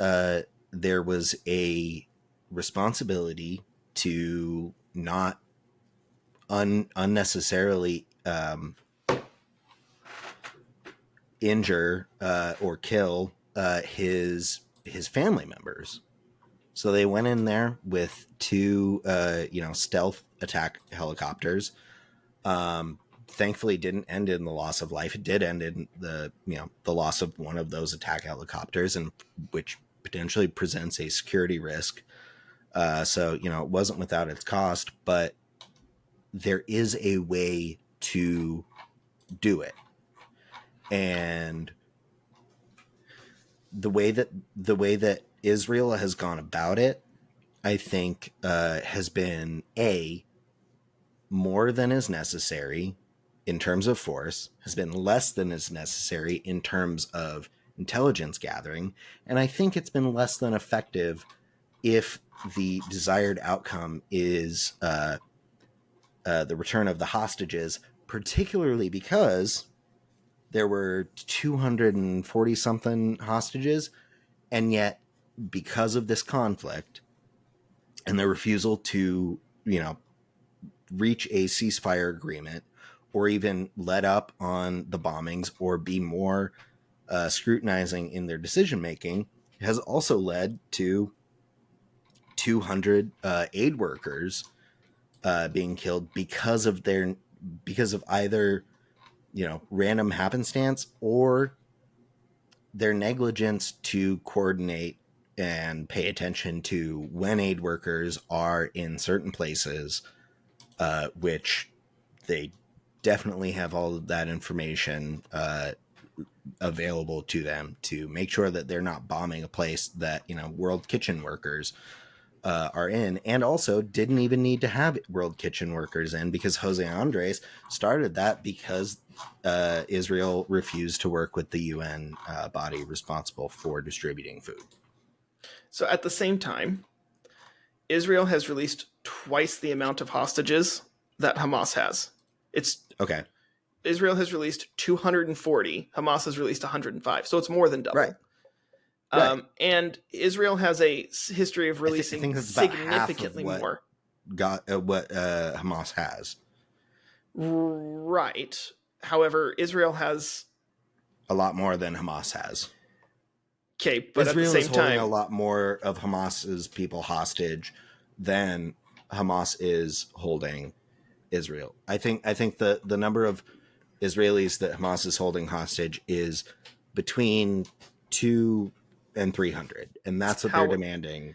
A: there was a responsibility to not unnecessarily injure or kill his family members. So they went in there with two stealth attack helicopters. Thankfully didn't end in the loss of life. It did end in the loss of one of those attack helicopters, and which potentially presents a security risk. So it wasn't without its cost, but there is a way to do it. And the way that Israel has gone about it, I think, has been more than is necessary in terms of force, has been less than is necessary in terms of intelligence gathering, and I think it's been less than effective if the desired outcome is the return of the hostages, particularly because there were 240 something hostages, and yet because of this conflict and the refusal to reach a ceasefire agreement or even let up on the bombings or be more scrutinizing in their decision making, has also led to 200 aid workers being killed because of either random happenstance or their negligence to coordinate and pay attention to when aid workers are in certain places, which they definitely have all of that information available to them to make sure that they're not bombing a place that World Kitchen workers are in, and also didn't even need to have World Kitchen workers in, because Jose Andres started that because Israel refused to work with the UN body responsible for distributing food.
B: So at the same time, Israel has released twice the amount of hostages that Hamas has. It's
A: okay.
B: Israel has released 240. Hamas has released 105. So it's more than double.
A: Right.
B: And Israel has a history of releasing
A: I think that's
B: significantly
A: about half of what
B: more.
A: Hamas has.
B: Right. However, Israel has
A: A lot more than Hamas has.
B: Okay, but at the
A: Israel is
B: same
A: holding a
B: time,
A: lot more of Hamas's people hostage than Hamas is holding Israel. I think the number of Israelis that Hamas is holding hostage is between 200 and 300, and that's what they're
B: how,
A: demanding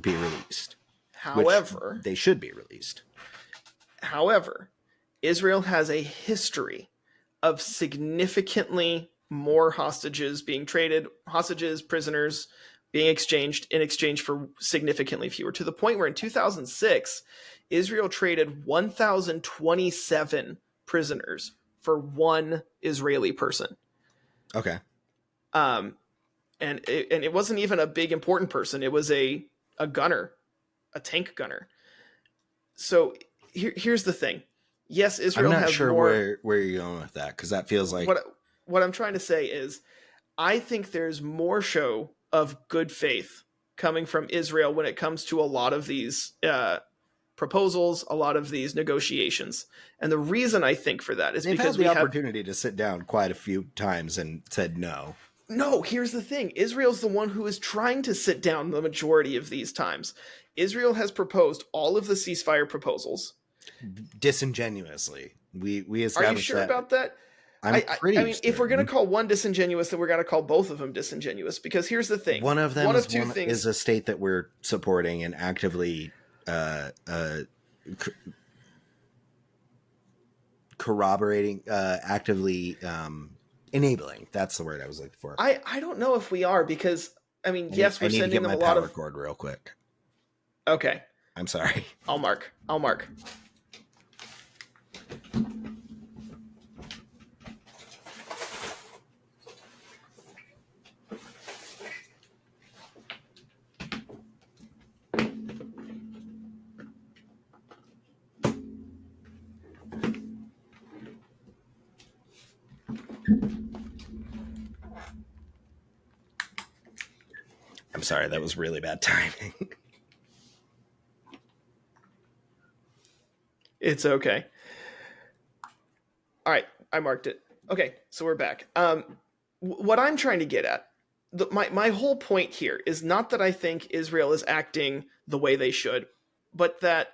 A: be released, which
B: however,
A: they should be released.
B: however, Israel has a history of significantly more hostages being traded, hostages, prisoners being exchanged in exchange for significantly fewer, to the point where in 2006, Israel traded 1,027 prisoners for one Israeli person.
A: Okay.
B: And it wasn't even a big important person. It was a gunner, a tank gunner. So here's the thing. Yes, Israel
A: I'm not
B: has
A: sure
B: more.
A: where you're going with that, because that feels like
B: What I'm trying to say is, I think there's more show of good faith coming from Israel when it comes to a lot of these proposals, a lot of these negotiations. And the reason I think for that is
A: they've had
B: because
A: the
B: we have.
A: opportunity to sit down quite a few times and said no.
B: No, here's the thing. Israel's the one who is trying to sit down the majority of these times. Israel has proposed all of the ceasefire proposals.
A: Disingenuously. We
B: Are you
A: established
B: sure
A: that.
B: about that?
A: I'm
B: I
A: pretty
B: mean, if we're going
A: certain.
B: to call one disingenuous, then we're going to call both of them disingenuous. Because here's the thing:
A: One of them
B: one
A: is
B: of two things.
A: a state that we're supporting and actively corroborating, actively enabling. That's the word I was looking for.
B: I don't know if we are, because I mean, yes,
A: I
B: we're
A: need to
B: sending
A: get
B: them
A: my
B: a lot
A: power
B: of.
A: cord real quick.
B: Okay,
A: I'm sorry.
B: I'll mark. I'll mark.
A: I'm sorry. That was really bad timing.
B: It's okay. All right, I marked it. Okay, so we're back. What I'm trying to get at, my whole point here is not that I think Israel is acting the way they should, but that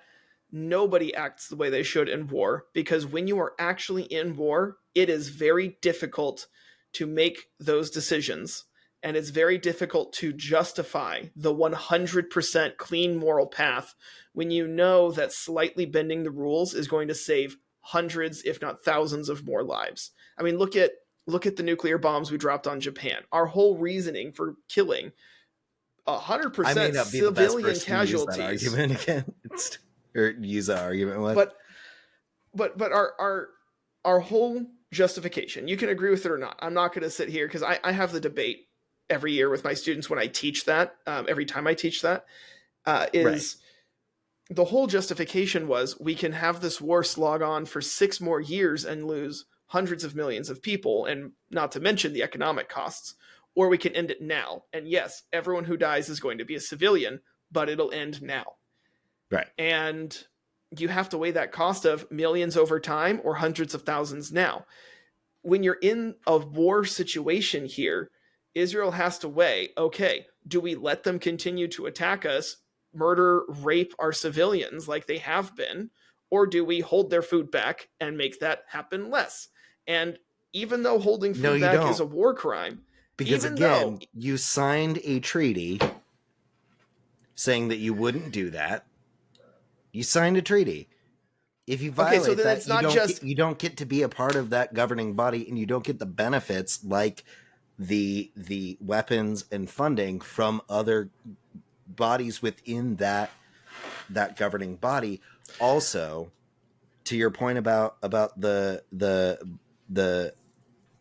B: nobody acts the way they should in war, because when you are actually in war, it is very difficult to make those decisions, and it's very difficult to justify the 100% clean moral path when you know that slightly bending the rules is going to save hundreds, if not thousands, of more lives. I mean, look at the nuclear bombs we dropped on Japan. Our whole reasoning for killing
A: I may
B: 100%
A: not be the best
B: civilian
A: person to use that
B: casualties,
A: argument against, or use that argument with.
B: but our whole justification, you can agree with it or not. I'm not going to sit here, because I have the debate every year with my students when I teach that. Every time I teach that, is the whole justification was, we can have this war slog on for 6 more years and lose hundreds of millions of people, and not to mention the economic costs, or we can end it now. And yes, everyone who dies is going to be a civilian, but it'll end now.
A: Right.
B: And you have to weigh that cost of millions over time or hundreds of thousands now. When you're in a war situation here, Israel has to weigh, okay, do we let them continue to attack us, murder, rape our civilians like they have been, or do we hold their food back and make that happen less? And even though holding
A: No,
B: food
A: you
B: back is
A: don't.
B: a war crime,
A: Because
B: even though
A: again, you signed a treaty saying that you wouldn't do that. You signed a treaty. If you
B: okay, so
A: violate
B: then
A: that,
B: it's not just
A: you don't get to be a part of that governing body, and you don't get the benefits like the weapons and funding from other bodies within that governing body. Also, to your point about the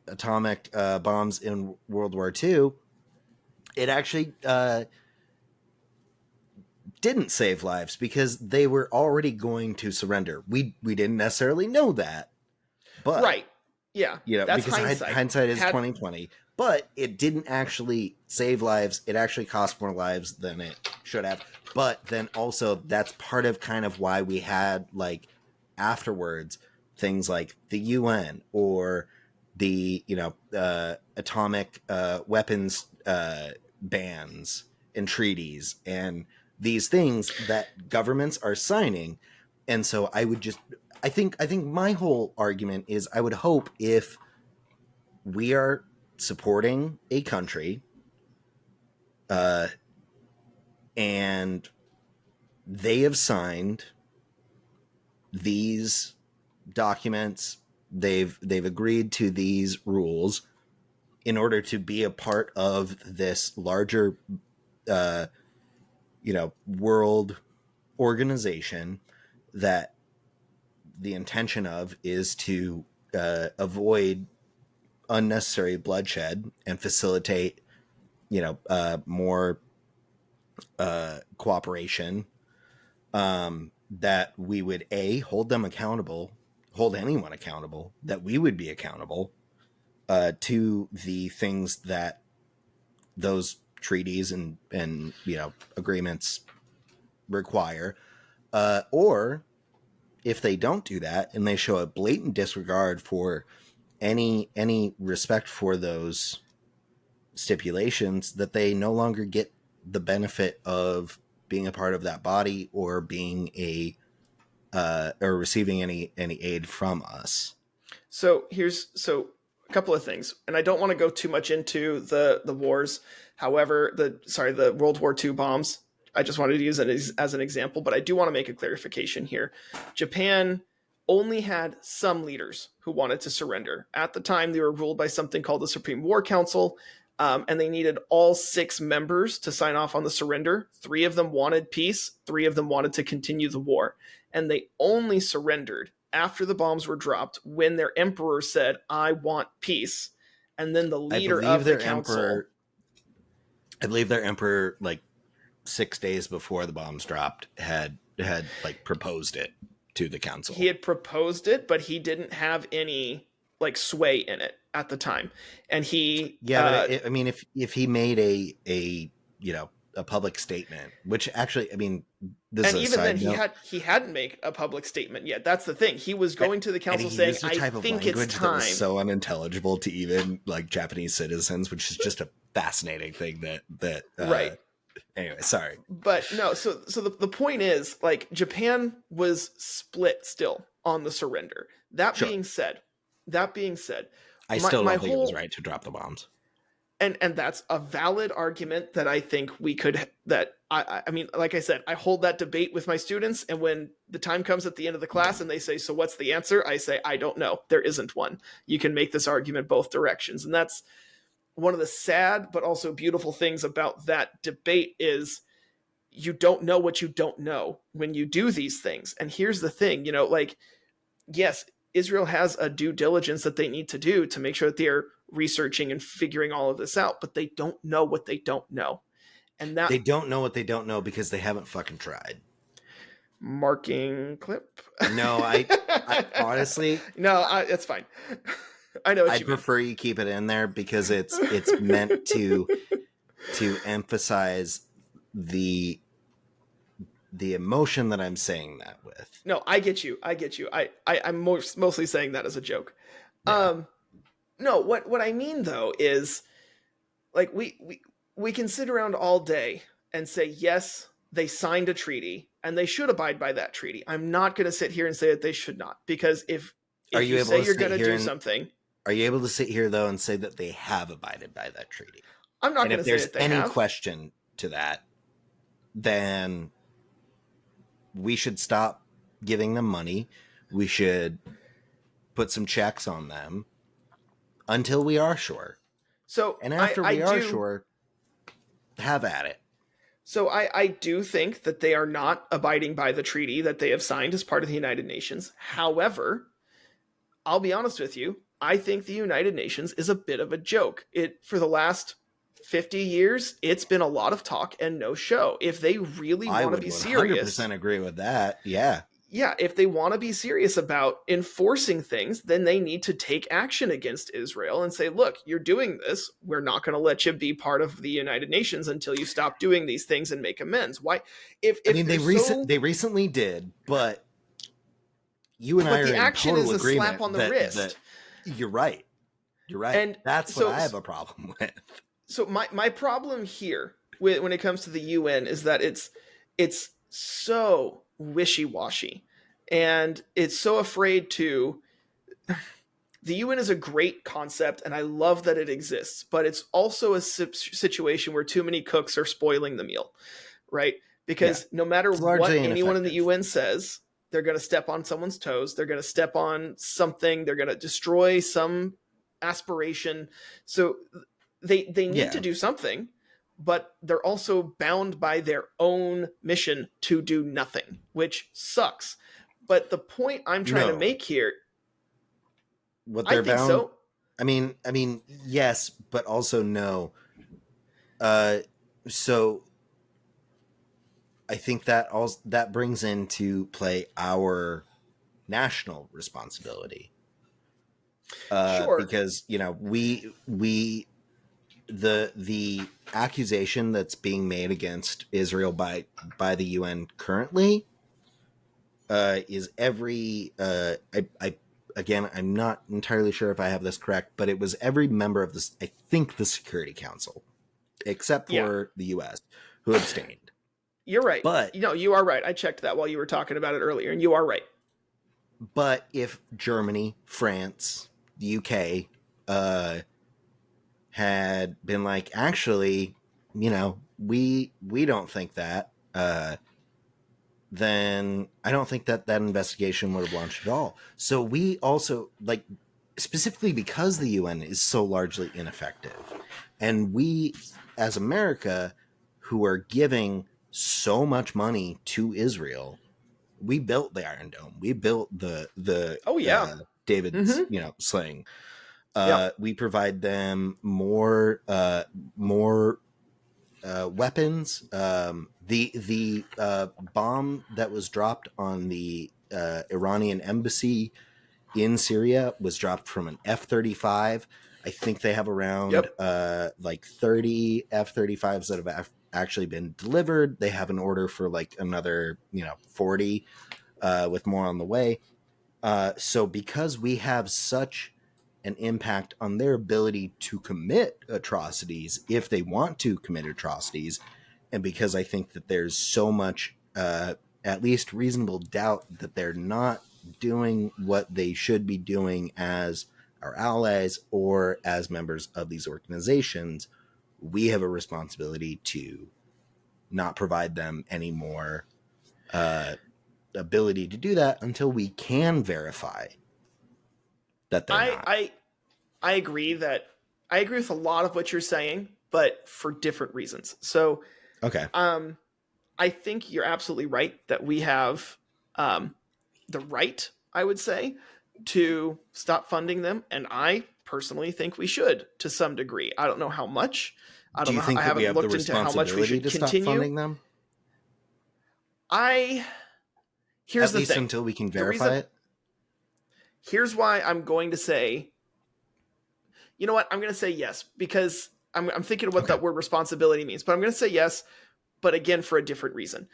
A: atomic bombs in World War II, it actually didn't save lives because they were already going to surrender. We didn't necessarily know that, but
B: right. Yeah,
A: You know,
B: that's
A: because
B: hindsight.
A: hindsight is 2020. But it didn't actually save lives. It actually cost more lives than it should have. But then also, that's part of kind of why we had, like, afterwards, things like the UN or the, atomic weapons bans and treaties and these things that governments are signing. And so I think my whole argument is I would hope if we are supporting a country uh, and they have signed these documents, they've agreed to these rules in order to be a part of this larger uh, world organization that the intention of is to avoid unnecessary bloodshed and facilitate more cooperation, that we would hold them accountable, hold anyone accountable, that we would be accountable to the things that those treaties and agreements require, or if they don't do that and they show a blatant disregard for any respect for those stipulations, that they no longer get the benefit of being a part of that body or being or receiving any aid from us.
B: So a couple of things, and I don't want to go too much into the wars. However, the World War II bombs. I just wanted to use it as an example, but I do want to make a clarification here. Japan only had some leaders who wanted to surrender. At the time, they were ruled by something called the Supreme War Council, and they needed all 6 members to sign off on the surrender. 3 of them wanted peace, 3 of them wanted to continue the war, and they only surrendered after the bombs were dropped when their emperor said, "I want peace." And then the leader of the council...
A: I believe their emperor, like 6 days before the bombs dropped, had like proposed it to the council.
B: He had proposed it, but he didn't have any like sway in it at the time. And he...
A: Yeah, but I mean, if he made a public statement, which actually, I mean, this
B: and
A: is
B: even then
A: note.
B: he hadn't made a public statement yet. That's the thing. He was going to the council saying, "I think it's time."
A: That was so unintelligible to even like Japanese citizens, which is just a fascinating thing that
B: right.
A: Anyway, sorry.
B: But no, so the point is, like, Japan was split still on the surrender. That being said,
A: I still don't think it was right to drop the bombs.
B: And that's a valid argument that I think we could, that I mean, like I said, I hold that debate with my students, and when the time comes at the end of the class and they say, "So what's the answer?" I say, "I don't know. There isn't one. You can make this argument both directions." And that's one of the sad but also beautiful things about that debate is you don't know what you don't know when you do these things. And here's the thing, like, yes, Israel has a due diligence that they need to do to make sure that they're researching and figuring all of this out, but they don't know what they don't know. And that
A: they don't know what they don't know because they haven't fucking tried.
B: Marking clip.
A: No, I honestly,
B: no, it's fine. I know.
A: I'd prefer you keep it in there because it's meant to emphasize the emotion that I'm saying that with.
B: No, I get you. I'm mostly saying that as a joke. Yeah. No, what I mean though is, like, we can sit around all day and say, yes, they signed a treaty and they should abide by that treaty. I'm not going to sit here and say that they should not, because if you say you're going to do something,
A: are you able to sit here though and say that they have abided by that treaty?
B: I'm not going to say that they have.
A: If there's any question to that, then we should stop giving them money. We should put some checks on them until we are sure.
B: So,
A: and after we are sure, have at it.
B: So I do think that they are not abiding by the treaty that they have signed as part of the United Nations. However, I'll be honest with you, I think the United Nations is a bit of a joke. For the last 50 years, it's been a lot of talk and no show. If they really want to be serious...
A: I would 100% agree with that, yeah.
B: yeah, if they want to be serious about enforcing things, then they need to take action against Israel and say, look, you're doing this. We're not going to let you be part of the United Nations until you stop doing these things and make amends. Why?
A: I
B: If
A: mean,
B: they're so.
A: they recently did, but you and I
B: But
A: are
B: the
A: in
B: action is
A: total
B: a slap
A: agreement
B: on the
A: that
B: wrist.
A: you're right. You're right.
B: And
A: That's what
B: so,
A: I have a problem with.
B: so my problem here when it comes to the UN is that it's so wishy-washy, and it's so afraid to. The UN is a great concept, and I love that it exists, but it's also a situation where too many cooks are spoiling the meal, right?
A: Yeah,
B: Because no matter
A: it's largely
B: what anyone in the
A: ineffective.
B: UN says, they're going to step on someone's toes. They're going to step on something. They're going to destroy some aspiration. So they need
A: Yeah,
B: to do something, but they're also bound by their own mission to do nothing, which sucks. But the point I'm trying to
A: no,
B: make here,
A: what
B: I
A: they're
B: think
A: bound.
B: so.
A: I mean, yes, but also no. Uh, so I think that also that brings into play our national responsibility.
B: Sure.
A: Because we the accusation that's being made against Israel by the UN currently is every I again, I'm not entirely sure if I have this correct, but it was every member of this, I think, the Security Council, except
B: Yeah,
A: for the US, who abstained.
B: you're right.
A: But
B: You are right. I checked that while you were talking about it earlier, and you are right.
A: if Germany, France, the UK had been like, actually, we don't think that, then I don't think that that investigation would have launched at all. So we also, like, specifically because the UN is so largely ineffective, and we as America, who are giving so much money to Israel, we built the Iron Dome, we built the
B: Oh yeah.
A: David's,
B: Mm-hmm.
A: sling.
B: Yeah.
A: We provide them more weapons. The bomb that was dropped on the Iranian embassy in Syria was dropped from an F-35. I think they have around
B: Yep.
A: like 30 F-35s that have actually been delivered. They have an order for like another 40, with more on the way. So because we have such an impact on their ability to commit atrocities if they want to commit atrocities, and because I think that there's so much, at least reasonable doubt that they're not doing what they should be doing as our allies or as members of these organizations, we have a responsibility to not provide them any more ability to do that until we can verify that they're
B: I
A: not.
B: I I agree that I agree with a lot of what you're saying, but for different reasons. So,
A: Okay.
B: um, I think you're absolutely right that we have um, the right, I would say, to stop funding them, and I personally think we should to some degree. I don't know how much. I
A: Do
B: don't
A: you
B: know. I
A: think that we
B: haven't
A: have the
B: looked into how much we
A: responsibility
B: should
A: to stop
B: continue.
A: funding them?
B: I Here's
A: At
B: the
A: least
B: thing.
A: until we can
B: The reason
A: verify it?
B: Here's why I'm going to say, you know what? I'm going to say yes because I'm thinking of what
A: Okay.
B: that word responsibility means, but I'm going to say yes, but again for a different reason.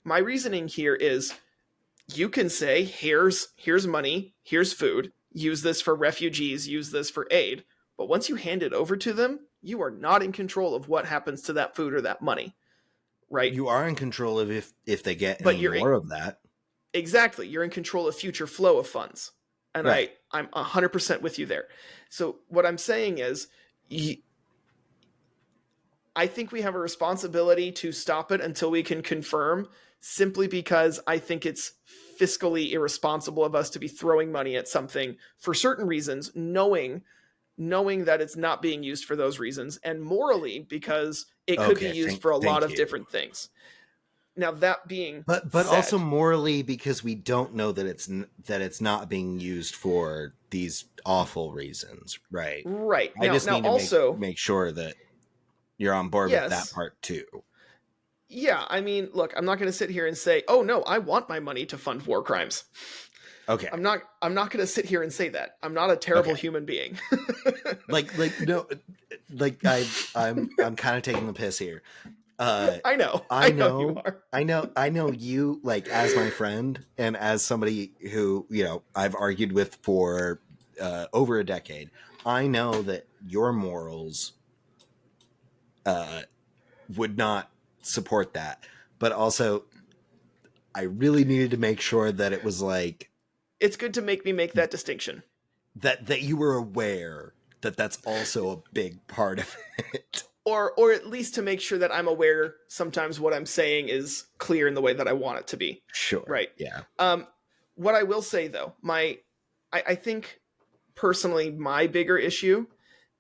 B: My reasoning here is you can say here's money, here's food, use this for refugees, use this for aid, but once you hand it over to them, you are not in control of what happens to that food or that money, right?
A: You are in control of if they get
B: But
A: any more of that.
B: exactly, you're in control of future flow of funds, and
A: Right.
B: I'm 100% with you there. So what I'm saying is I think we have a responsibility to stop it until we can confirm, simply because I think it's fiscally irresponsible of us to be throwing money at something for certain reasons, knowing that it's not being used for those reasons, and morally because it could be
A: Okay.
B: used for a lot
A: Thank
B: of
A: you.
B: different things. Now that being
A: But also
B: said,
A: morally, because we don't know that it's not being used for these awful reasons, right?
B: right.
A: I
B: Now
A: just
B: now
A: need to
B: also,
A: make sure that you're on board with that
B: yes.
A: part too.
B: Yeah, I mean, look, I'm not going to sit here and say, "Oh no, I want my money to fund war crimes."
A: Okay.
B: I'm not going to sit here and say that. I'm not a terrible
A: Okay.
B: human being.
A: No, I'm kind of taking the piss here.
B: I know.
A: I
B: I know you
A: know,
B: are.
A: I know you, like, as my friend and as somebody who, I've argued with for over a decade. I know that your morals would not support that, but also I really needed to make sure that it was like
B: It's good to make me make that distinction.
A: that you were aware that that's also a big part of it.
B: Or at least to make sure that I'm aware sometimes what I'm saying is clear in the way that I want it to be.
A: Sure.
B: Right.
A: Yeah.
B: What I will say though, I think personally my bigger issue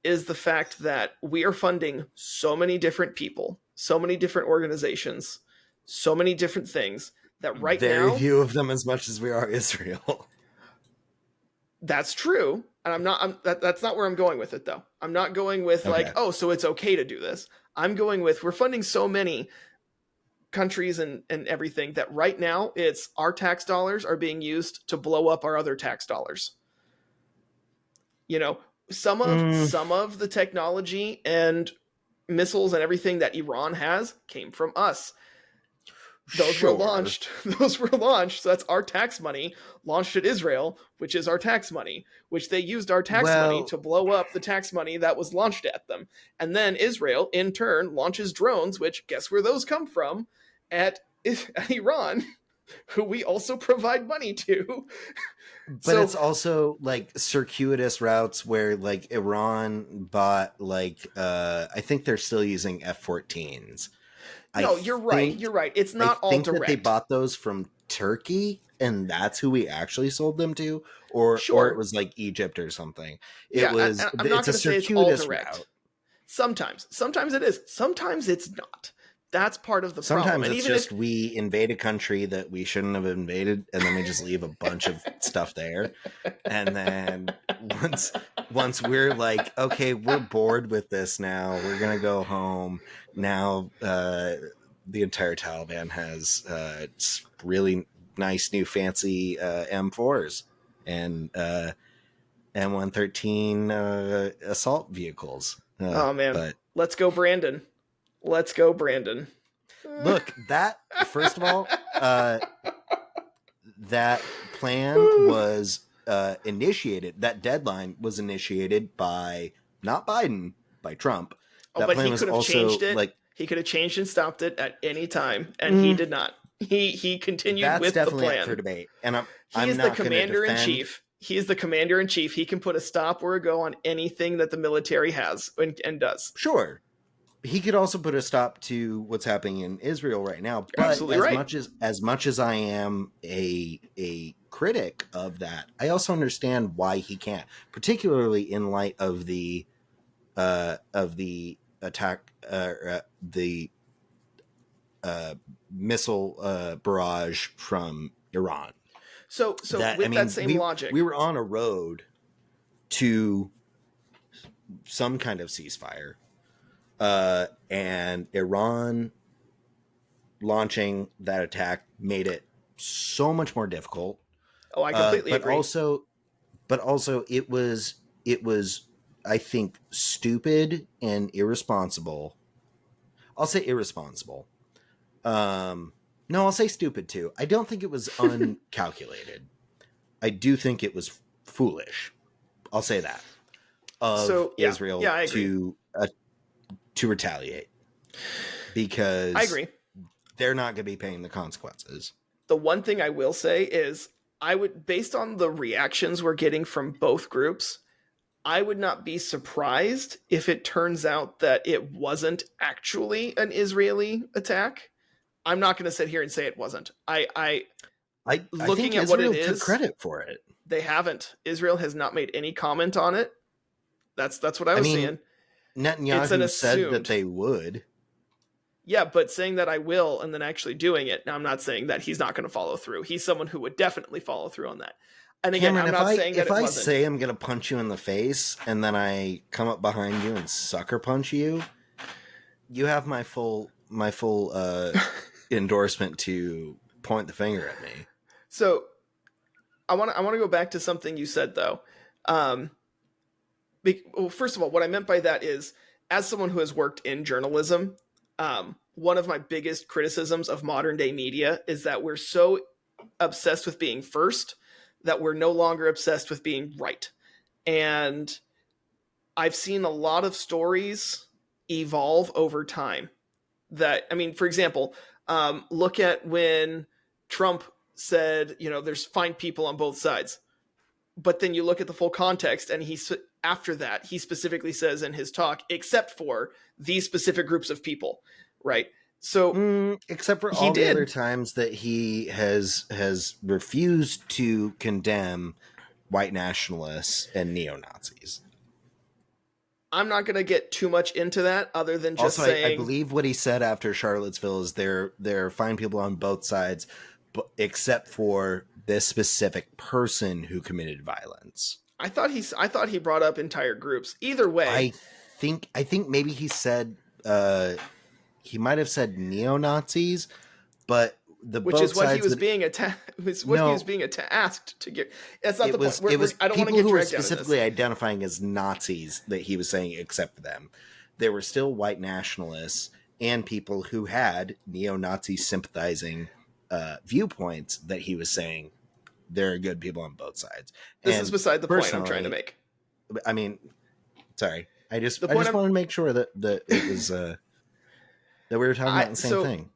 B: is the fact that we are funding so many different people, so many different organizations, so many different things that right
A: Very
B: now
A: few of them as much as we are Israel.
B: that's true. And that's not where I'm going with it though. I'm not going with like,
A: Okay.
B: oh, so it's okay to do this. I'm going with we're funding so many countries and everything that right now it's our tax dollars are being used to blow up our other tax dollars. You know, some of the technology and missiles and everything that Iran has came from us. Those
A: sure.
B: were launched. Those were launched. So that's our tax money launched at Israel, which is our tax money, which they used our tax money to blow up the tax money that was launched at them. And then Israel, in turn, launches drones, which guess where those come from? At Iran, who we also provide money to.
A: But it's also like circuitous routes where like Iran bought like I think they're still using F-14s.
B: No, you're right. You're right. It's not all direct.
A: That they bought those from Turkey, and that's who we actually sold them to, or it was like Egypt or something. It was.
B: I'm not going to say it's all direct.
A: Route.
B: Sometimes it is. Sometimes it's not. That's part of the problem.
A: Sometimes it's just we invade a country that we shouldn't have invaded, and then we just leave a bunch of stuff there. And then once we're like, okay, we're bored with this now, we're gonna go home. Now the entire Taliban has really nice new fancy M4s and M113 assault vehicles.
B: Oh man, let's go, Brandon. Let's go, Brandon.
A: Look, that first of all, that plan was initiated. That deadline was initiated by not Biden, by Trump. That
B: but
A: plan
B: he could have changed it. Like, he could have changed and stopped it at any time, and he did not. He continued with the plan. That's
A: definitely up for debate, and
B: he is the commander in chief. He is the commander in chief. He can put a stop or a go on anything that the military has and does.
A: Sure. He could also put a stop to what's happening in Israel right now. But as much as I am a critic of that, I also understand why he can't, particularly in light of the attack, the missile barrage from Iran.
B: So that same logic,
A: we were on a road to some kind of ceasefire. And Iran launching that attack made it so much more difficult.
B: Oh, I completely agree.
A: But also it was, I think, stupid and irresponsible. I'll say irresponsible. No, I'll say stupid too. I don't think it was uncalculated. I do think it was foolish. I'll say that. Israel to retaliate, because
B: I agree.
A: They're not going to be paying the consequences.
B: The one thing I will say is based on the reactions we're getting from both groups, I would not be surprised if it turns out that it wasn't actually an Israeli attack. I'm not going to sit here and say it wasn't. I
A: think at Israel what it is, took credit for it.
B: They haven't. Israel has not made any comment on it. That's what I was seeing.
A: Netanyahu said that they would.
B: Yeah, but saying that I will and then actually doing it. Now, I'm not saying that he's not going to follow through. He's someone who would definitely follow through on that. And again,
A: Cameron,
B: I'm not saying that
A: if I say I'm going to punch you in the face and then I come up behind you and sucker punch you, you have my full endorsement to point the finger at me.
B: So I want to go back to something you said though. Well, first of all, what I meant by that is, as someone who has worked in journalism, one of my biggest criticisms of modern day media is that we're so obsessed with being first that we're no longer obsessed with being right. And I've seen a lot of stories evolve over time. That, I mean, for example, look at when Trump said, there's fine people on both sides. But then you look at the full context, and after that, he specifically says in his talk, except for these specific groups of people, right? So,
A: except for all the other times that he has refused to condemn white nationalists and neo-Nazis.
B: I'm not going to get too much into that, other than just
A: also,
B: saying,
A: I believe what he said after Charlottesville is they're fine people on both sides, but except for this specific person who committed violence.
B: I thought he brought up entire groups. Either way,
A: I think maybe he said he might have said neo-Nazis, but
B: which is what he was being attacked. He was being asked to get. That's not the point.
A: It was
B: I don't want to
A: people
B: get
A: who were
B: dragged down
A: specifically identifying as Nazis that he was saying except for them. There were still white nationalists and people who had neo-Nazi sympathizing viewpoints that he was saying there are good people on both sides.
B: This is beside the point I'm trying to make.
A: I mean, sorry. I just wanted to make sure that it was that we were talking about the same thing.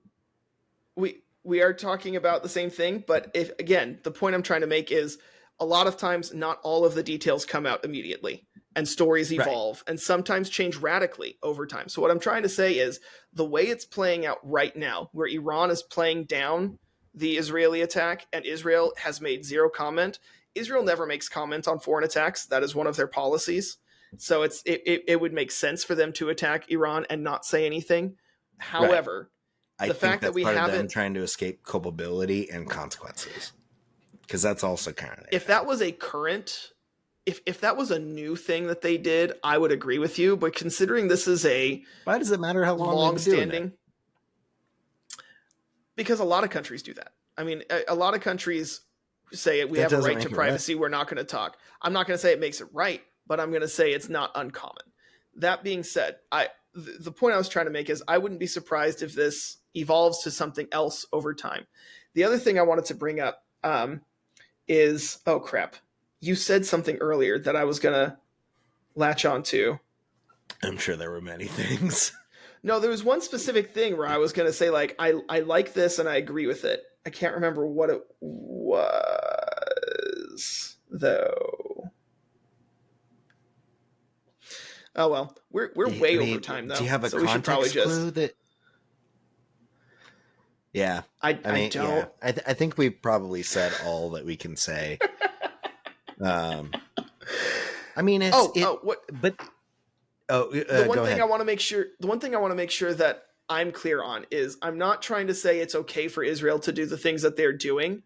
B: We are talking about the same thing, but the point I'm trying to make is a lot of times not all of the details come out immediately, and stories evolve and sometimes change radically over time. So what I'm trying to say is the way it's playing out right now, where Iran is playing down the Israeli attack and Israel has made zero comment. Israel never makes comment on foreign attacks. That is one of their policies. So it would make sense for them to attack Iran and not say anything. However,
A: the fact that we haven't trying to escape culpability and consequences, because that's also kind of
B: if that was a current, if that was a new thing that they did, I would agree with you. But considering this is
A: why does it matter how long-standing?
B: Because a lot of countries do that. I mean, a lot of countries say we have a right to privacy. We're not going to talk. I'm not going to say it makes it right, but I'm going to say it's not uncommon. That being said, the point I was trying to make is I wouldn't be surprised if this evolves to something else over time. The other thing I wanted to bring up is, oh crap, you said something earlier that I was going to latch on to.
A: I'm sure there were many things.
B: No, there was one specific thing where I was going to say, like, I like this and I agree with it. I can't remember what it was, though. Oh, well, we're way over time, though.
A: Do you have a context clue that... Yeah.
B: I don't.
A: Yeah. I think we've probably said all that we can say. I mean, it's... But...
B: the one thing I want to make sure that I'm clear on is I'm not trying to say it's okay for Israel to do the things that they're doing,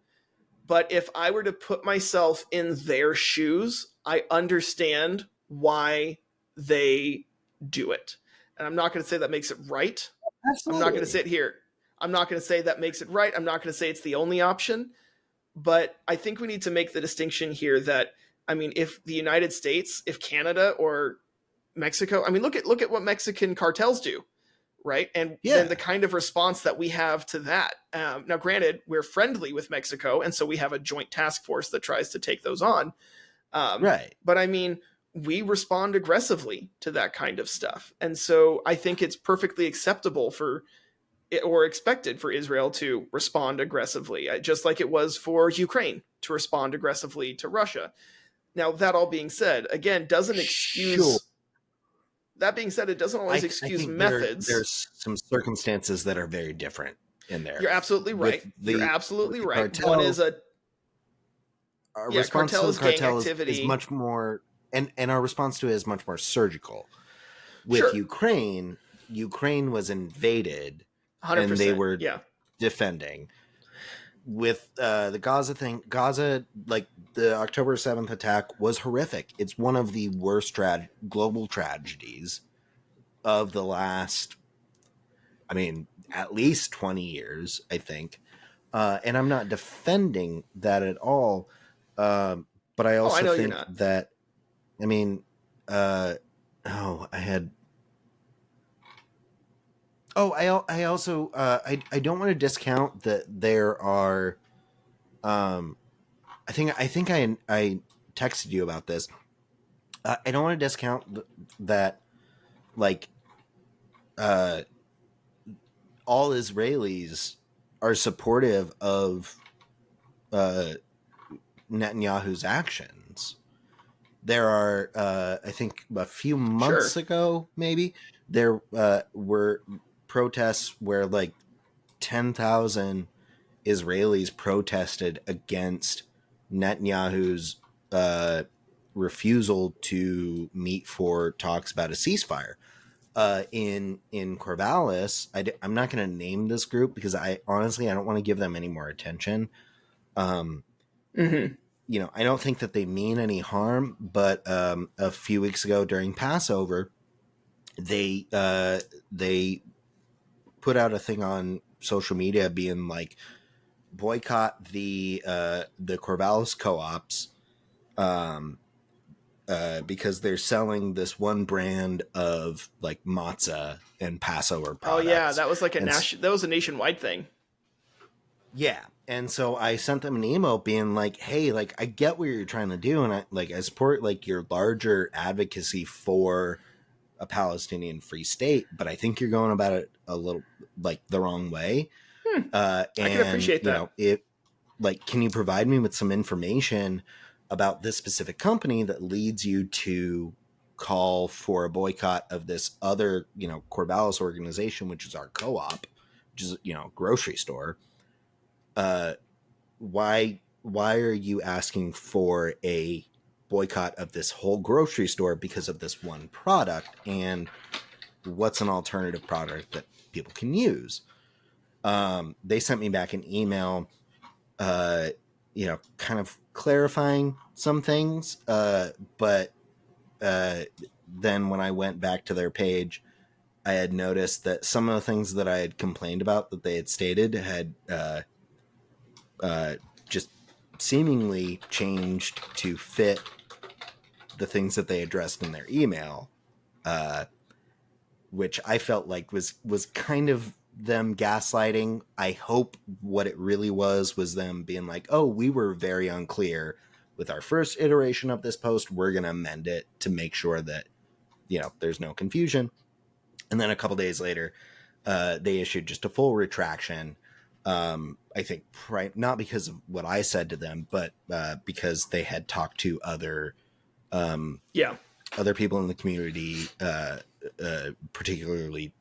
B: but if I were to put myself in their shoes, I understand why they do it. And I'm not going to say that makes it right.
A: Absolutely.
B: I'm not going to sit here. I'm not going to say that makes it right. I'm not going to say it's the only option, but I think we need to make the distinction here that, I mean, if the United States, if Canada or Mexico, I mean, look at what Mexican cartels do, right? And then the kind of response that we have to that. Now, granted, we're friendly with Mexico, and so we have a joint task force that tries to take those on.
A: Right.
B: But I mean, we respond aggressively to that kind of stuff. And so I think it's perfectly acceptable or expected for Israel to respond aggressively, just like it was for Ukraine to respond aggressively to Russia. Now, that all being said, again, doesn't excuse... Sure. That being said, it doesn't always excuse methods.
A: There's some circumstances that are very different in there.
B: You're absolutely right. You're absolutely right.
A: Cartel,
B: one is
A: our response to cartel is much more, and our response to it is much more surgical. With Ukraine was invaded, 100%, and they were defending. With the Gaza thing, like the October 7th attack was horrific. It's one of the worst global tragedies of the last, I mean, at least 20 years, I think. And I'm not defending that at all. But I
B: Oh, I
A: also
B: know you're
A: think
B: not.
A: that, I mean, oh, I had. Oh, I also I don't want to discount that there are. I texted you about this. I don't want to discount that, like, uh, all Israelis are supportive of uh, Netanyahu's actions. There are, I think, a few months
B: Sure.
A: ago, maybe there were protests where like 10,000 Israelis protested against Netanyahu's uh, refusal to meet for talks about a ceasefire. In Corvallis, I'm not going to name this group because I don't want to give them any more attention. Um,
B: Mm-hmm.
A: I don't think that they mean any harm, but a few weeks ago during Passover, they put out a thing on social media being like, boycott the Corvallis co-ops, um, because they're selling this one brand of like matzah and Passover
B: Oh yeah,
A: products,
B: that was like
A: and
B: that was a nationwide thing.
A: yeah, and so I sent them an email being like, hey, like I get what you're trying to do, and I support like your larger advocacy for a Palestinian free state, but I think you're going about it a little like the wrong way.
B: Hmm. I can
A: And
B: appreciate that.
A: it like, can you provide me with some information about this specific company that leads you to call for a boycott of this other, Corvallis organization, which is our co-op, which is, grocery store. Uh, why are you asking for a boycott of this whole grocery store because of this one product? And what's an alternative product that people can use? They sent me back an email, kind of clarifying some things. But then when I went back to their page, I had noticed that some of the things that I had complained about that they had stated had just seemingly changed to fit the things that they addressed in their email, uh, which I felt like was kind of them gaslighting. I hope what it really was them being like, oh, we were very unclear with our first iteration of this post. We're going to amend it to make sure that, there's no confusion. And then a couple days later, they issued just a full retraction. I think not because of what I said to them, but because they had talked to
B: Yeah.
A: other people in the community, particularly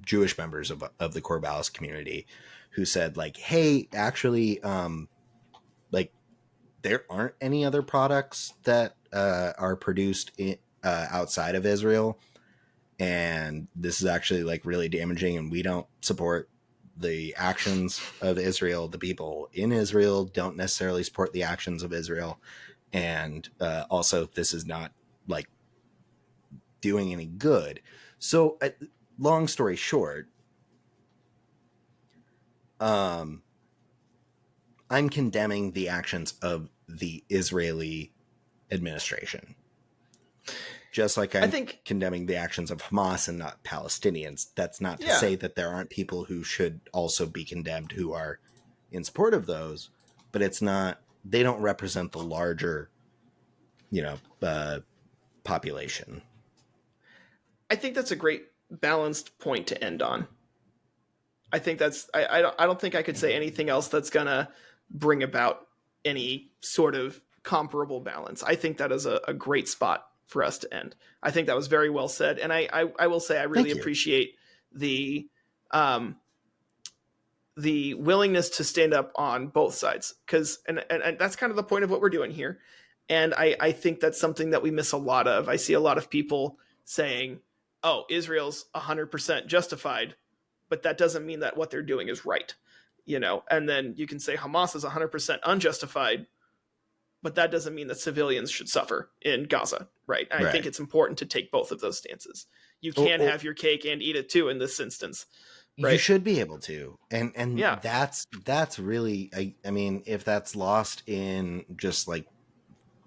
A: Jewish members of the Corvallis community, who said like, hey, actually, like there aren't any other products that are produced outside of Israel. And this is actually like really damaging, and we don't support the actions of Israel. The people in Israel don't necessarily support the actions of Israel. And also, this is not like doing any good. So, long story short, um, I'm condemning the actions of the Israeli administration, just like
B: I
A: I'm
B: think
A: condemning the actions of Hamas and not Palestinians. That's not to
B: yeah.
A: say that there aren't people who should also be condemned who are in support of those, but it's not, they don't represent the larger, population.
B: I think that's a great balanced point to end on. I think that's I don't think I could say anything else that's gonna bring about any sort of comparable balance. I think that is a great spot for us to end. I think that was very well said, and I will say I really
A: Thank you.
B: appreciate um, the willingness to stand up on both sides, because and that's kind of the point of what we're doing here. And I think that's something that we miss a lot of. I see a lot of people saying, oh, Israel's 100% justified, but that doesn't mean that what they're doing is right, and then you can say Hamas is 100% unjustified, but that doesn't mean that civilians should suffer in Gaza, right? And I think
A: Right.
B: it's important to take both of those stances. You
A: Oh,
B: can
A: oh,
B: have your cake and eat it too in this instance.
A: You
B: right?
A: should be able to, and
B: Yeah,
A: that's really, I mean, if that's lost in just like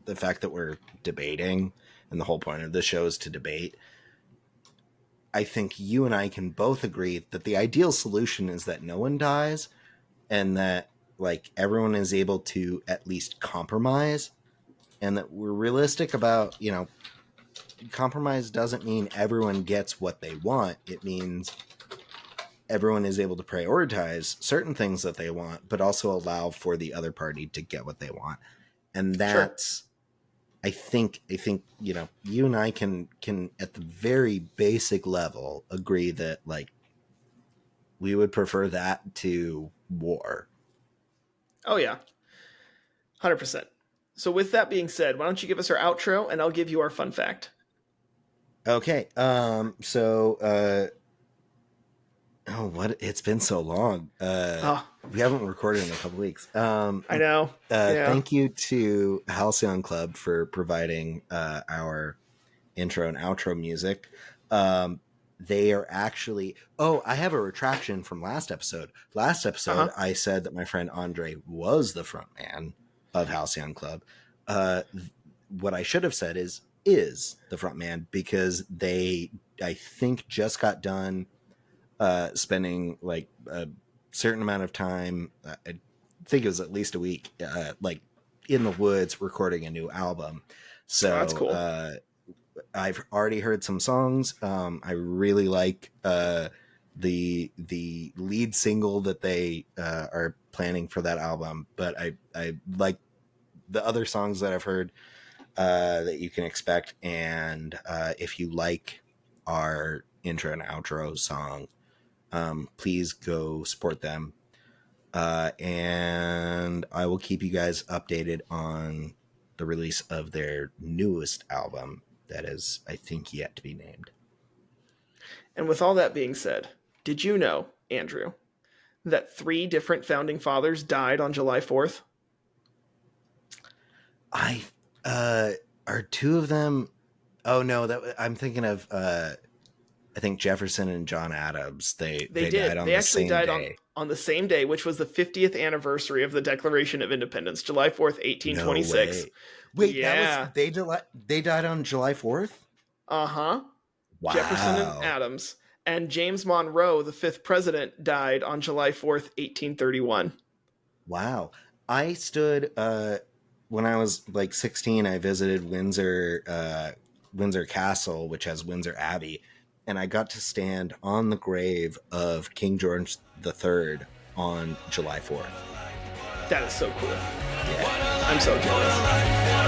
A: the fact that we're debating, and the whole point of the show is to debate, I think you and I can both agree that the ideal solution is that no one dies, and that like everyone is able to at least compromise, and that we're realistic about, you know, compromise doesn't mean everyone gets what they want. It means everyone is able to prioritize certain things that they want, but also allow for the other party to get what they want. And
B: sure.
A: that's, I think, you know, you and I can at the very basic level agree that like we would prefer that to war.
B: Oh yeah, 100%. So with that being said, why don't you give us our outro and I'll give you our fun fact.
A: Okay. Oh, what? It's been so long.
B: Oh,
A: We haven't recorded in a couple weeks.
B: I know. Yeah.
A: Thank you to Halcyon Club for providing our intro and outro music. They are actually. Oh, I have a retraction from last episode. Last episode,
B: Uh-huh.
A: I said that my friend Andre was the front man of Halcyon Club. Uh, what I should have said is the front man, because they, I think, just got done spending like a certain amount of time. I think it was at least a week, like in the woods recording a new album.
B: Oh, that's
A: So
B: cool.
A: I've already heard some songs. I really like the lead single that they are planning for that album, but I like the other songs that I've heard that you can expect. And if you like our intro and outro song, please go support them. And I will keep you guys updated on the release of their newest album that is, I think, yet to be named.
B: And with all that being said, did you know, Andrew, that 3 different founding fathers died on July 4th?
A: I are two of them. Oh no, that I'm thinking of. I think Jefferson and John Adams.
B: They
A: They died
B: did.
A: on
B: They
A: the
B: actually
A: same
B: died
A: day.
B: on the same day, which was the 50th anniversary of the Declaration of Independence, July 4th,
A: No
B: 1826.
A: way. Wait, that was
B: Yeah.
A: they died on July 4th.
B: Uh-huh. Jefferson and
A: Wow.
B: Adams. And James Monroe, the 5th president, died on July 4th, 1831.
A: Wow. I stood when I was like 16, I visited Windsor Castle, which has Windsor Abbey, and I got to stand on the grave of King George III on July 4th.
B: That is so cool.
A: Yeah.
B: I'm so jealous.